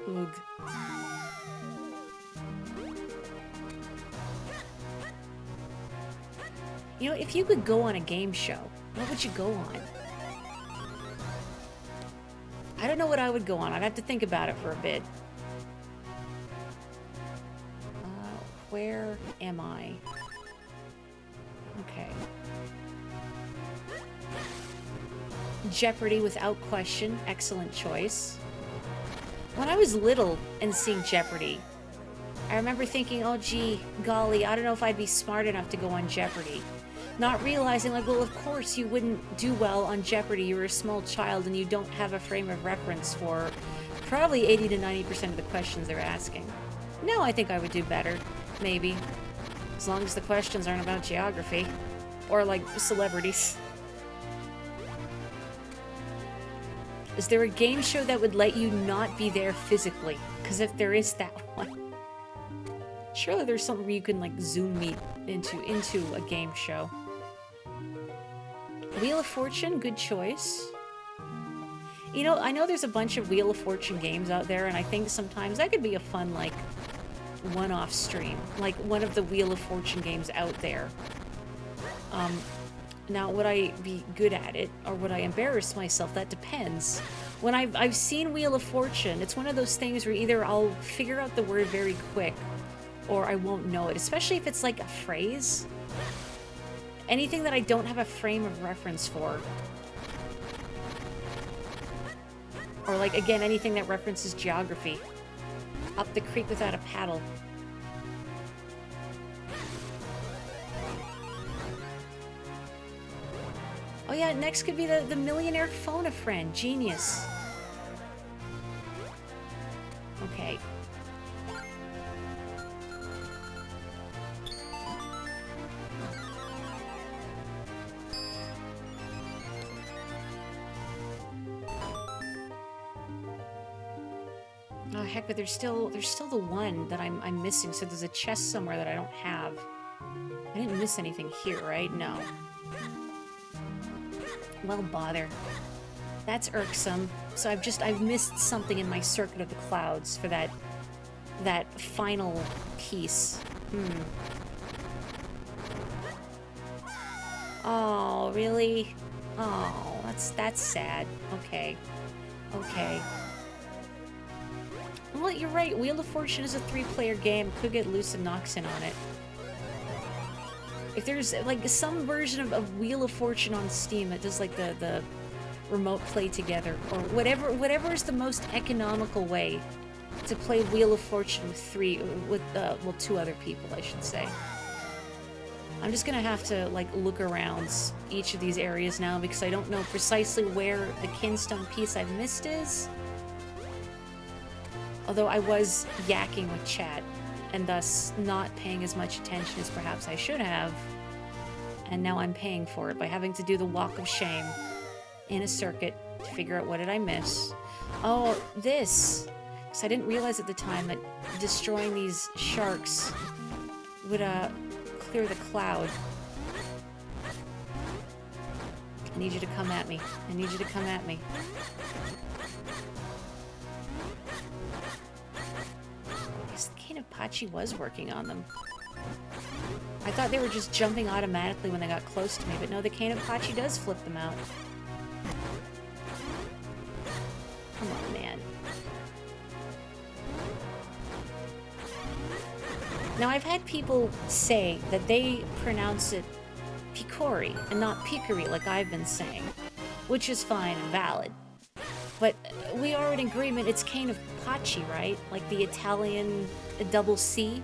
Oog. You know, if you could go on a game show, what would you go on? I don't know what I would go on. I'd have to think about it for a bit. Where am I? Okay. Jeopardy without question. Excellent choice. When I was little and seeing Jeopardy, I remember thinking, oh gee, golly, I don't know if I'd be smart enough to go on Jeopardy. Not realizing, like, well, of course you wouldn't do well on Jeopardy. You're a small child and you don't have a frame of reference for probably 80 to 90% of the questions they're asking. Now I think I would do better, maybe. As long as the questions aren't about geography. Or, like, celebrities. Is there a game show that would let you not be there physically? Because if there is that one, surely there's something where you can, like, Zoom meet into a game show. Wheel of Fortune, good choice. You know, I know there's a bunch of Wheel of Fortune games out there, and I think sometimes that could be a fun, like, one-off stream. Like, one of the Wheel of Fortune games out there. Now, would I be good at it, or would I embarrass myself? That depends. When I've seen Wheel of Fortune, it's one of those things where either I'll figure out the word very quick, or I won't know it, especially if it's like a phrase. Anything that I don't have a frame of reference for. Or like, again, anything that references geography. Up the creek without a paddle. Oh yeah, next could be the millionaire phone a friend. Genius. Okay. Oh heck, but there's still the one that I'm missing, so there's a chest somewhere that I don't have. I didn't miss anything here, right? No. Well, bother. That's irksome. So I've missed something in my circuit of the clouds for that final piece. Oh, really? Oh, that's sad. Okay. Okay. Well, you're right. Wheel of Fortune is a 3-player game. Could get loose and Noxin on it. If there's like some version of Wheel of Fortune on Steam that does like the remote play together or whatever is the most economical way to play Wheel of Fortune with well, 2 other people, I should say. I'm just gonna have to like look around each of these areas now because I don't know precisely where the kinstone piece I've missed is. Although I was yakking with chat, and thus not paying as much attention as perhaps I should have. And now I'm paying for it by having to do the walk of shame in a circuit to figure out what did I miss. Oh, this! Because I didn't realize at the time that destroying these sharks would clear the cloud. I need you to come at me. I need you to come at me. Apache was working on them. I thought they were just jumping automatically when they got close to me, but no, the Cane Apache does flip them out. Come on, man. Now, I've had people say that they pronounce it Picori and not Picori like I've been saying, which is fine and valid. But we are in agreement, it's Cane Apache, right? Like the Italian double C?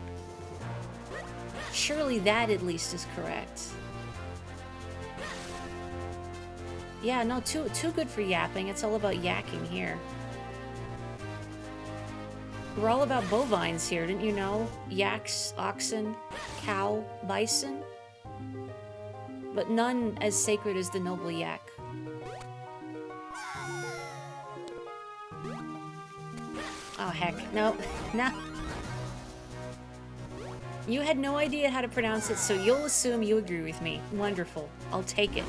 Surely that at least is correct. Yeah, no, too good for yapping. It's all about yakking here. We're all about bovines here, didn't you know? Yaks, oxen, cow, bison. But none as sacred as the noble yak. Oh, heck. No. No. You had no idea how to pronounce it, so you'll assume you agree with me. Wonderful. I'll take it.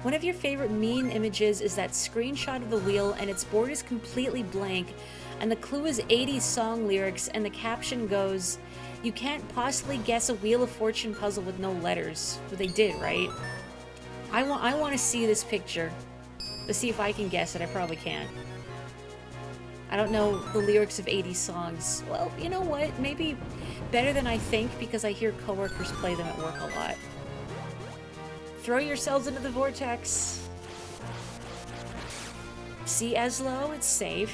One of your favorite meme images is that screenshot of the wheel and its board is completely blank, and the clue is 80s song lyrics, and the caption goes, "You can't possibly guess a Wheel of Fortune puzzle with no letters." But they did, right? I want to see this picture. Let's see if I can guess it. I probably can't. I don't know the lyrics of 80 songs. Well, you know what? Maybe better than I think because I hear coworkers play them at work a lot. Throw yourselves into the vortex. See, Eslo, it's safe.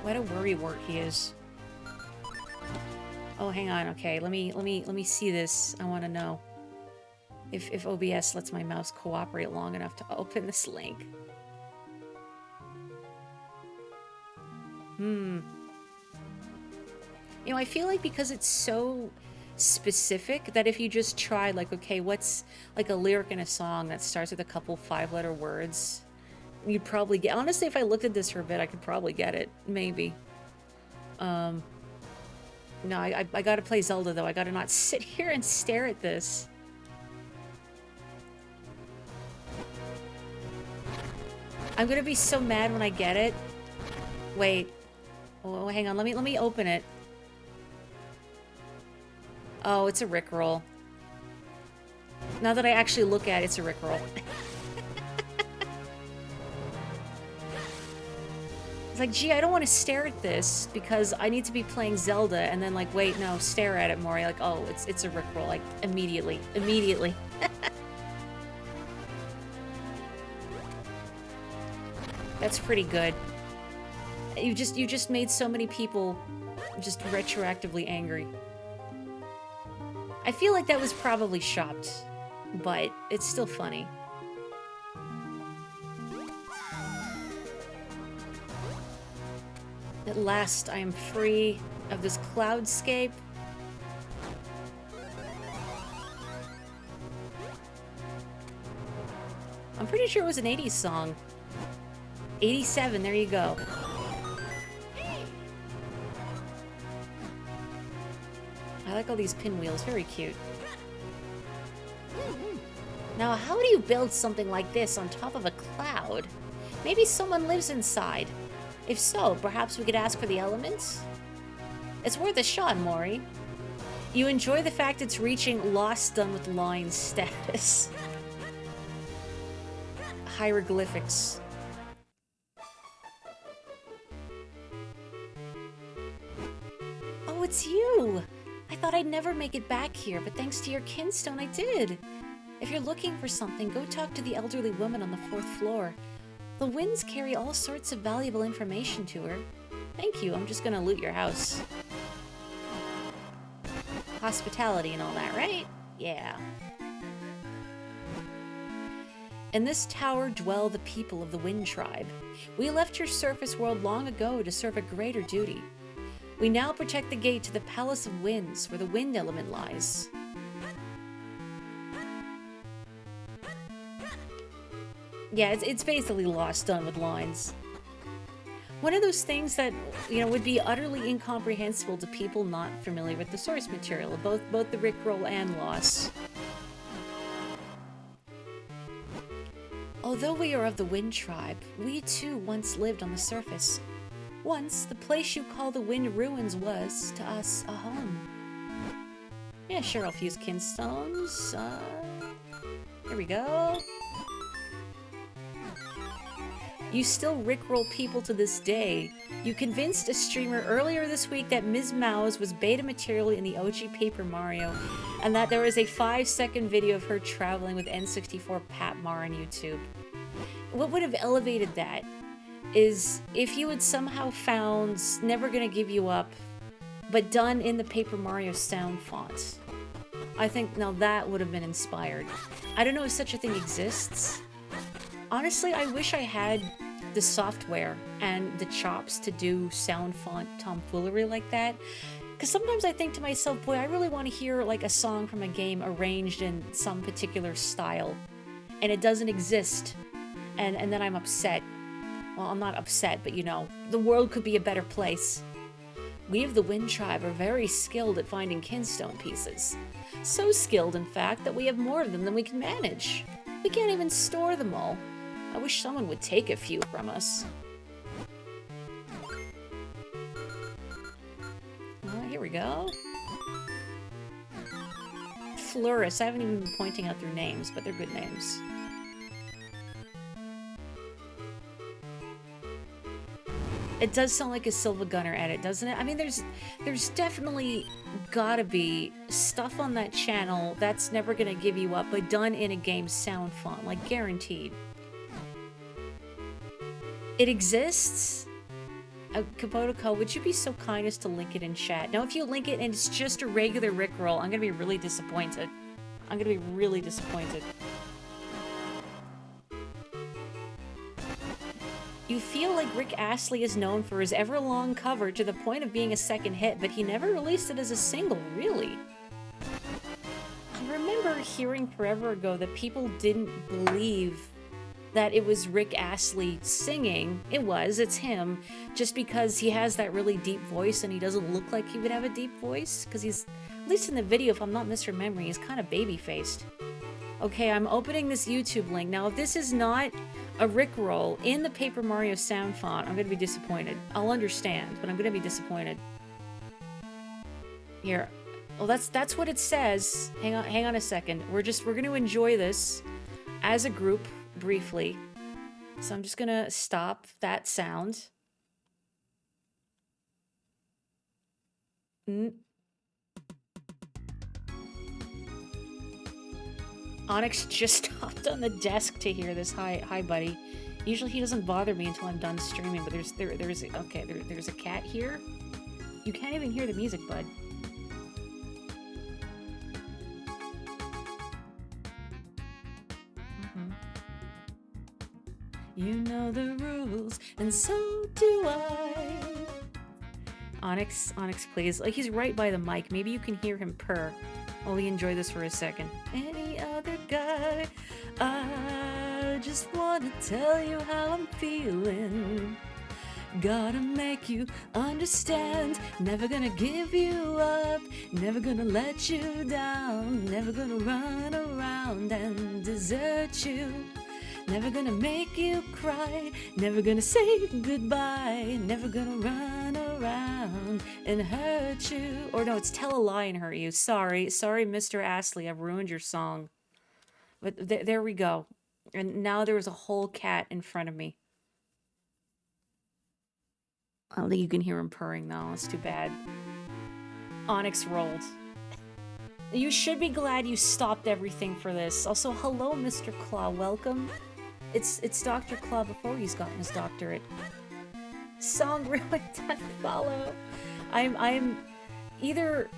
What a worrywart he is. Oh, hang on. Okay, let me see this. I want to know if OBS lets my mouse cooperate long enough to open this link. You know, I feel like because it's so specific that if you just tried, like, okay, what's like a lyric in a song that starts with a couple 5-letter words, you'd probably get. Honestly, if I looked at this for a bit, I could probably get it. Maybe. No, I gotta play Zelda, though. I gotta not sit here and stare at this. I'm gonna be so mad when I get it. Wait. Oh, hang on. Let me open it. Oh, it's a Rickroll. Now that I actually look at it, it's a Rickroll. It's like, gee, I don't want to stare at this because I need to be playing Zelda, and then like, wait, no, stare at it more. Like, oh, it's a Rickroll, like immediately. That's pretty good. You just made so many people just retroactively angry. I feel like that was probably shopped, but it's still funny. At last, I am free of this cloudscape. I'm pretty sure it was an 80s song. 87, there you go. I like all these pinwheels, very cute. Now, how do you build something like this on top of a cloud? Maybe someone lives inside. If so, perhaps we could ask for the elements? It's worth a shot, Mori. You enjoy the fact it's reaching lost done with lines status. Hieroglyphics. Oh, it's you! I thought I'd never make it back here, but thanks to your kinstone, I did. If you're looking for something, go talk to the elderly woman on the 4th floor. The winds carry all sorts of valuable information to her. Thank you, I'm just gonna loot your house. Hospitality and all that, right? Yeah. In this tower dwell the people of the Wind Tribe. We left your surface world long ago to serve a greater duty. We now protect the gate to the Palace of Winds, where the wind element lies. Yeah, it's basically lost done with lines. One of those things that, you know, would be utterly incomprehensible to people not familiar with the source material, both the Rickroll and Loss. Although we are of the Wind Tribe, we too once lived on the surface. Once, the place you call the Wind Ruins was, to us, a home. Yeah, sure, I'll fuse kinstones. Here we go. You still Rickroll people to this day. You convinced a streamer earlier this week that Ms. Mouse was beta material in the OG Paper Mario, and that there was a 5-second video of her traveling with N64 Patmar on YouTube. What would have elevated that is if you had somehow found Never Gonna Give You Up, but done in the Paper Mario sound font. I think now that would have been inspired. I don't know if such a thing exists. Honestly, I wish I had the software and the chops to do sound font tomfoolery like that. Because sometimes I think to myself, boy, I really want to hear like a song from a game arranged in some particular style. And it doesn't exist. And then I'm upset. Well, I'm not upset, but you know, the world could be a better place. We of the Wind Tribe are very skilled at finding kinstone pieces. So skilled, in fact, that we have more of them than we can manage. We can't even store them all. I wish someone would take a few from us. Oh, here we go. Floris. I haven't even been pointing out their names, but they're good names. It does sound like a Silva Gunner edit, doesn't it? I mean, there's definitely gotta be stuff on that channel that's Never Gonna Give You Up, but done in a game sound font, like guaranteed. It exists? Kabotoko, would you be so kind as to link it in chat? Now, if you link it and it's just a regular Rickroll, I'm gonna be really disappointed. I'm gonna be really disappointed. You feel like Rick Astley is known for his ever-long cover to the point of being a second hit, but he never released it as a single, really. I remember hearing forever ago that people didn't believe that it was Rick Astley singing. It was, it's him, just because he has that really deep voice and he doesn't look like he would have a deep voice, because he's, at least in the video, if I'm not misremembering, he's kind of baby-faced. Okay, I'm opening this YouTube link. Now, if this is not a Rickroll in the Paper Mario sound font, I'm gonna be disappointed. I'll understand, but I'm gonna be disappointed. Here, Well, that's what it says. Hang on a second. We're gonna enjoy this as a group briefly. So I'm just gonna stop that sound. Onyx just stopped on the desk to hear this. Hi, buddy. Usually he doesn't bother me until I'm done streaming, but there's a cat here. You can't even hear the music, bud. You know the rules, and so do I. Onyx, please. Like, he's right by the mic. Maybe you can hear him purr while we enjoy this for a second. Any other guy, I just want to tell you how I'm feeling. Gotta make you understand. Never gonna give you up. Never gonna let you down. Never gonna run around and desert you. Never gonna make you cry. Never gonna say goodbye. Never gonna run around and hurt you. Or no, it's tell a lie and hurt you. Sorry, Mr. Astley, I've ruined your song. But there we go. And now there was a whole cat in front of me. I don't think you can hear him purring though. It's too bad. Onyx rolled. You should be glad you stopped everything for this. Also, hello, Mr. Claw. Welcome. It's Dr. Claw before he's gotten his doctorate. Song ruined that follow. I'm either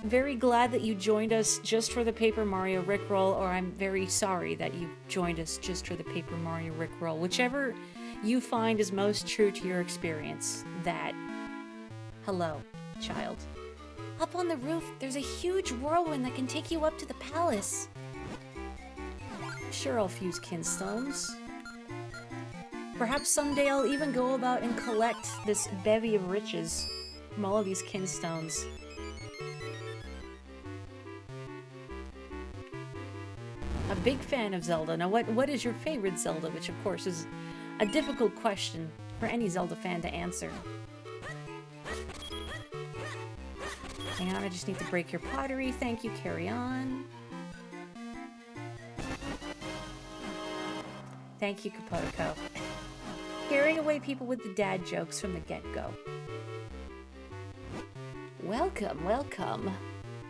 very glad that you joined us just for the Paper Mario Rickroll, or I'm very sorry that you joined us just for the Paper Mario Rickroll. Whichever you find is most true to your experience. That. Hello, child. Up on the roof, there's a huge whirlwind that can take you up to the palace. Sure, I'll fuse kinstones. Perhaps someday I'll even go about and collect this bevy of riches from all of these kinstones. A big fan of Zelda. Now, what is your favorite Zelda? Which, of course, is a difficult question for any Zelda fan to answer. Hang on, I just need to break your pottery. Thank you, carry on. Thank you, Kapotoko. Scaring away people with the dad jokes from the get-go. Welcome, welcome.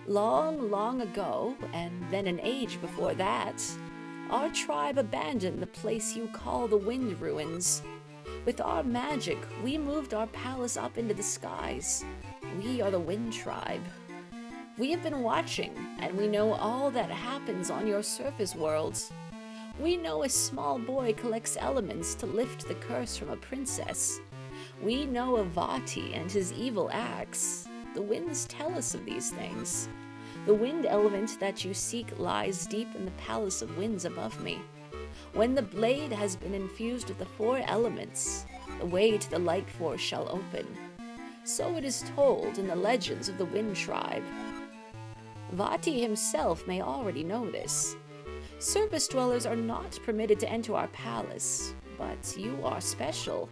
Long, long ago, and then an age before that, our tribe abandoned the place you call the Wind Ruins. With our magic, we moved our palace up into the skies. We are the Wind Tribe. We have been watching, and we know all that happens on your surface worlds. We know a small boy collects elements to lift the curse from a princess. We know of Vati and his evil acts. The winds tell us of these things. The wind element that you seek lies deep in the palace of winds above me. When the blade has been infused with the 4 elements, the way to the light force shall open. So it is told in the legends of the Wind Tribe. Vati himself may already know this. Surface dwellers are not permitted to enter our palace, but you are special.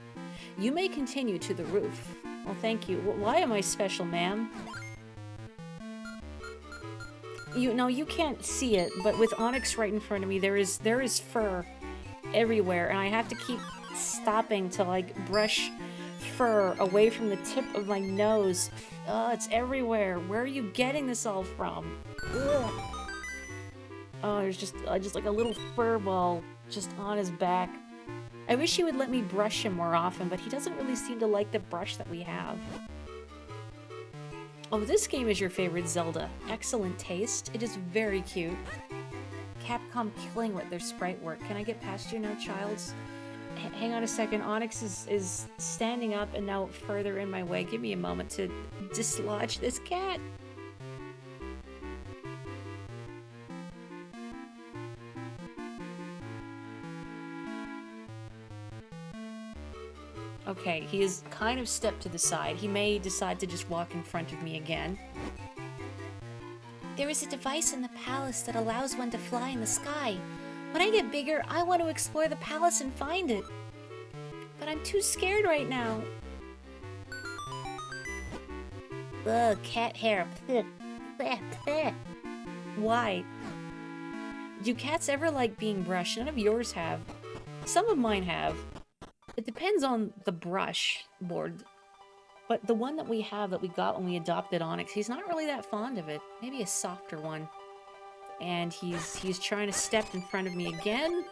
You may continue to the roof. Well, thank you. Why am I special, ma'am? You can't see it, but with Onyx right in front of me, there is fur everywhere, and I have to keep stopping to, like, brush fur away from the tip of my nose. Oh, it's everywhere. Where are you getting this all from? Ugh. Oh, there's just like a little fur ball just on his back. I wish he would let me brush him more often, but he doesn't really seem to like the brush that we have. Oh, this game is your favorite Zelda. Excellent taste. It is very cute. Capcom killing with their sprite work. Can I get past you now, childs? Hang on a second. Onyx is standing up and now further in my way. Give me a moment to dislodge this cat. Okay, he has kind of stepped to the side. He may decide to just walk in front of me again. There is a device in the palace that allows one to fly in the sky. When I get bigger, I want to explore the palace and find it. But I'm too scared right now. Ugh, cat hair. Bleh, bleh. Why? Do cats ever like being brushed? None of yours have. Some of mine have. It depends on the brush board. But the one that we have that we got when we adopted Onyx, he's not really that fond of it. Maybe a softer one. And he's trying to step in front of me again.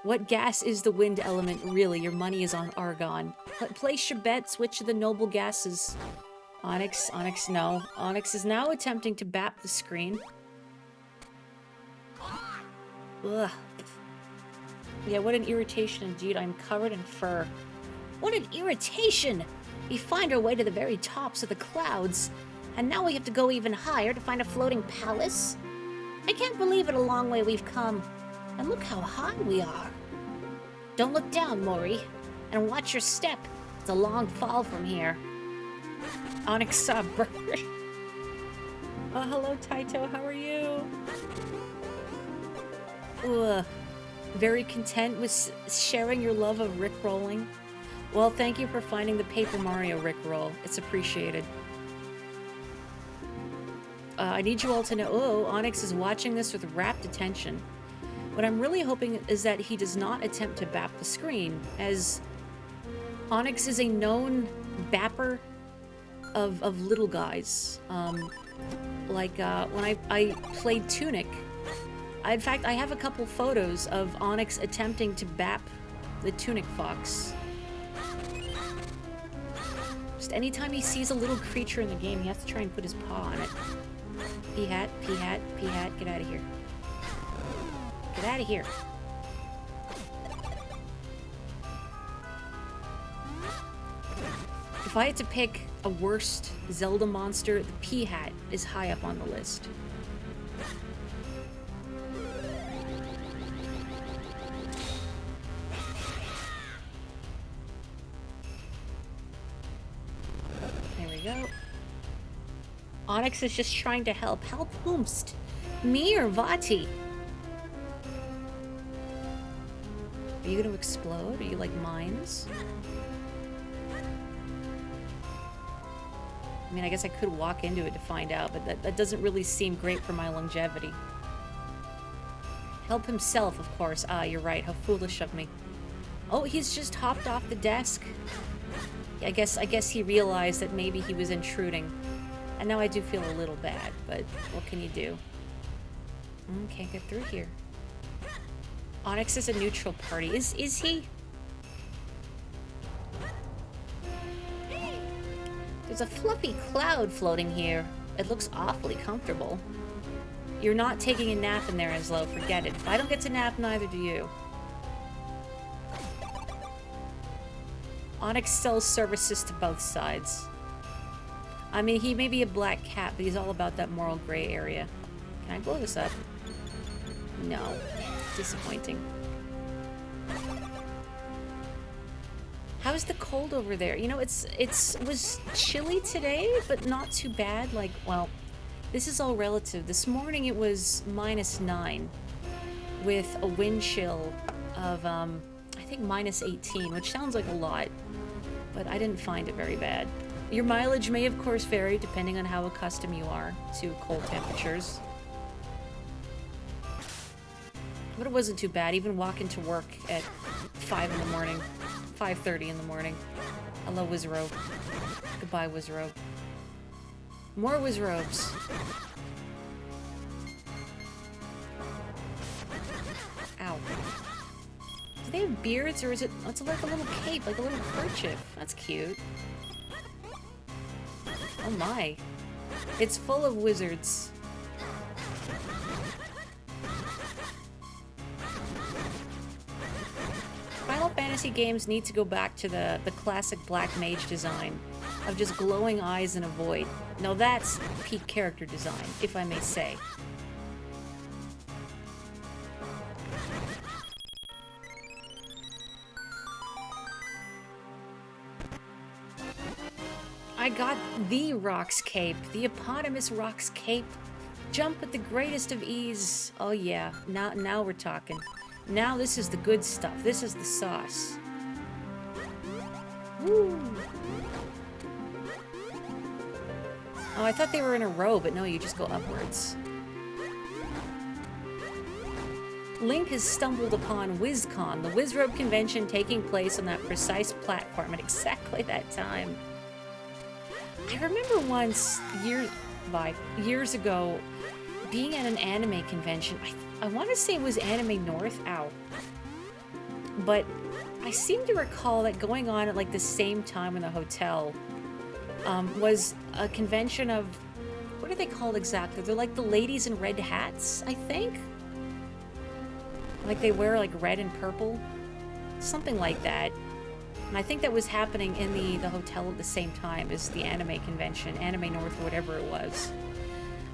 What gas is the wind element, really? Your money is on argon. Place your bets. Which of the noble gases? Onyx, no. Onyx is now attempting to bap the screen. Ugh. Yeah, what an irritation indeed. I'm covered in fur. What an irritation! We find our way to the very tops of the clouds, and now we have to go even higher to find a floating palace? I can't believe it a long way we've come. And look how high we are. Don't look down, Mori, and watch your step. It's a long fall from here. Onyx saw bird. Oh, hello, Taito. How are you? Ugh. Very content with sharing your love of Rickrolling. Well, thank you for finding the Paper Mario Rickroll. It's appreciated. I need you all to know... Oh, Onyx is watching this with rapt attention. What I'm really hoping is that he does not attempt to bap the screen, as Onyx is a known bapper of little guys. When I played Tunic, in fact, I have a couple photos of Onyx attempting to bap the Tunic Fox. Just anytime he sees a little creature in the game, he has to try and put his paw on it. P-hat, P-hat, P-hat, get out of here. Get out of here. If I had to pick a worst Zelda monster, the P-hat is high up on the list. There we go. Onyx is just trying to help. Help whomst? Me or Vati? Are you gonna explode? Are you like mines? I mean, I guess I could walk into it to find out, but that doesn't really seem great for my longevity. Help himself, of course. Ah, you're right. How foolish of me. Oh, he's just hopped off the desk. I guess he realized that maybe he was intruding. And now I do feel a little bad, but what can you do? Can't get through here. Onyx is a neutral party. Is he? There's a fluffy cloud floating here. It looks awfully comfortable. You're not taking a nap in there, Enslow. Forget it. If I don't get to nap, neither do you. Onyx sells services to both sides. I mean, he may be a black cat, but he's all about that moral gray area. Can I blow this up? No. Disappointing. How's the cold over there? You know, it was chilly today, but not too bad. Like, well, this is all relative. This morning it was -9 with a wind chill of, I think -18, which sounds like a lot, but I didn't find it very bad. Your mileage may, of course, vary depending on how accustomed you are to cold temperatures. But it wasn't too bad, even walking to work at 5 in the morning. 5:30 in the morning. Hello, Wizrobe. Goodbye, Wizrobe. More Wizrobes. Ow. Do they have beards, or is it... It's like a little cape, like a little kerchief. That's cute. Oh my. It's full of wizards. Final Fantasy games need to go back to the classic Black Mage design of just glowing eyes in a void. Now that's peak character design, if I may say. I got the Rock's Cape, the eponymous Rock's Cape. Jump at the greatest of ease. Oh yeah, now we're talking. Now this is the good stuff. This is the sauce. Woo! Oh, I thought they were in a row, but no, you just go upwards. Link has stumbled upon WizCon, the Wizrobe convention taking place on that precise platform at exactly that time. I remember once, years ago, being at an anime convention. I want to say it was Anime North, ow. But I seem to recall that going on at like the same time in the hotel was a convention of, what are they called exactly? They're like the ladies in red hats, I think? Like they wear like red and purple, something like that. And I think that was happening in the hotel at the same time as the anime convention, Anime North or whatever it was.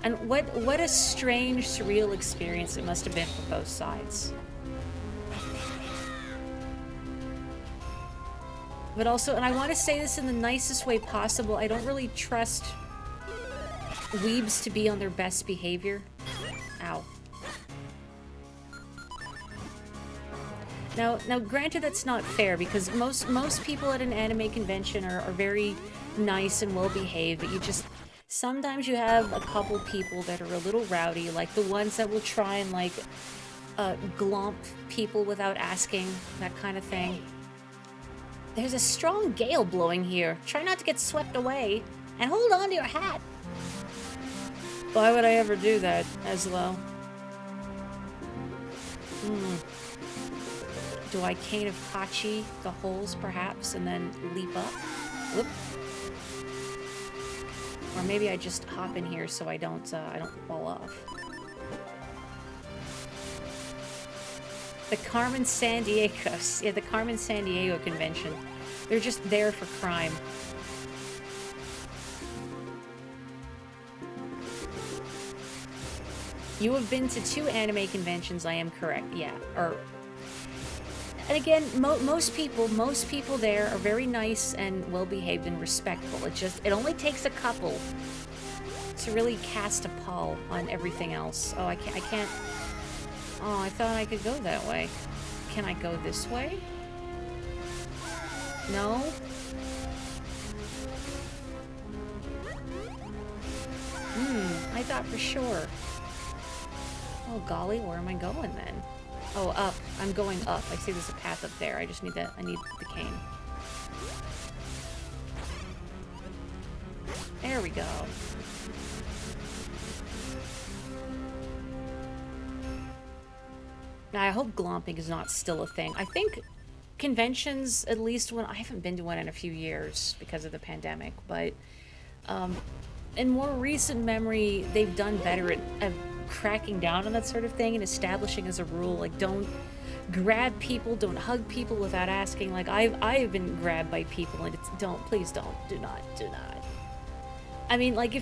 And what a strange, surreal experience it must have been for both sides. But also, and I want to say this in the nicest way possible, I don't really trust weebs to be on their best behavior. Ow. Now, granted, that's not fair because most people at an anime convention are very nice and well behaved, but sometimes you have a couple people that are a little rowdy, like the ones that will try and like glomp people without asking, that kind of thing. There's a strong gale blowing here. Try not to get swept away, and hold on to your hat. Why would I ever do that, Eslo? Do I Cane of Pachi the holes, perhaps, and then leap up? Whoop. Or maybe I just hop in here so I don't fall off. The Carmen Sandiego, yeah, the Carmen Sandiego convention. They're just there for crime. You have been to 2 anime conventions, I am correct, yeah. And again, most people there are very nice and well-behaved and respectful. It only takes a couple to really cast a pall on everything else. Oh, I can't. Oh, I thought I could go that way. Can I go this way? No? I thought for sure. Oh golly, where am I going then? Oh, up. I'm going up. I see there's a path up there. I just need I need the cane. There we go. Now, I hope glomping is not still a thing. I think conventions, at least when I haven't been to one in a few years because of the pandemic, but in more recent memory, they've done better at cracking down on that sort of thing and establishing as a rule, like, don't grab people, don't hug people without asking. Like, I've been grabbed by people, and it's please don't, do not. I mean, like,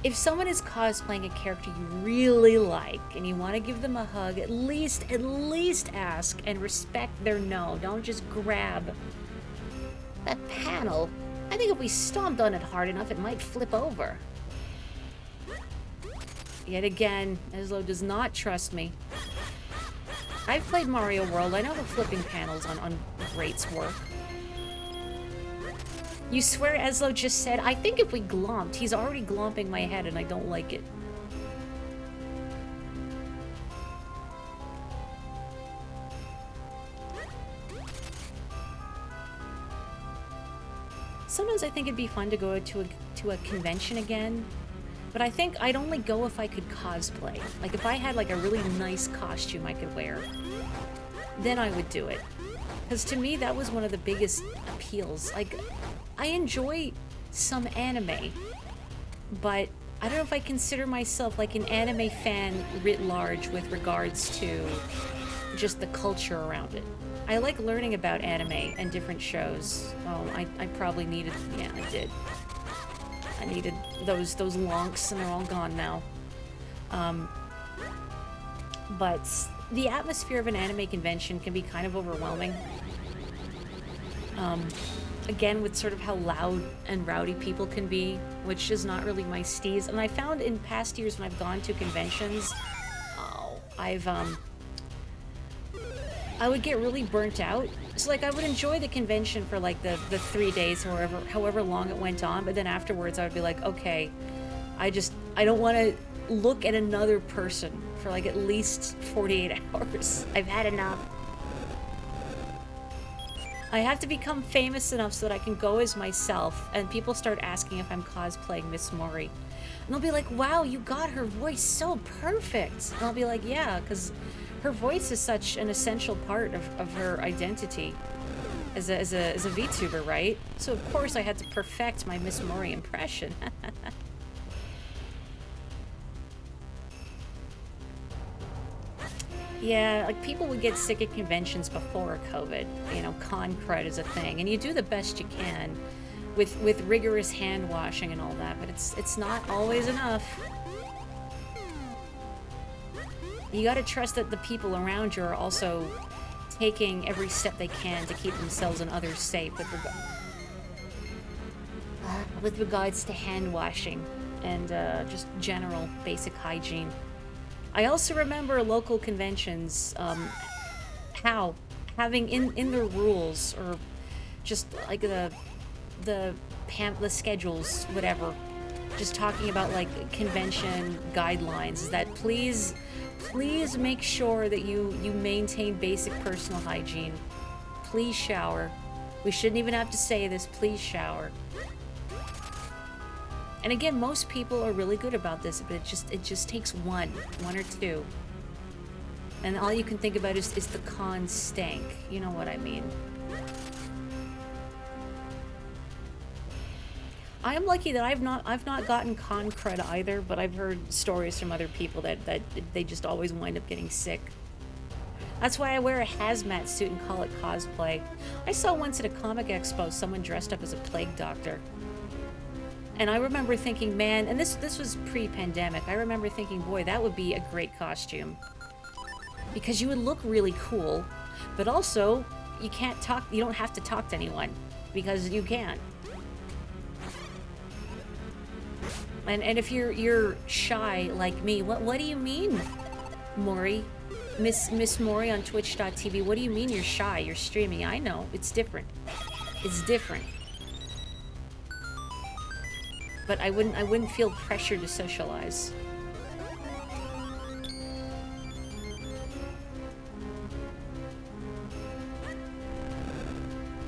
if someone is cosplaying a character you really like and you want to give them a hug, at least ask and respect their no. Don't just grab. That panel, I think if we stomped on it hard enough, it might flip over. Yet again, Eslo does not trust me. I've played Mario World. I know how flipping panels on grates work. You swear Eslo just said, I think if we glomped. He's already glomping my head and I don't like it. Sometimes I think it'd be fun to go to a convention again. But I think I'd only go if I could cosplay. Like, if I had, like, a really nice costume I could wear, then I would do it. Because to me, that was one of the biggest appeals. Like, I enjoy some anime, but I don't know if I consider myself, like, an anime fan writ large with regards to just the culture around it. I like learning about anime and different shows. Oh, I probably needed... Yeah, I did. I needed those lonks, and they're all gone now. But the atmosphere of an anime convention can be kind of overwhelming. Again, with sort of how loud and rowdy people can be, which is not really my steez. And I found in past years when I've gone to conventions, I would get really burnt out. So, like, I would enjoy the convention for, like, the 3 days, however long it went on, but then afterwards I would be like, okay, I don't want to look at another person for like at least 48 hours. I've had enough. I have to become famous enough so that I can go as myself and people start asking if I'm cosplaying Miss Mori. And they'll be like, wow, you got her voice so perfect. And I'll be like, yeah, because her voice is such an essential part of her identity as a VTuber, right? So of course I had to perfect my Miss Mori impression. Yeah, like people would get sick at conventions before COVID. You know, con cred is a thing, and you do the best you can with rigorous hand washing and all that, but it's not always enough. You gotta trust that the people around you are also taking every step they can to keep themselves and others safe with regards to hand washing and just general basic hygiene. I also remember local conventions, having in their rules, or just like the schedules, whatever, just talking about like convention guidelines, is that please make sure that you maintain basic personal hygiene. Please shower. We shouldn't even have to say this, please shower. And again, most people are really good about this, but it just takes one or two. And all you can think about is the con stank. You know what I mean. I am lucky that I've not gotten con cred either, but I've heard stories from other people that they just always wind up getting sick. That's why I wear a hazmat suit and call it cosplay. I saw once at a comic expo someone dressed up as a plague doctor. And I remember thinking, man, and this was pre-pandemic, I remember thinking, boy, that would be a great costume. Because you would look really cool, but also, you don't have to talk to anyone, because you can't. And if you're shy like me, what do you mean, Mori? Miss Mori on Twitch.tv, what do you mean you're shy? You're streaming. I know, it's different. It's different. But I wouldn't feel pressured to socialize.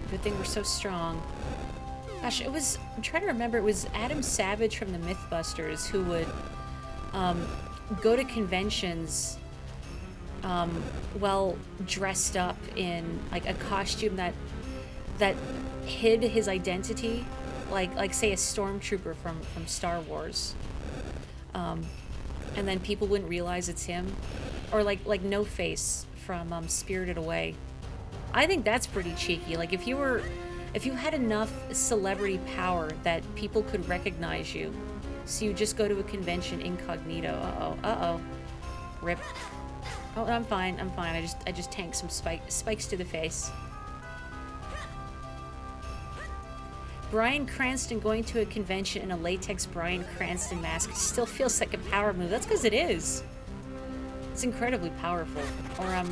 Good thing we're so strong. Gosh, I'm trying to remember, it was Adam Savage from the Mythbusters who would go to conventions well dressed up in like a costume that hid his identity. Like say a stormtrooper from Star Wars, and then people wouldn't realize it's him, or like No Face from Spirited Away. I think that's pretty cheeky. Like if you had enough celebrity power that people could recognize you, so you just go to a convention incognito. Rip. Oh, I'm fine. I just tanked some spikes to the face. Bryan Cranston going to a convention in a latex Bryan Cranston mask still feels like a power move. That's because it is. It's incredibly powerful. Or,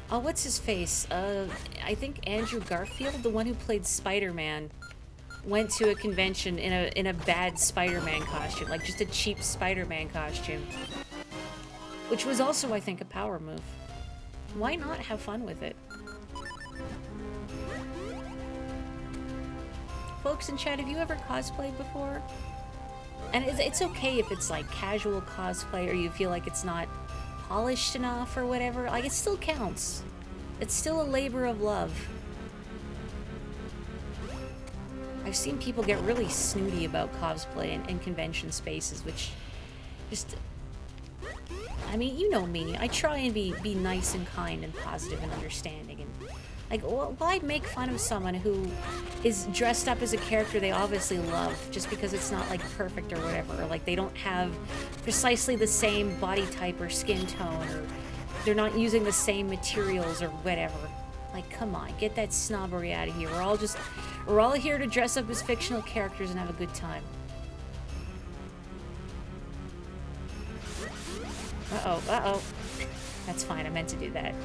oh, what's his face? I think Andrew Garfield, the one who played Spider-Man, went to a convention in a bad Spider-Man costume. Like, just a cheap Spider-Man costume. Which was also, I think, a power move. Why not have fun with it? Folks in chat, have you ever cosplayed before? And it's okay if it's like casual cosplay or you feel like it's not polished enough or whatever. Like, it still counts. It's still a labor of love. I've seen people get really snooty about cosplay in convention spaces, which just... I mean, you know me. I try and be nice and kind and positive and understanding, and like, why make fun of someone who is dressed up as a character they obviously love just because it's not, like, perfect or whatever, or, like, they don't have precisely the same body type or skin tone, or they're not using the same materials or whatever. Like, come on, get that snobbery out of here. We're all here to dress up as fictional characters and have a good time. Uh-oh. That's fine, I meant to do that.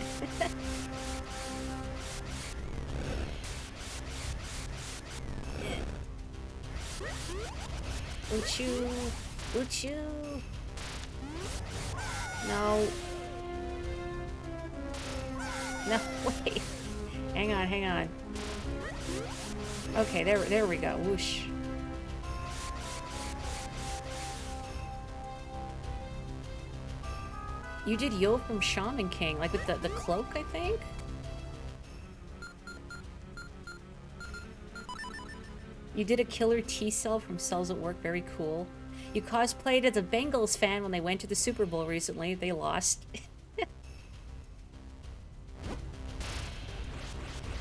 Uchu. Uchu. No. No, wait. Hang on, hang on. Okay, there we go. Whoosh. You did Yo from Shaman King, like with the cloak, I think? You did a killer T-cell from Cells at Work, very cool. You cosplayed as a Bengals fan when they went to the Super Bowl recently. They lost.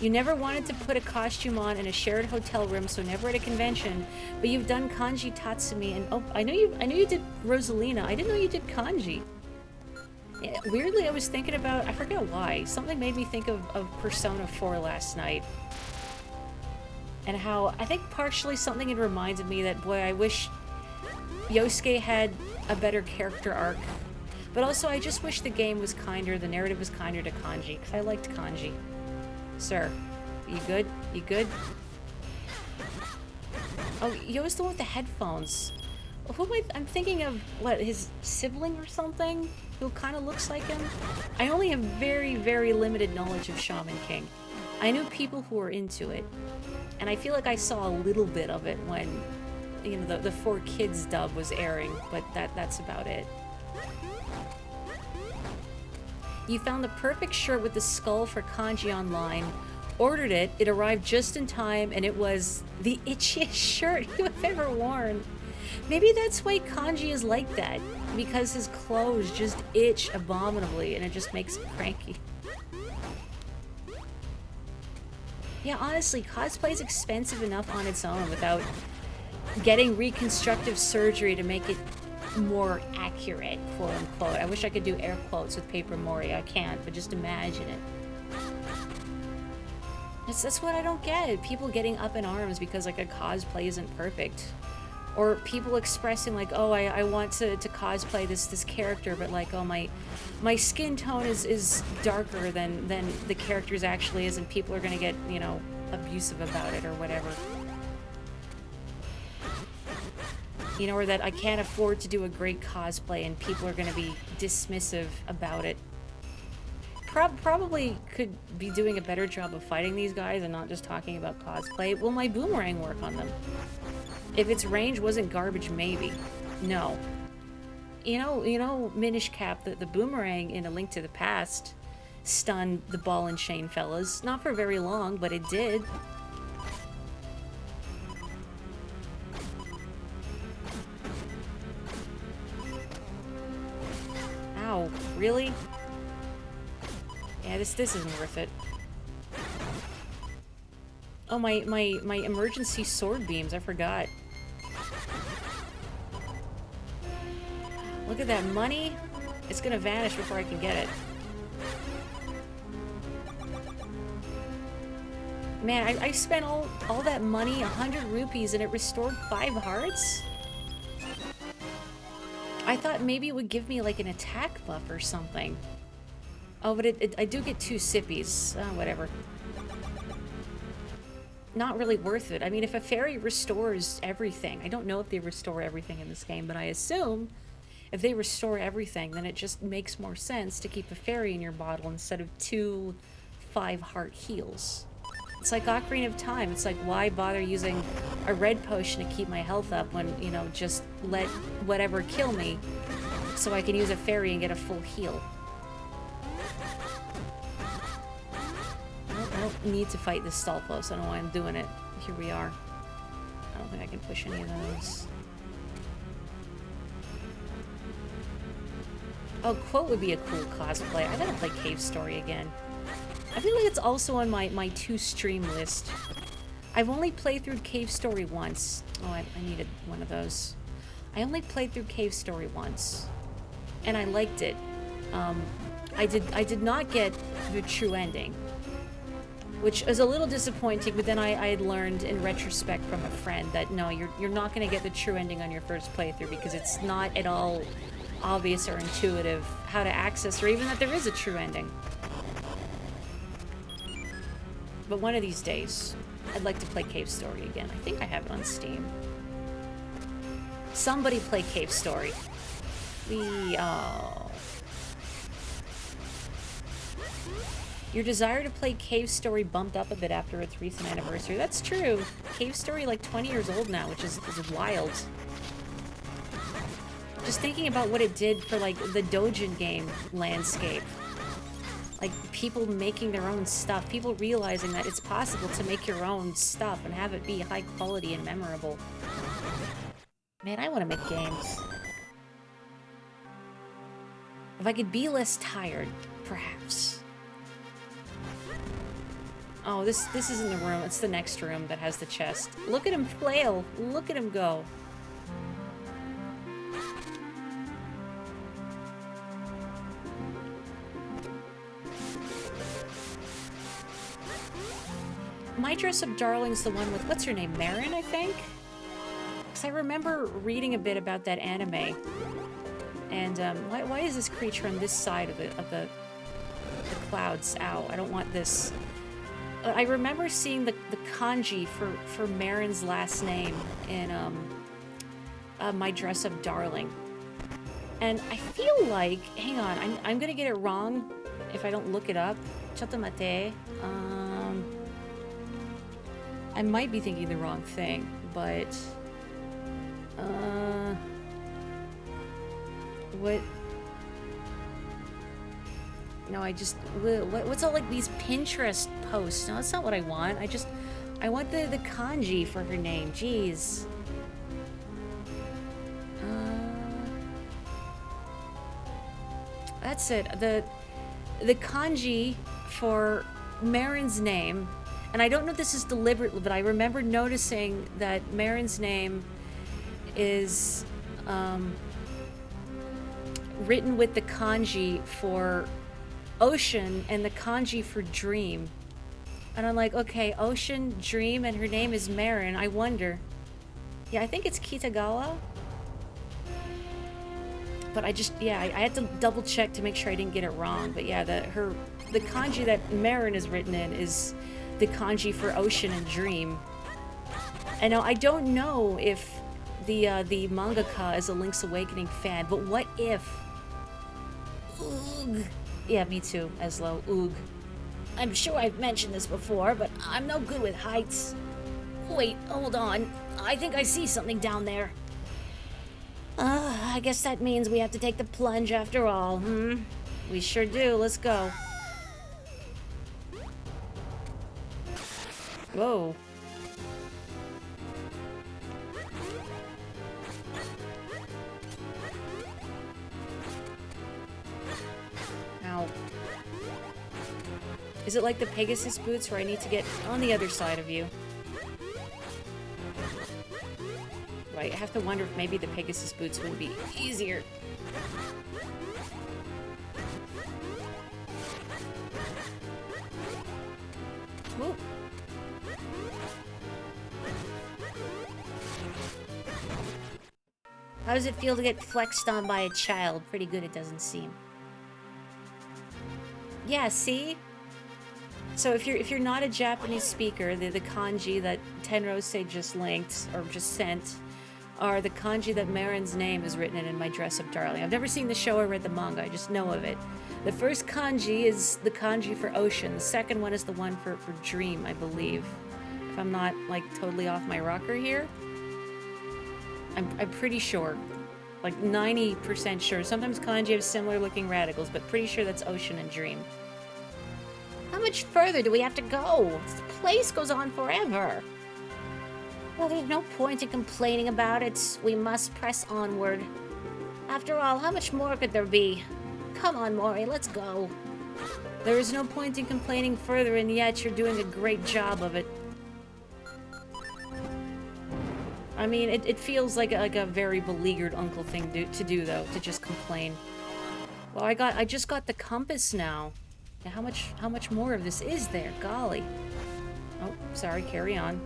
You never wanted to put a costume on in a shared hotel room, so never at a convention. But you've done Kanji Tatsumi, and oh, I know you did Rosalina. I didn't know you did Kanji. Yeah, weirdly, I was thinking about, I forget why. Something made me think of Persona 4 last night. And how, I think partially something had reminded me that, boy, I wish Yosuke had a better character arc. But also, I just wish the game was kinder, the narrative was kinder to Kanji, because I liked Kanji. Sir, you good? You good? Oh, Yo's the one with the headphones. Who am I'm thinking of, what, his sibling or something? Who kind of looks like him? I only have very, very limited knowledge of Shaman King. I knew people who were into it. And I feel like I saw a little bit of it when, you know, the 4Kids dub was airing, but that's about it. You found the perfect shirt with the skull for Kanji online, ordered it, it arrived just in time, and it was the itchiest shirt you have ever worn. Maybe that's why Kanji is like that, because his clothes just itch abominably and it just makes him cranky. Yeah, honestly, cosplay is expensive enough on its own without getting reconstructive surgery to make it more accurate, quote unquote. I wish I could do air quotes with paper mori. I can't, but just imagine it. That's what I don't get. People getting up in arms because like a cosplay isn't perfect. Or people expressing like, oh, I want to cosplay this character, but like, oh, my skin tone is darker than the character's actually is, and people are gonna get, you know, abusive about it or whatever. You know, or that I can't afford to do a great cosplay and people are gonna be dismissive about it. Probably could be doing a better job of fighting these guys and not just talking about cosplay. Will my boomerang work on them? If its range wasn't garbage, maybe. No. You know, Minish Cap, the boomerang in A Link to the Past stunned the ball and chain fellas. Not for very long, but it did. Ow, really? Yeah, this isn't worth it. Oh, my emergency sword beams, I forgot. Look at that money. It's gonna vanish before I can get it. Man, I spent all that money, 100 rupees, and it restored 5 hearts? I thought maybe it would give me like an attack buff or something. Oh, but I do get 2 sippies. Whatever. Not really worth it. I mean, if a fairy restores everything, I don't know if they restore everything in this game, but I assume if they restore everything, then it just makes more sense to keep a fairy in your bottle instead of 2 5-heart heals. It's like Ocarina of Time. It's like, why bother using a red potion to keep my health up when, you know, just let whatever kill me so I can use a fairy and get a full heal. I don't need to fight this Stalfos. I don't know why I'm doing it. Here we are. I don't think I can push any of those. Oh, Quote would be a cool cosplay. I gotta play Cave Story again. I feel like it's also on my to-stream list. I've only played through Cave Story once. Oh, I needed one of those. I only played through Cave Story once. And I liked it. I did not get the true ending, which is a little disappointing, but then I had learned in retrospect from a friend that no, you're not going to get the true ending on your first playthrough because it's not at all obvious or intuitive how to access or even that there is a true ending. But one of these days, I'd like to play Cave Story again. I think I have it on Steam. Somebody play Cave Story. Oh. Your desire to play Cave Story bumped up a bit after its recent anniversary. That's true. Cave Story like 20 years old now, which is wild. Just thinking about what it did for like the Dojin game landscape. Like people making their own stuff, people realizing that it's possible to make your own stuff and have it be high quality and memorable. Man, I want to make games. If I could be less tired, perhaps. Oh, this isn't the room. It's the next room that has the chest. Look at him flail. Look at him go. My Dress Up Darling's the one with, what's her name? Marin, I think? Because I remember reading a bit about that anime. And why is this creature on this side of the clouds? Ow, I don't want this. I remember seeing the kanji for Marin's last name in My Dress Up Darling. And I feel like, hang on, I'm gonna get it wrong if I don't look it up. Chotomate. I might be thinking the wrong thing, but what? No, what's all like these Pinterest posts? No, that's not what I want. I want the kanji for her name. Jeez. That's it. The kanji for Marin's name, and I don't know if this is deliberate, but I remember noticing that Marin's name is written with the kanji for ocean and the kanji for dream. And I'm like, okay, ocean, dream, and her name is Marin. I wonder. Yeah, I think it's Kitagawa. But I had to double check to make sure I didn't get it wrong. But yeah, the kanji that Marin is written in is the kanji for ocean and dream. And now I don't know if the mangaka is a Link's Awakening fan, but what if? Oog. Yeah, me too, Eslo. Oog. I'm sure I've mentioned this before, but I'm no good with heights. Wait, hold on. I think I see something down there. I guess that means we have to take the plunge after all, We sure do. Let's go. Whoa. Ow. Is it like the Pegasus boots where I need to get on the other side of you? Right, I have to wonder if maybe the Pegasus boots would be easier. Whoop. How does it feel to get flexed on by a child? Pretty good, it doesn't seem. Yeah, see? So if you're not a Japanese speaker, the kanji that Tenrose just linked, or just sent, are the kanji that Marin's name is written in My Dress Up Darling. I've never seen the show or read the manga, I just know of it. The first kanji is the kanji for ocean. The second one is the one for dream, I believe. If I'm not, like, totally off my rocker here. I'm pretty sure. Like, 90% sure. Sometimes kanji have similar looking radicals, but pretty sure that's ocean and dream. How much further do we have to go? This place goes on forever. Well, there's no point in complaining about it. We must press onward. After all, how much more could there be? Come on, Mori, let's go. There is no point in complaining further, and yet you're doing a great job of it. I mean, it feels like a very beleaguered uncle thing to do, though, to just complain. Well, I just got the compass now. Now, how much more of this is there? Golly. Oh, sorry, carry on.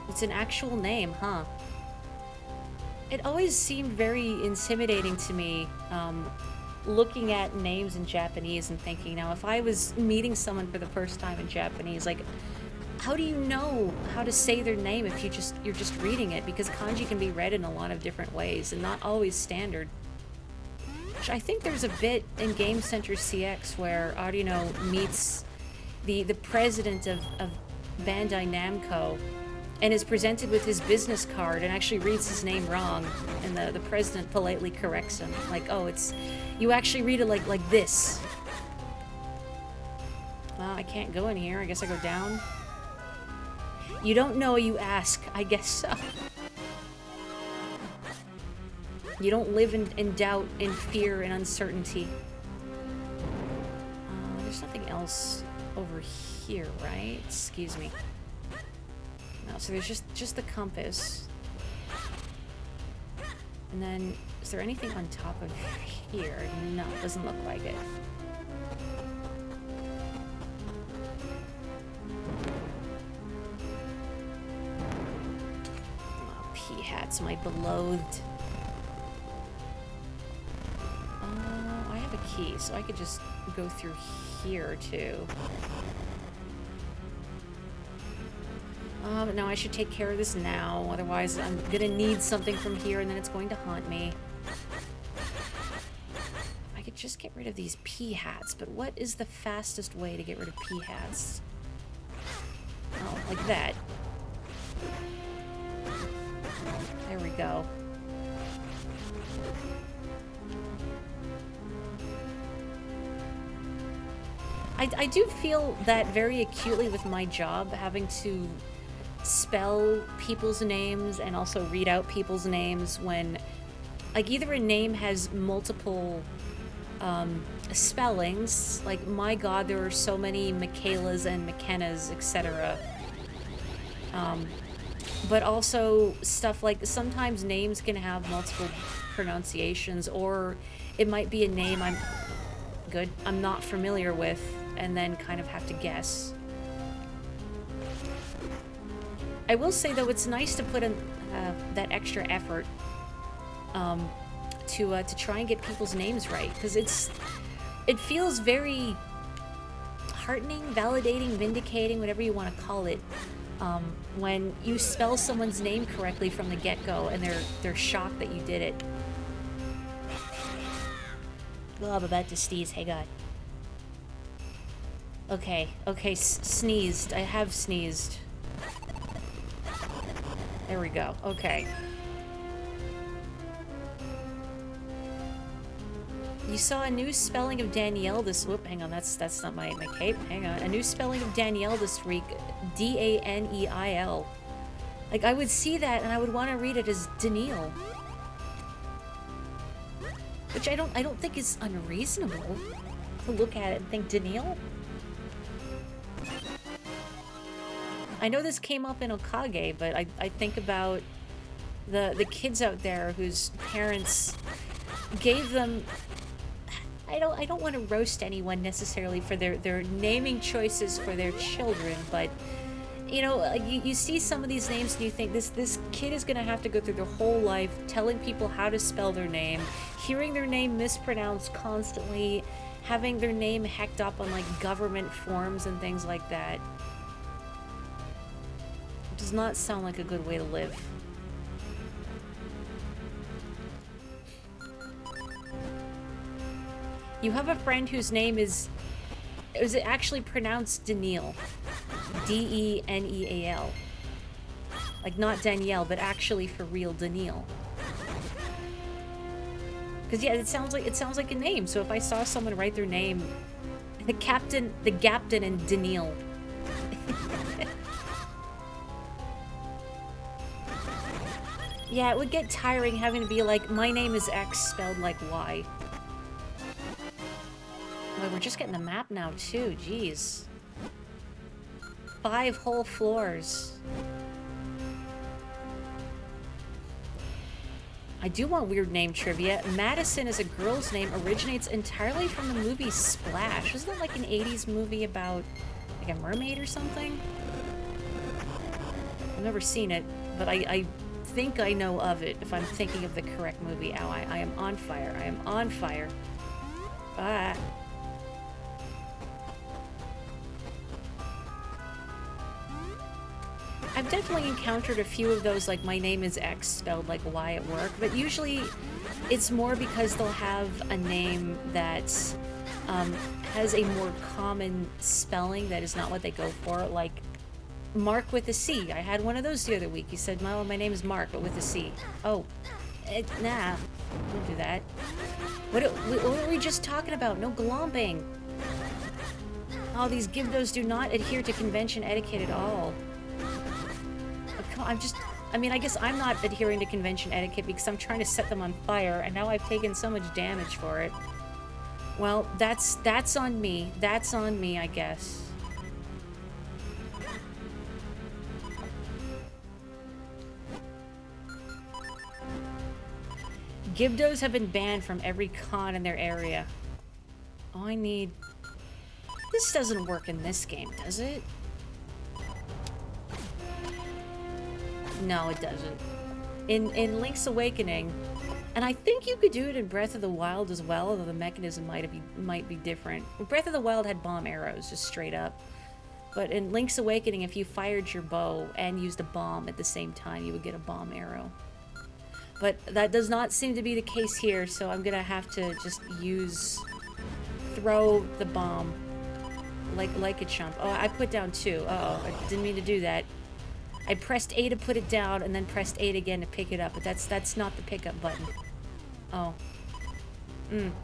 It's an actual name, huh? It always seemed very intimidating to me, looking at names in Japanese and thinking, now if I was meeting someone for the first time in Japanese, like, how do you know how to say their name if you're just reading it? Because kanji can be read in a lot of different ways and not always standard. Which I think there's a bit in Game Center CX where Arino meets the president of Bandai Namco and is presented with his business card and actually reads his name wrong, and the president politely corrects him, like, oh, it's, you actually read it like this. Well, I can't go in here. I guess I go down. You don't know, you ask. I guess so. You don't live in doubt, in fear, and uncertainty. There's nothing else over here, right? Excuse me. No, so there's just the compass. And then, is there anything on top of here? No, it doesn't look like it. Oh, pea hats, my beloved. I have a key, so I could just go through here, too. But no, I should take care of this now, otherwise I'm gonna need something from here and then it's going to haunt me. I could just get rid of these pea hats, but what is the fastest way to get rid of pea hats? Oh, like that. There we go. I do feel that very acutely with my job, having to spell people's names and also read out people's names when, like, either a name has multiple spellings, like, my god, there are so many Michaelas and McKennas, etc. But also stuff like, sometimes names can have multiple pronunciations, or it might be a name I'm not familiar with, and then kind of have to guess. I will say, though, it's nice to put in that extra effort to try and get people's names right, because it feels very heartening, validating, vindicating, whatever you want to call it, when you spell someone's name correctly from the get-go and they're shocked that you did it. Oh, I'm about to sneeze. Hey, God. Okay, sneezed. I have sneezed. There we go. Okay. You saw a new spelling of Danielle this... Whoop, hang on. That's not my cape. Hang on. A new spelling of Danielle this week. D-A-N-E-I-L. Like, I would see that and I would want to read it as Danielle. Which I don't think is unreasonable to look at it and think Danielle. I know this came up in Okage, but I think about the kids out there whose parents gave them... I don't want to roast anyone necessarily for their naming choices for their children, but you know, you see some of these names and you think this kid is gonna have to go through their whole life telling people how to spell their name, hearing their name mispronounced constantly, having their name hecked up on like government forms and things like that. It does not sound like a good way to live. You have a friend whose name is it actually pronounced Danielle? D-E-N-E-A-L. Like, not Danielle, but actually for real Danielle. Because yeah, it sounds like a name. So if I saw someone write their name, the captain and Danielle. Yeah, it would get tiring having to be like, my name is X spelled like Y. Boy, we're just getting the map now, too. Jeez. 5 whole floors. I do want weird name trivia. Madison as a girl's name originates entirely from the movie Splash. Isn't that like an 80s movie about like a mermaid or something? I've never seen it, but I think I know of it if I'm thinking of the correct movie. Ow, I am on fire. I am on fire. Ah. I've definitely encountered a few of those, like, my name is X spelled like Y at work, but usually it's more because they'll have a name that has a more common spelling that is not what they go for, like Mark with a C. I had one of those the other week. He said, "Well, my name is Mark, but with a C." Oh, nah, don't do that. What were we just talking about? No glomping. Oh, these Gibdos do not adhere to convention etiquette at all. I mean, I guess I'm not adhering to convention etiquette because I'm trying to set them on fire, and now I've taken so much damage for it. Well, that's on me. That's on me, I guess. Gibdos have been banned from every con in their area. Oh, I need... This doesn't work in this game, does it? No, it doesn't. In Link's Awakening, and I think you could do it in Breath of the Wild as well, although the mechanism might be different. Breath of the Wild had bomb arrows, just straight up. But in Link's Awakening, if you fired your bow and used a bomb at the same time, you would get a bomb arrow. But that does not seem to be the case here, so I'm gonna have to just throw the bomb like a chump. Oh, I put down 2. Uh-oh, I didn't mean to do that. I pressed A to put it down, and then pressed A again to pick it up, but that's not the pickup button. Oh.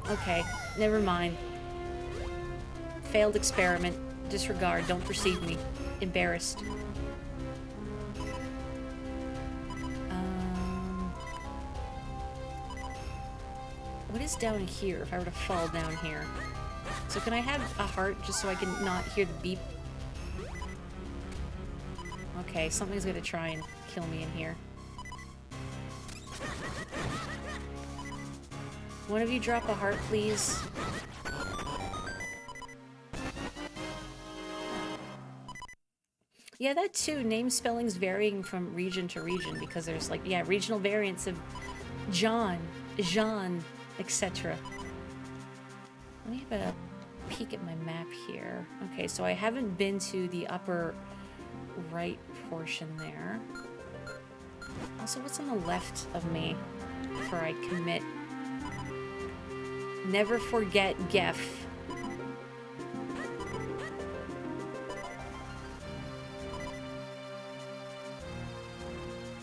Okay. Never mind. Failed experiment. Disregard. Don't perceive me. Embarrassed. What is down here if I were to fall down here? So can I have a heart just so I can not hear the beep? Okay, something's gonna try and kill me in here. One of you drop a heart, please? Yeah, that too. Name spellings varying from region to region because there's like, yeah, regional variants of John, Jean, etc. Let me have a peek at my map here. Okay, so I haven't been to the upper right portion there. Also, what's on the left of me before I commit? Never forget Geff.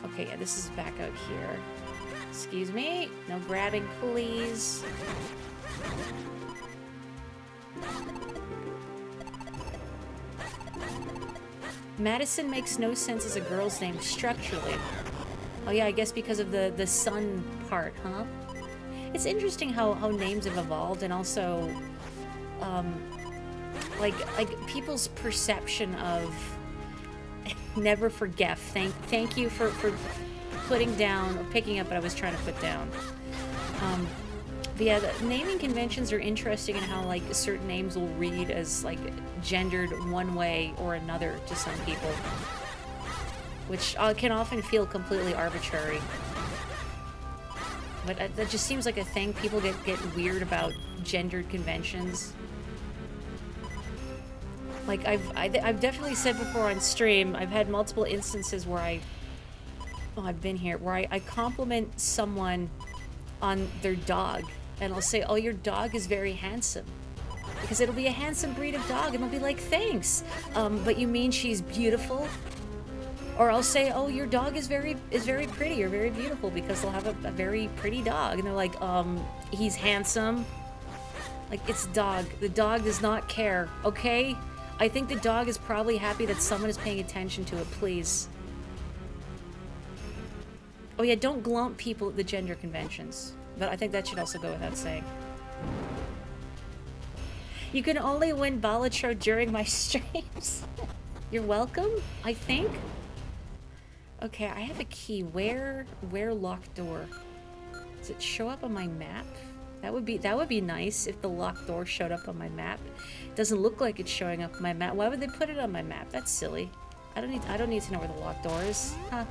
Okay, yeah, this is back out here. Excuse me. No grabbing, please. Madison makes no sense as a girl's name structurally. Oh yeah, I guess because of the sun part, huh? It's interesting how names have evolved, and also, like people's perception of never forget. Thank you for putting down or picking up what I was trying to put down. But yeah, the naming conventions are interesting in how like certain names will read as like gendered one way or another to some people, which can often feel completely arbitrary. But that just seems like a thing. People get weird about gendered conventions. Like I've definitely said before on stream, I've had multiple instances where I've been here, where I compliment someone on their dog, and I'll say, "Oh, your dog is very handsome," because it'll be a handsome breed of dog, and they'll be like, "Thanks, but you mean she's beautiful?" Or I'll say, "Oh, your dog is very pretty or very beautiful," because they'll have a very pretty dog, and they're like, he's handsome." Like, it's dog. The dog does not care, okay? I think the dog is probably happy that someone is paying attention to it, please. Oh yeah, don't glump people at the gender conventions. But I think that should also go without saying. You can only win Balatro during my streams. You're welcome, I think. Okay, I have a key. Where locked door? Does it show up on my map? That would be nice if the locked door showed up on my map. It doesn't look like it's showing up on my map. Why would they put it on my map? That's silly. I don't need to know where the locked door is. Huh.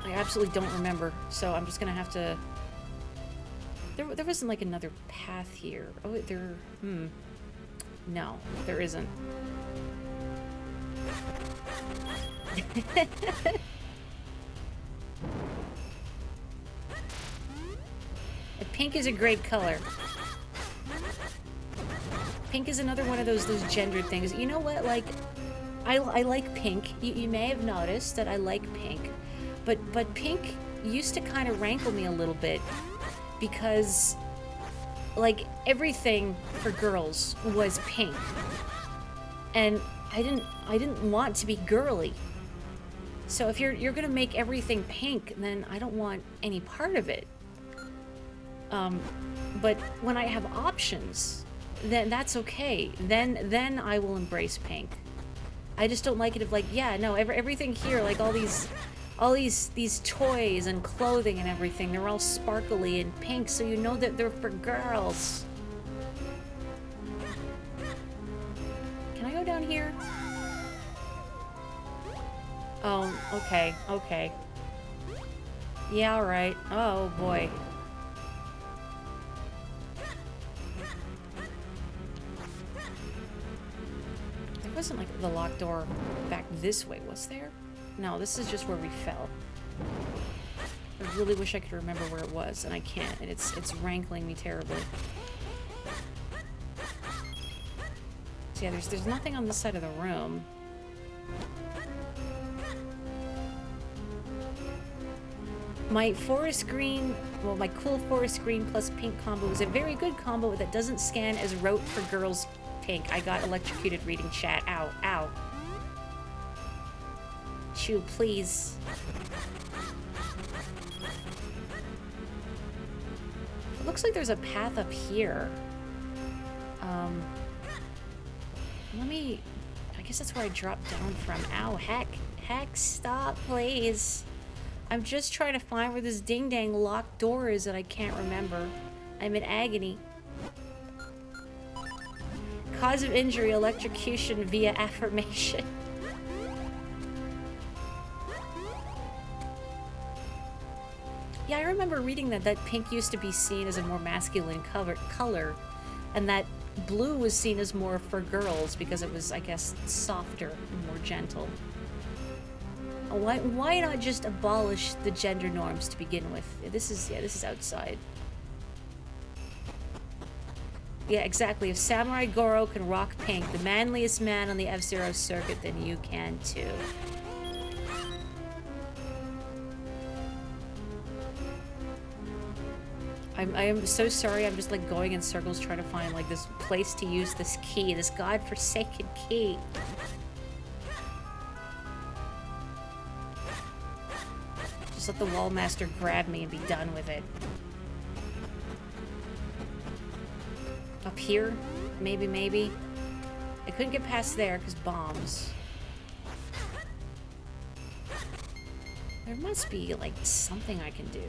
I absolutely don't remember, so I'm just gonna have to There wasn't like another path here. Oh, there... No, there isn't. Pink is a great color. Pink is another one of those gendered things. You know what? Like, I like pink. You may have noticed that I like pink, but pink used to kind of rankle me a little bit because, like, everything for girls was pink, and I didn't want to be girly. So if you're gonna make everything pink, then I don't want any part of it. But when I have options, then that's okay. Then I will embrace pink. I just don't like it if, like, yeah, no, everything here, like all these toys and clothing and everything, they're all sparkly and pink, so you know that they're for girls. Can I go down here? Oh, okay, okay. Yeah, alright. Oh, boy. There wasn't, like, the locked door back this way, was there? No, this is just where we fell. I really wish I could remember where it was, and I can't, and it's rankling me terribly. So yeah, there's nothing on this side of the room. My forest green, well, my cool forest green plus pink combo is a very good combo that doesn't scan as rote for girls pink. I got electrocuted reading chat. Ow, ow. Chew, please. It looks like there's a path up here. Let me... I guess that's where I dropped down from. Ow, heck, stop, please. I'm just trying to find where this ding-dang locked door is that I can't remember. I'm in agony. Cause of injury, electrocution via affirmation. Yeah, I remember reading that pink used to be seen as a more masculine color, and that blue was seen as more for girls because it was, I guess, softer and more gentle. Why not just abolish the gender norms to begin with? This is outside. Yeah, exactly. If Samurai Goro can rock pink, the manliest man on the F-Zero circuit, then you can too. I am so sorry, I'm just like going in circles trying to find like this place to use this key, this godforsaken key. Just let the wall master grab me and be done with it. Up here? Maybe. I couldn't get past there because bombs. There must be like something I can do.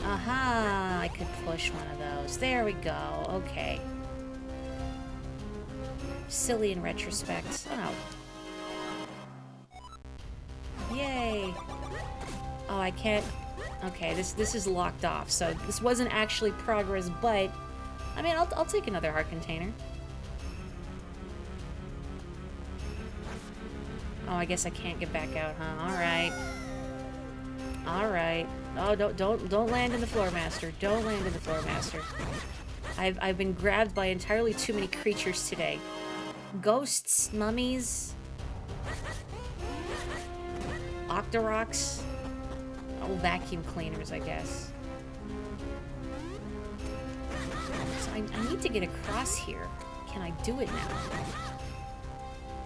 Aha! I could push one of those. There we go. Okay. Silly in retrospect. Oh. Yay! Oh, I can't... Okay, this is locked off, so this wasn't actually progress, but... I mean, I'll take another heart container. Oh, I guess I can't get back out, huh? Alright. Alright. Oh, don't land in the floor master. Don't land in the floor master. I've been grabbed by entirely too many creatures today. Ghosts, mummies... Octoroks. Oh, vacuum cleaners, I guess. So I need to get across here. Can I do it now?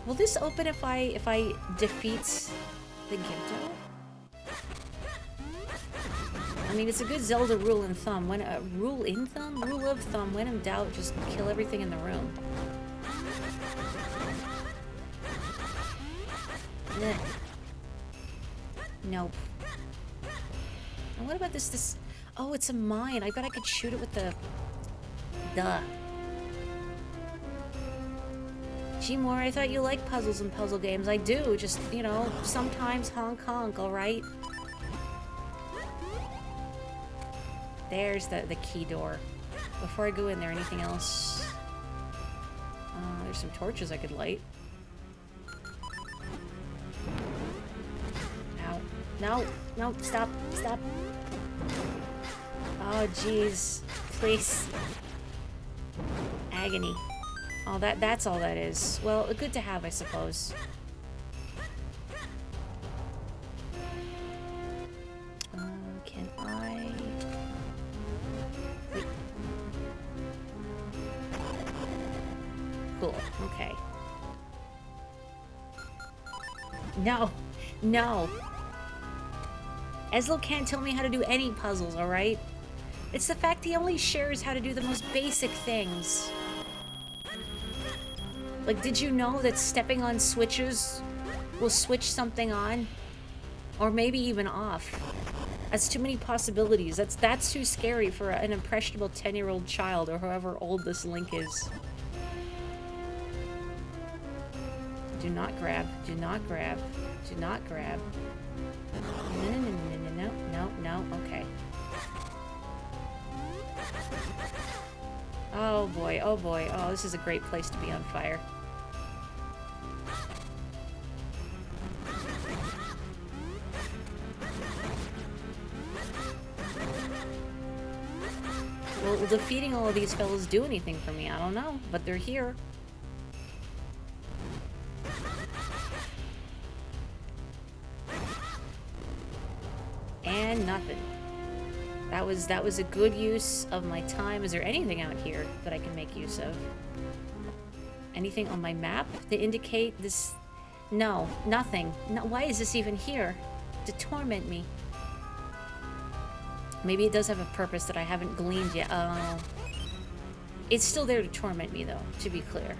Will this open if I defeat the Ginto? I mean, it's a good Zelda rule in thumb. Rule of thumb. When in doubt, just kill everything in the room. Ugh. Nope. And what about this? Oh, it's a mine. I bet I could shoot it with the... Duh. Gee, Maury, I thought you liked puzzles and puzzle games. I do. Just, you know, sometimes honk honk, alright? There's the key door. Before I go in there, anything else? There's some torches I could light. Ow. No, no, stop, stop. Oh, jeez. Please. Agony. Oh, that's all that is. Well, good to have, I suppose. Can I... Wait. Cool. Okay. No. No. Eslo can't tell me how to do any puzzles, alright? It's the fact he only shares how to do the most basic things. Like, did you know that stepping on switches will switch something on? Or maybe even off? That's too many possibilities. That's too scary for an impressionable 10-year-old child or however old this Link is. Do not grab. Do not grab. Do not grab. No, no, no, no, no, no, no, no. Okay. Oh boy, oh boy. Oh, this is a great place to be on fire. Will defeating all of these fellas do anything for me? I don't know, but they're here. And nothing. That was a good use of my time. Is there anything out here that I can make use of? Anything on my map to indicate this? No, nothing. No, why is this even here? To torment me. Maybe it does have a purpose that I haven't gleaned yet. Oh. It's still there to torment me, though, to be clear.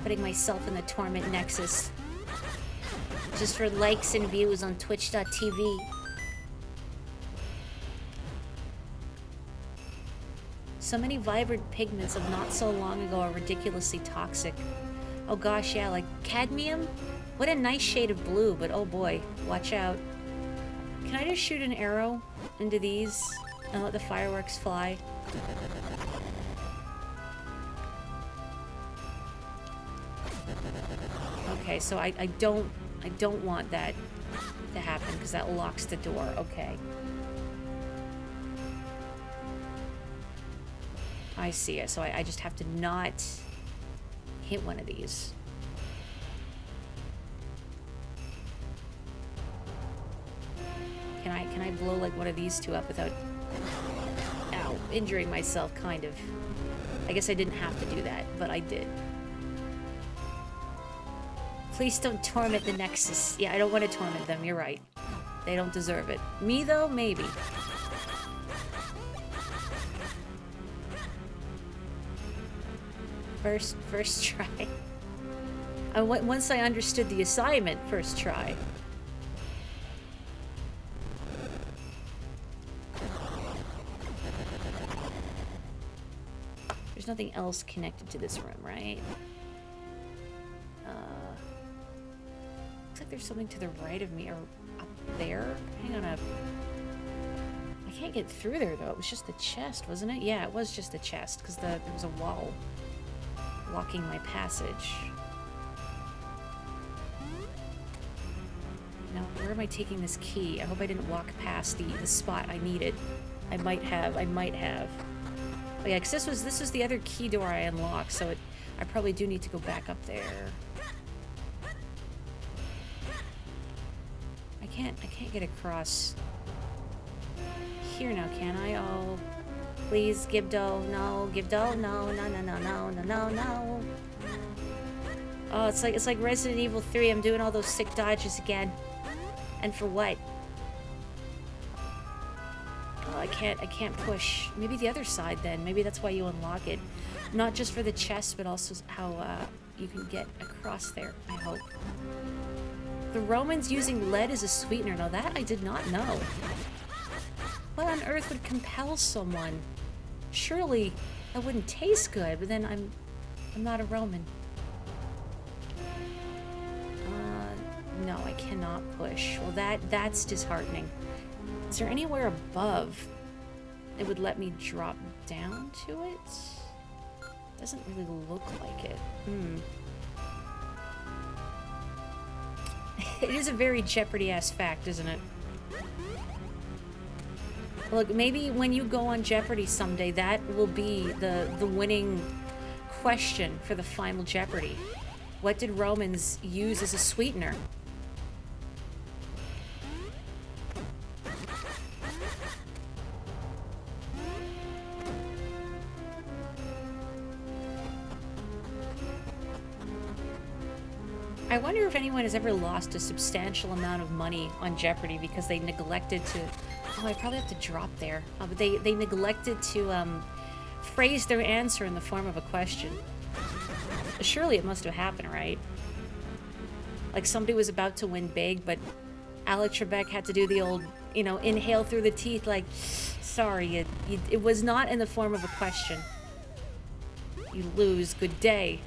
Putting myself in the torment nexus. Just for likes and views on twitch.tv. So many vibrant pigments of not so long ago are ridiculously toxic. Oh gosh, yeah, like cadmium? What a nice shade of blue, but oh boy, watch out. Can I just shoot an arrow into these and let the fireworks fly? Okay, so I don't want that to happen because that locks the door. Okay. I see it. So I just have to not hit one of these. Can I blow like one of these two up without injuring myself, kind of? I guess I didn't have to do that, but I did. Please don't torment the Nexus. Yeah, I don't want to torment them, you're right. They don't deserve it. Me, though, maybe. First try. Once I understood the assignment, first try. There's nothing else connected to this room, right? Looks like there's something to the right of me, or up there. Hang on I can't get through there, though. It was just the chest, wasn't it? Yeah, it was just the chest, because there was a wall blocking my passage. Now, where am I taking this key? I hope I didn't walk past the spot I needed. I might have. Oh yeah, because this was the other key door I unlocked, so I probably do need to go back up there. I can't get across here now, can I? Oh, please, Gibdo, no, Gibdo, no, no, no, no, no, no, no, no. Oh, it's like Resident Evil 3. I'm doing all those sick dodges again. And for what? Oh, I can't push. Maybe the other side then. Maybe that's why you unlock it. Not just for the chest, but also how you can get across there, I hope. The Romans using lead as a sweetener. Now that I did not know. What on earth would compel someone? Surely that wouldn't taste good, but then I'm not a Roman. No, I cannot push. Well, that's disheartening. Is there anywhere above it would let me drop down to it? Doesn't really look like it. It is a very Jeopardy-ass fact, isn't it? Look, maybe when you go on Jeopardy someday, that will be the winning question for the final Jeopardy. What did Romans use as a sweetener? I wonder if anyone has ever lost a substantial amount of money on Jeopardy because they neglected to... Oh, I probably have to drop there. But they neglected to phrase their answer in the form of a question. Surely it must have happened, right? Like somebody was about to win big, but Alex Trebek had to do the old, you know, inhale through the teeth like, sorry, it was not in the form of a question. You lose. Good day.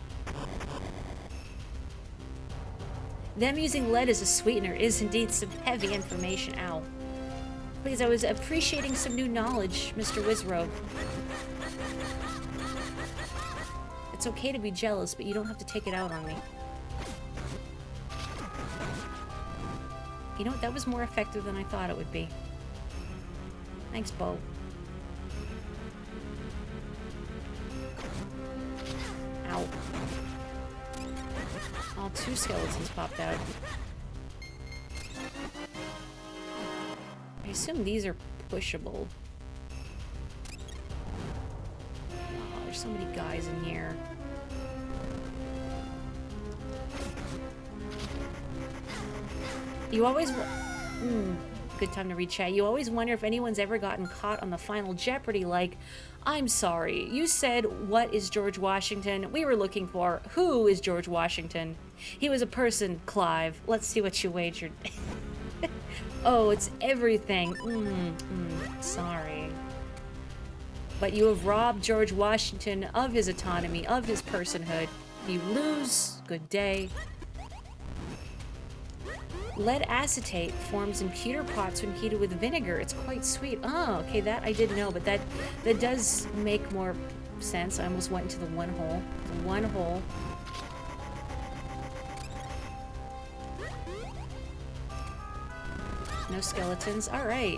Them using lead as a sweetener is indeed some heavy information. Ow. Please, I was appreciating some new knowledge, Mr. Wizrobe. It's okay to be jealous, but you don't have to take it out on me. You know what? That was more effective than I thought it would be. Thanks, Bo. Ow. Oh, 2 skeletons popped out. I assume these are pushable. Oh, there's so many guys in here. You always... good time to read chat. You always wonder if anyone's ever gotten caught on the final Jeopardy like, I'm sorry, you said, what is George Washington? We were looking for, who is George Washington? He was a person, Clive. Let's see what you wagered. Oh, it's everything. Sorry. But you have robbed George Washington of his autonomy, of his personhood. You lose. Good day. Lead acetate forms in pewter pots when heated with vinegar. It's quite sweet. Oh, okay, that I didn't know, but that does make more sense. I almost went into the one hole. The one hole. No skeletons. All right.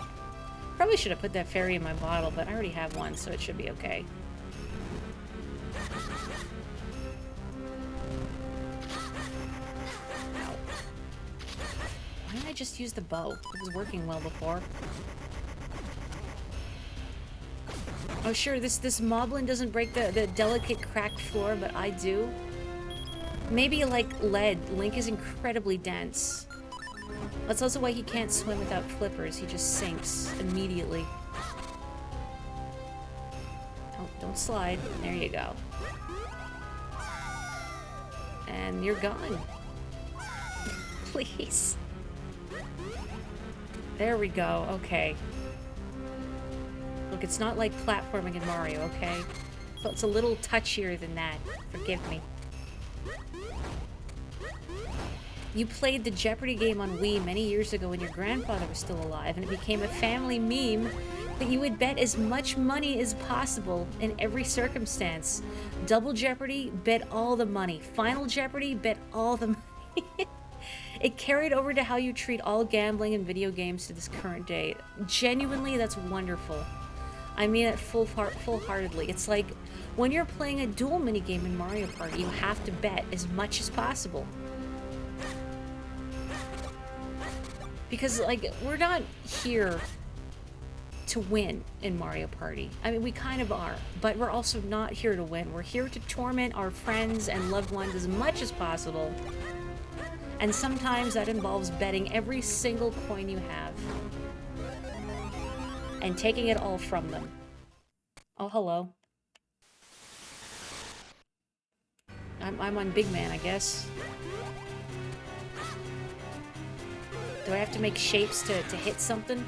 Probably should have put that fairy in my bottle, but I already have one, so it should be okay. Why didn't I just use the bow? It was working well before. Oh sure, this moblin doesn't break the delicate cracked floor, but I do. Maybe like lead. Link is incredibly dense. That's also why he can't swim without flippers. He just sinks immediately. Oh, don't slide. There you go. And you're gone. Please. There we go. Okay. Look, it's not like platforming in Mario, okay? So it's a little touchier than that. Forgive me. You played the Jeopardy game on Wii many years ago when your grandfather was still alive, and it became a family meme that you would bet as much money as possible in every circumstance. Double Jeopardy, bet all the money. Final Jeopardy, bet all the money. It carried over to how you treat all gambling and video games to this current day. Genuinely, that's wonderful. I mean it full-heartedly. It's like when you're playing a duel minigame in Mario Party, you have to bet as much as possible. Because, like, we're not here to win in Mario Party. I mean, we kind of are, but we're also not here to win. We're here to torment our friends and loved ones as much as possible. And sometimes that involves betting every single coin you have. And taking it all from them. Oh, hello. I'm on Big Man, I guess. Do I have to make shapes to hit something?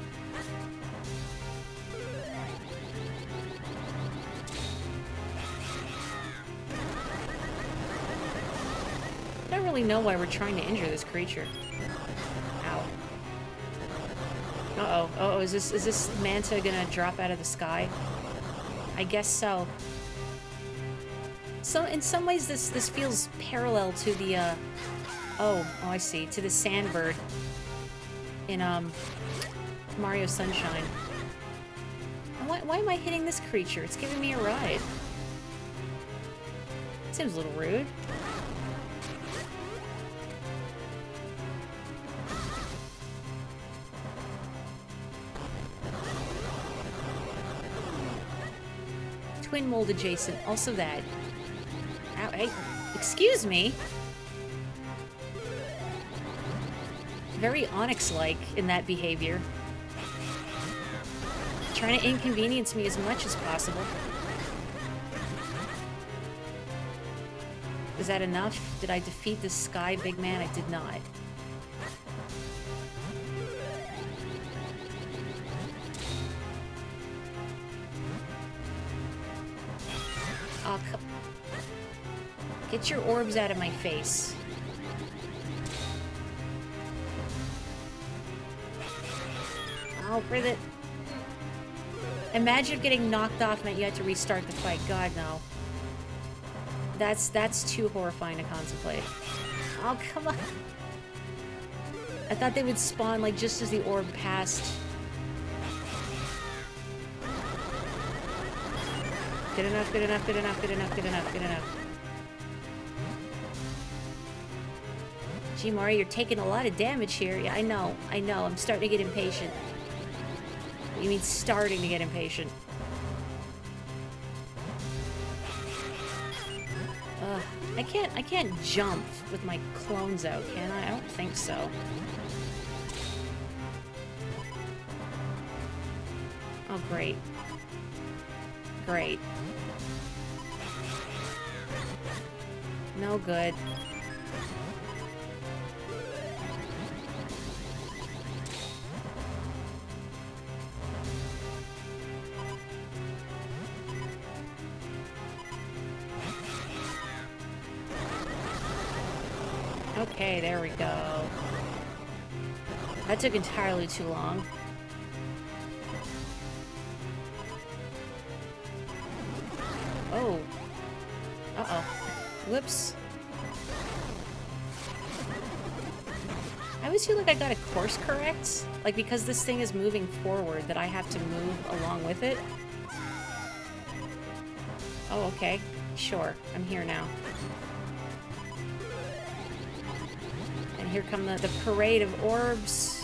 I don't really know why we're trying to injure this creature. Uh-oh. Uh-oh, is this manta gonna drop out of the sky? I guess so. So in some ways this feels parallel to the oh I see, to the sandbird in Mario Sunshine. Why am I hitting this creature? It's giving me a ride. Seems a little rude. Twin mold adjacent, also that. Ow, hey, excuse me. Very Onyx-like in that behavior. Trying to inconvenience me as much as possible. Is that enough? Did I defeat this sky big man? I did not. Oh, come... Get your orbs out of my face. Oh, Privet. Imagine getting knocked off and that you had to restart the fight. God, no. That's too horrifying to contemplate. Oh, come on. I thought they would spawn, like, just as the orb passed. Good enough, good enough, good enough, good enough, good enough, good enough. Gee, Mario, you're taking a lot of damage here. Yeah, I know, I'm starting to get impatient. You mean starting to get impatient. Ugh, I can't jump with my clones out, can I? I don't think so. Oh, great. Great. No good. Okay, there we go. That took entirely too long. Oh. Uh-oh. Whoops. I always feel like I gotta course correct. Like, because this thing is moving forward, that I have to move along with it. Oh, okay. Sure. I'm here now. And here come the parade of orbs.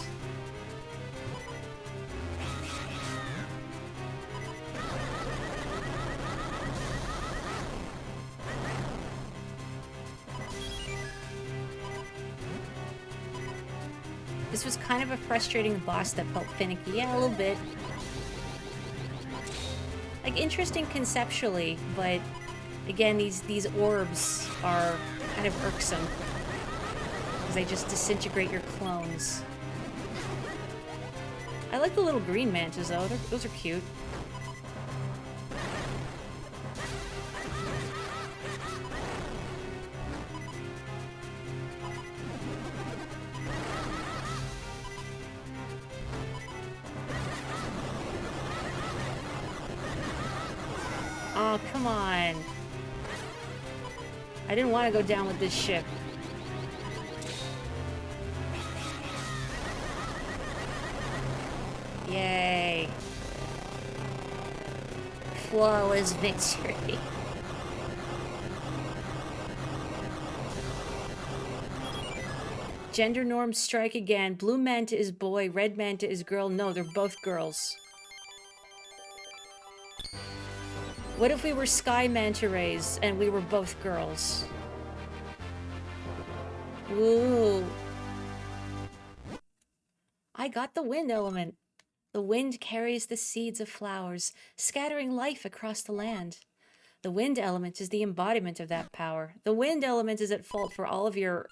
This was kind of a frustrating boss that felt finicky. Yeah, a little bit. Like, interesting conceptually, but again, these orbs are kind of irksome. Because they just disintegrate your clones. I like the little green mantas, though. Those are cute. Oh, come on. I didn't want to go down with this ship. Yay. Flawless victory. Gender norms strike again. Blue manta is boy, red manta is girl. No, they're both girls. What if we were sky manta rays and we were both girls? Ooh. I got the wind element. The wind carries the seeds of flowers, scattering life across the land. The wind element is the embodiment of that power. The wind element is at fault for all of your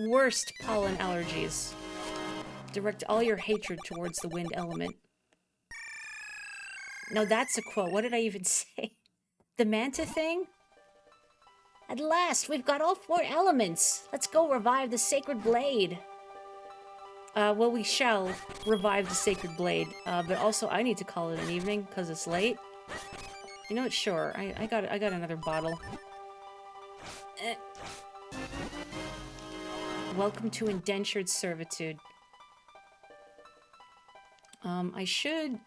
worst pollen allergies. Direct all your hatred towards the wind element. No, that's a quote. What did I even say? The manta thing? At last, we've got all 4 elements. Let's go revive the sacred blade. Well, we shall revive the Sacred Blade, but also I need to call it an evening, because it's late. You know what, sure, I got another bottle. Welcome to indentured servitude. I should,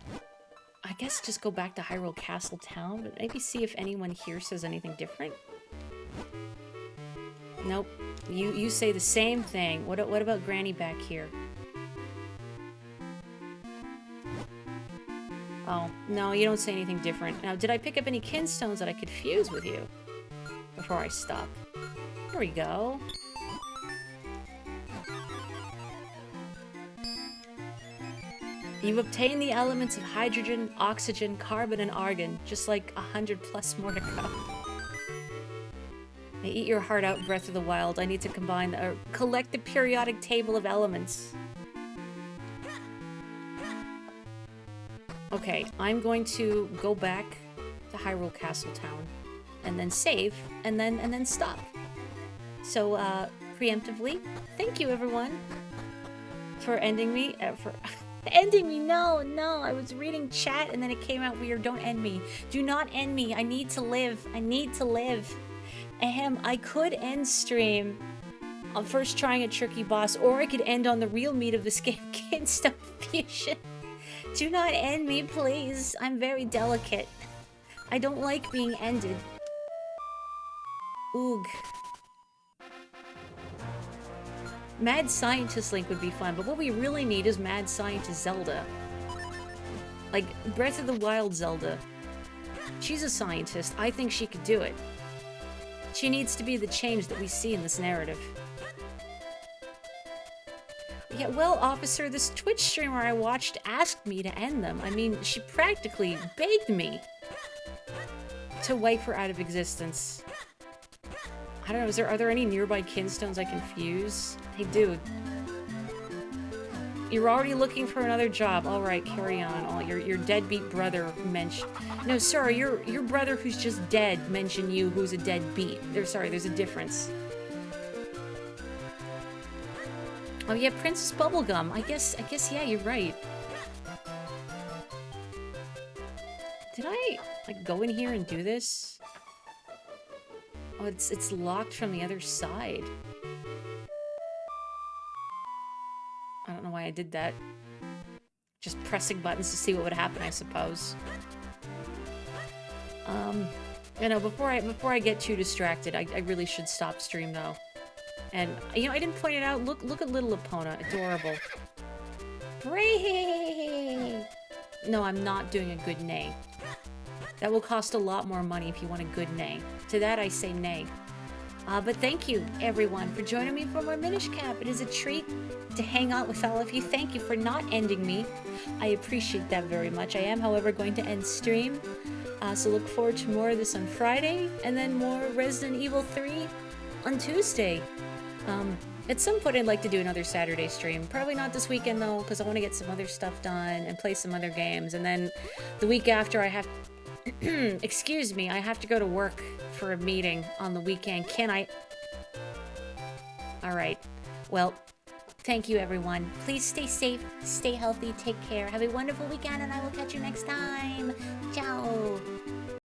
I guess, just go back to Hyrule Castle Town, but maybe see if anyone here says anything different. Nope. You say the same thing. What about Granny back here? Oh, no, you don't say anything different. Now, did I pick up any kinstones that I could fuse with you? Before I stop. There we go. You've obtained the elements of hydrogen, oxygen, carbon, and argon, just like 100 plus more to go. I eat your heart out, Breath of the Wild. I need to combine, collect the periodic table of elements. Okay, I'm going to go back to Hyrule Castle Town, and then save, and then stop. So, preemptively, thank you everyone for ending me, ending me, no, I was reading chat and then it came out weird. Don't end me. Do not end me. I need to live. I need to live. Ahem, I could end stream on first trying a tricky boss, or I could end on the real meat of this game, Kinstone Fusion. Do not end me, please. I'm very delicate. I don't like being ended. Oog. Mad Scientist Link would be fun, but what we really need is Mad Scientist Zelda. Like, Breath of the Wild Zelda. She's a scientist. I think she could do it. She needs to be the change that we see in this narrative. Yeah, well, officer, this Twitch streamer I watched asked me to end them. I mean, she practically begged me to wipe her out of existence. I don't know, are there any nearby kinstones I can fuse? Hey, dude. You're already looking for another job. Alright, carry on. Oh, your deadbeat brother mentioned... No, sorry, your brother who's just dead mentioned you who's a deadbeat. Sorry, there's a difference. Oh yeah, Princess Bubblegum. I guess, yeah, you're right. Did I, like, go in here and do this? Oh, it's locked from the other side. I don't know why I did that. Just pressing buttons to see what would happen, I suppose. You know, before I get too distracted, I really should stop stream though. And you know, I didn't point it out. Look at little Epona, adorable. Brave. No, I'm not doing a good nay. That will cost a lot more money if you want a good nay. To that I say nay. But thank you, everyone, for joining me for more Minish Cap. It is a treat to hang out with all of you. Thank you for not ending me. I appreciate that very much. I am, however, going to end stream. So look forward to more of this on Friday, and then more Resident Evil 3 on Tuesday. At some point I'd like to do another Saturday stream. Probably not this weekend, though, because I want to get some other stuff done and play some other games. And then the week after I have... excuse me, I have to go to work for a meeting on the weekend. Can I... Alright. Well, thank you, everyone. Please stay safe, stay healthy, take care. Have a wonderful weekend, and I will catch you next time. Ciao!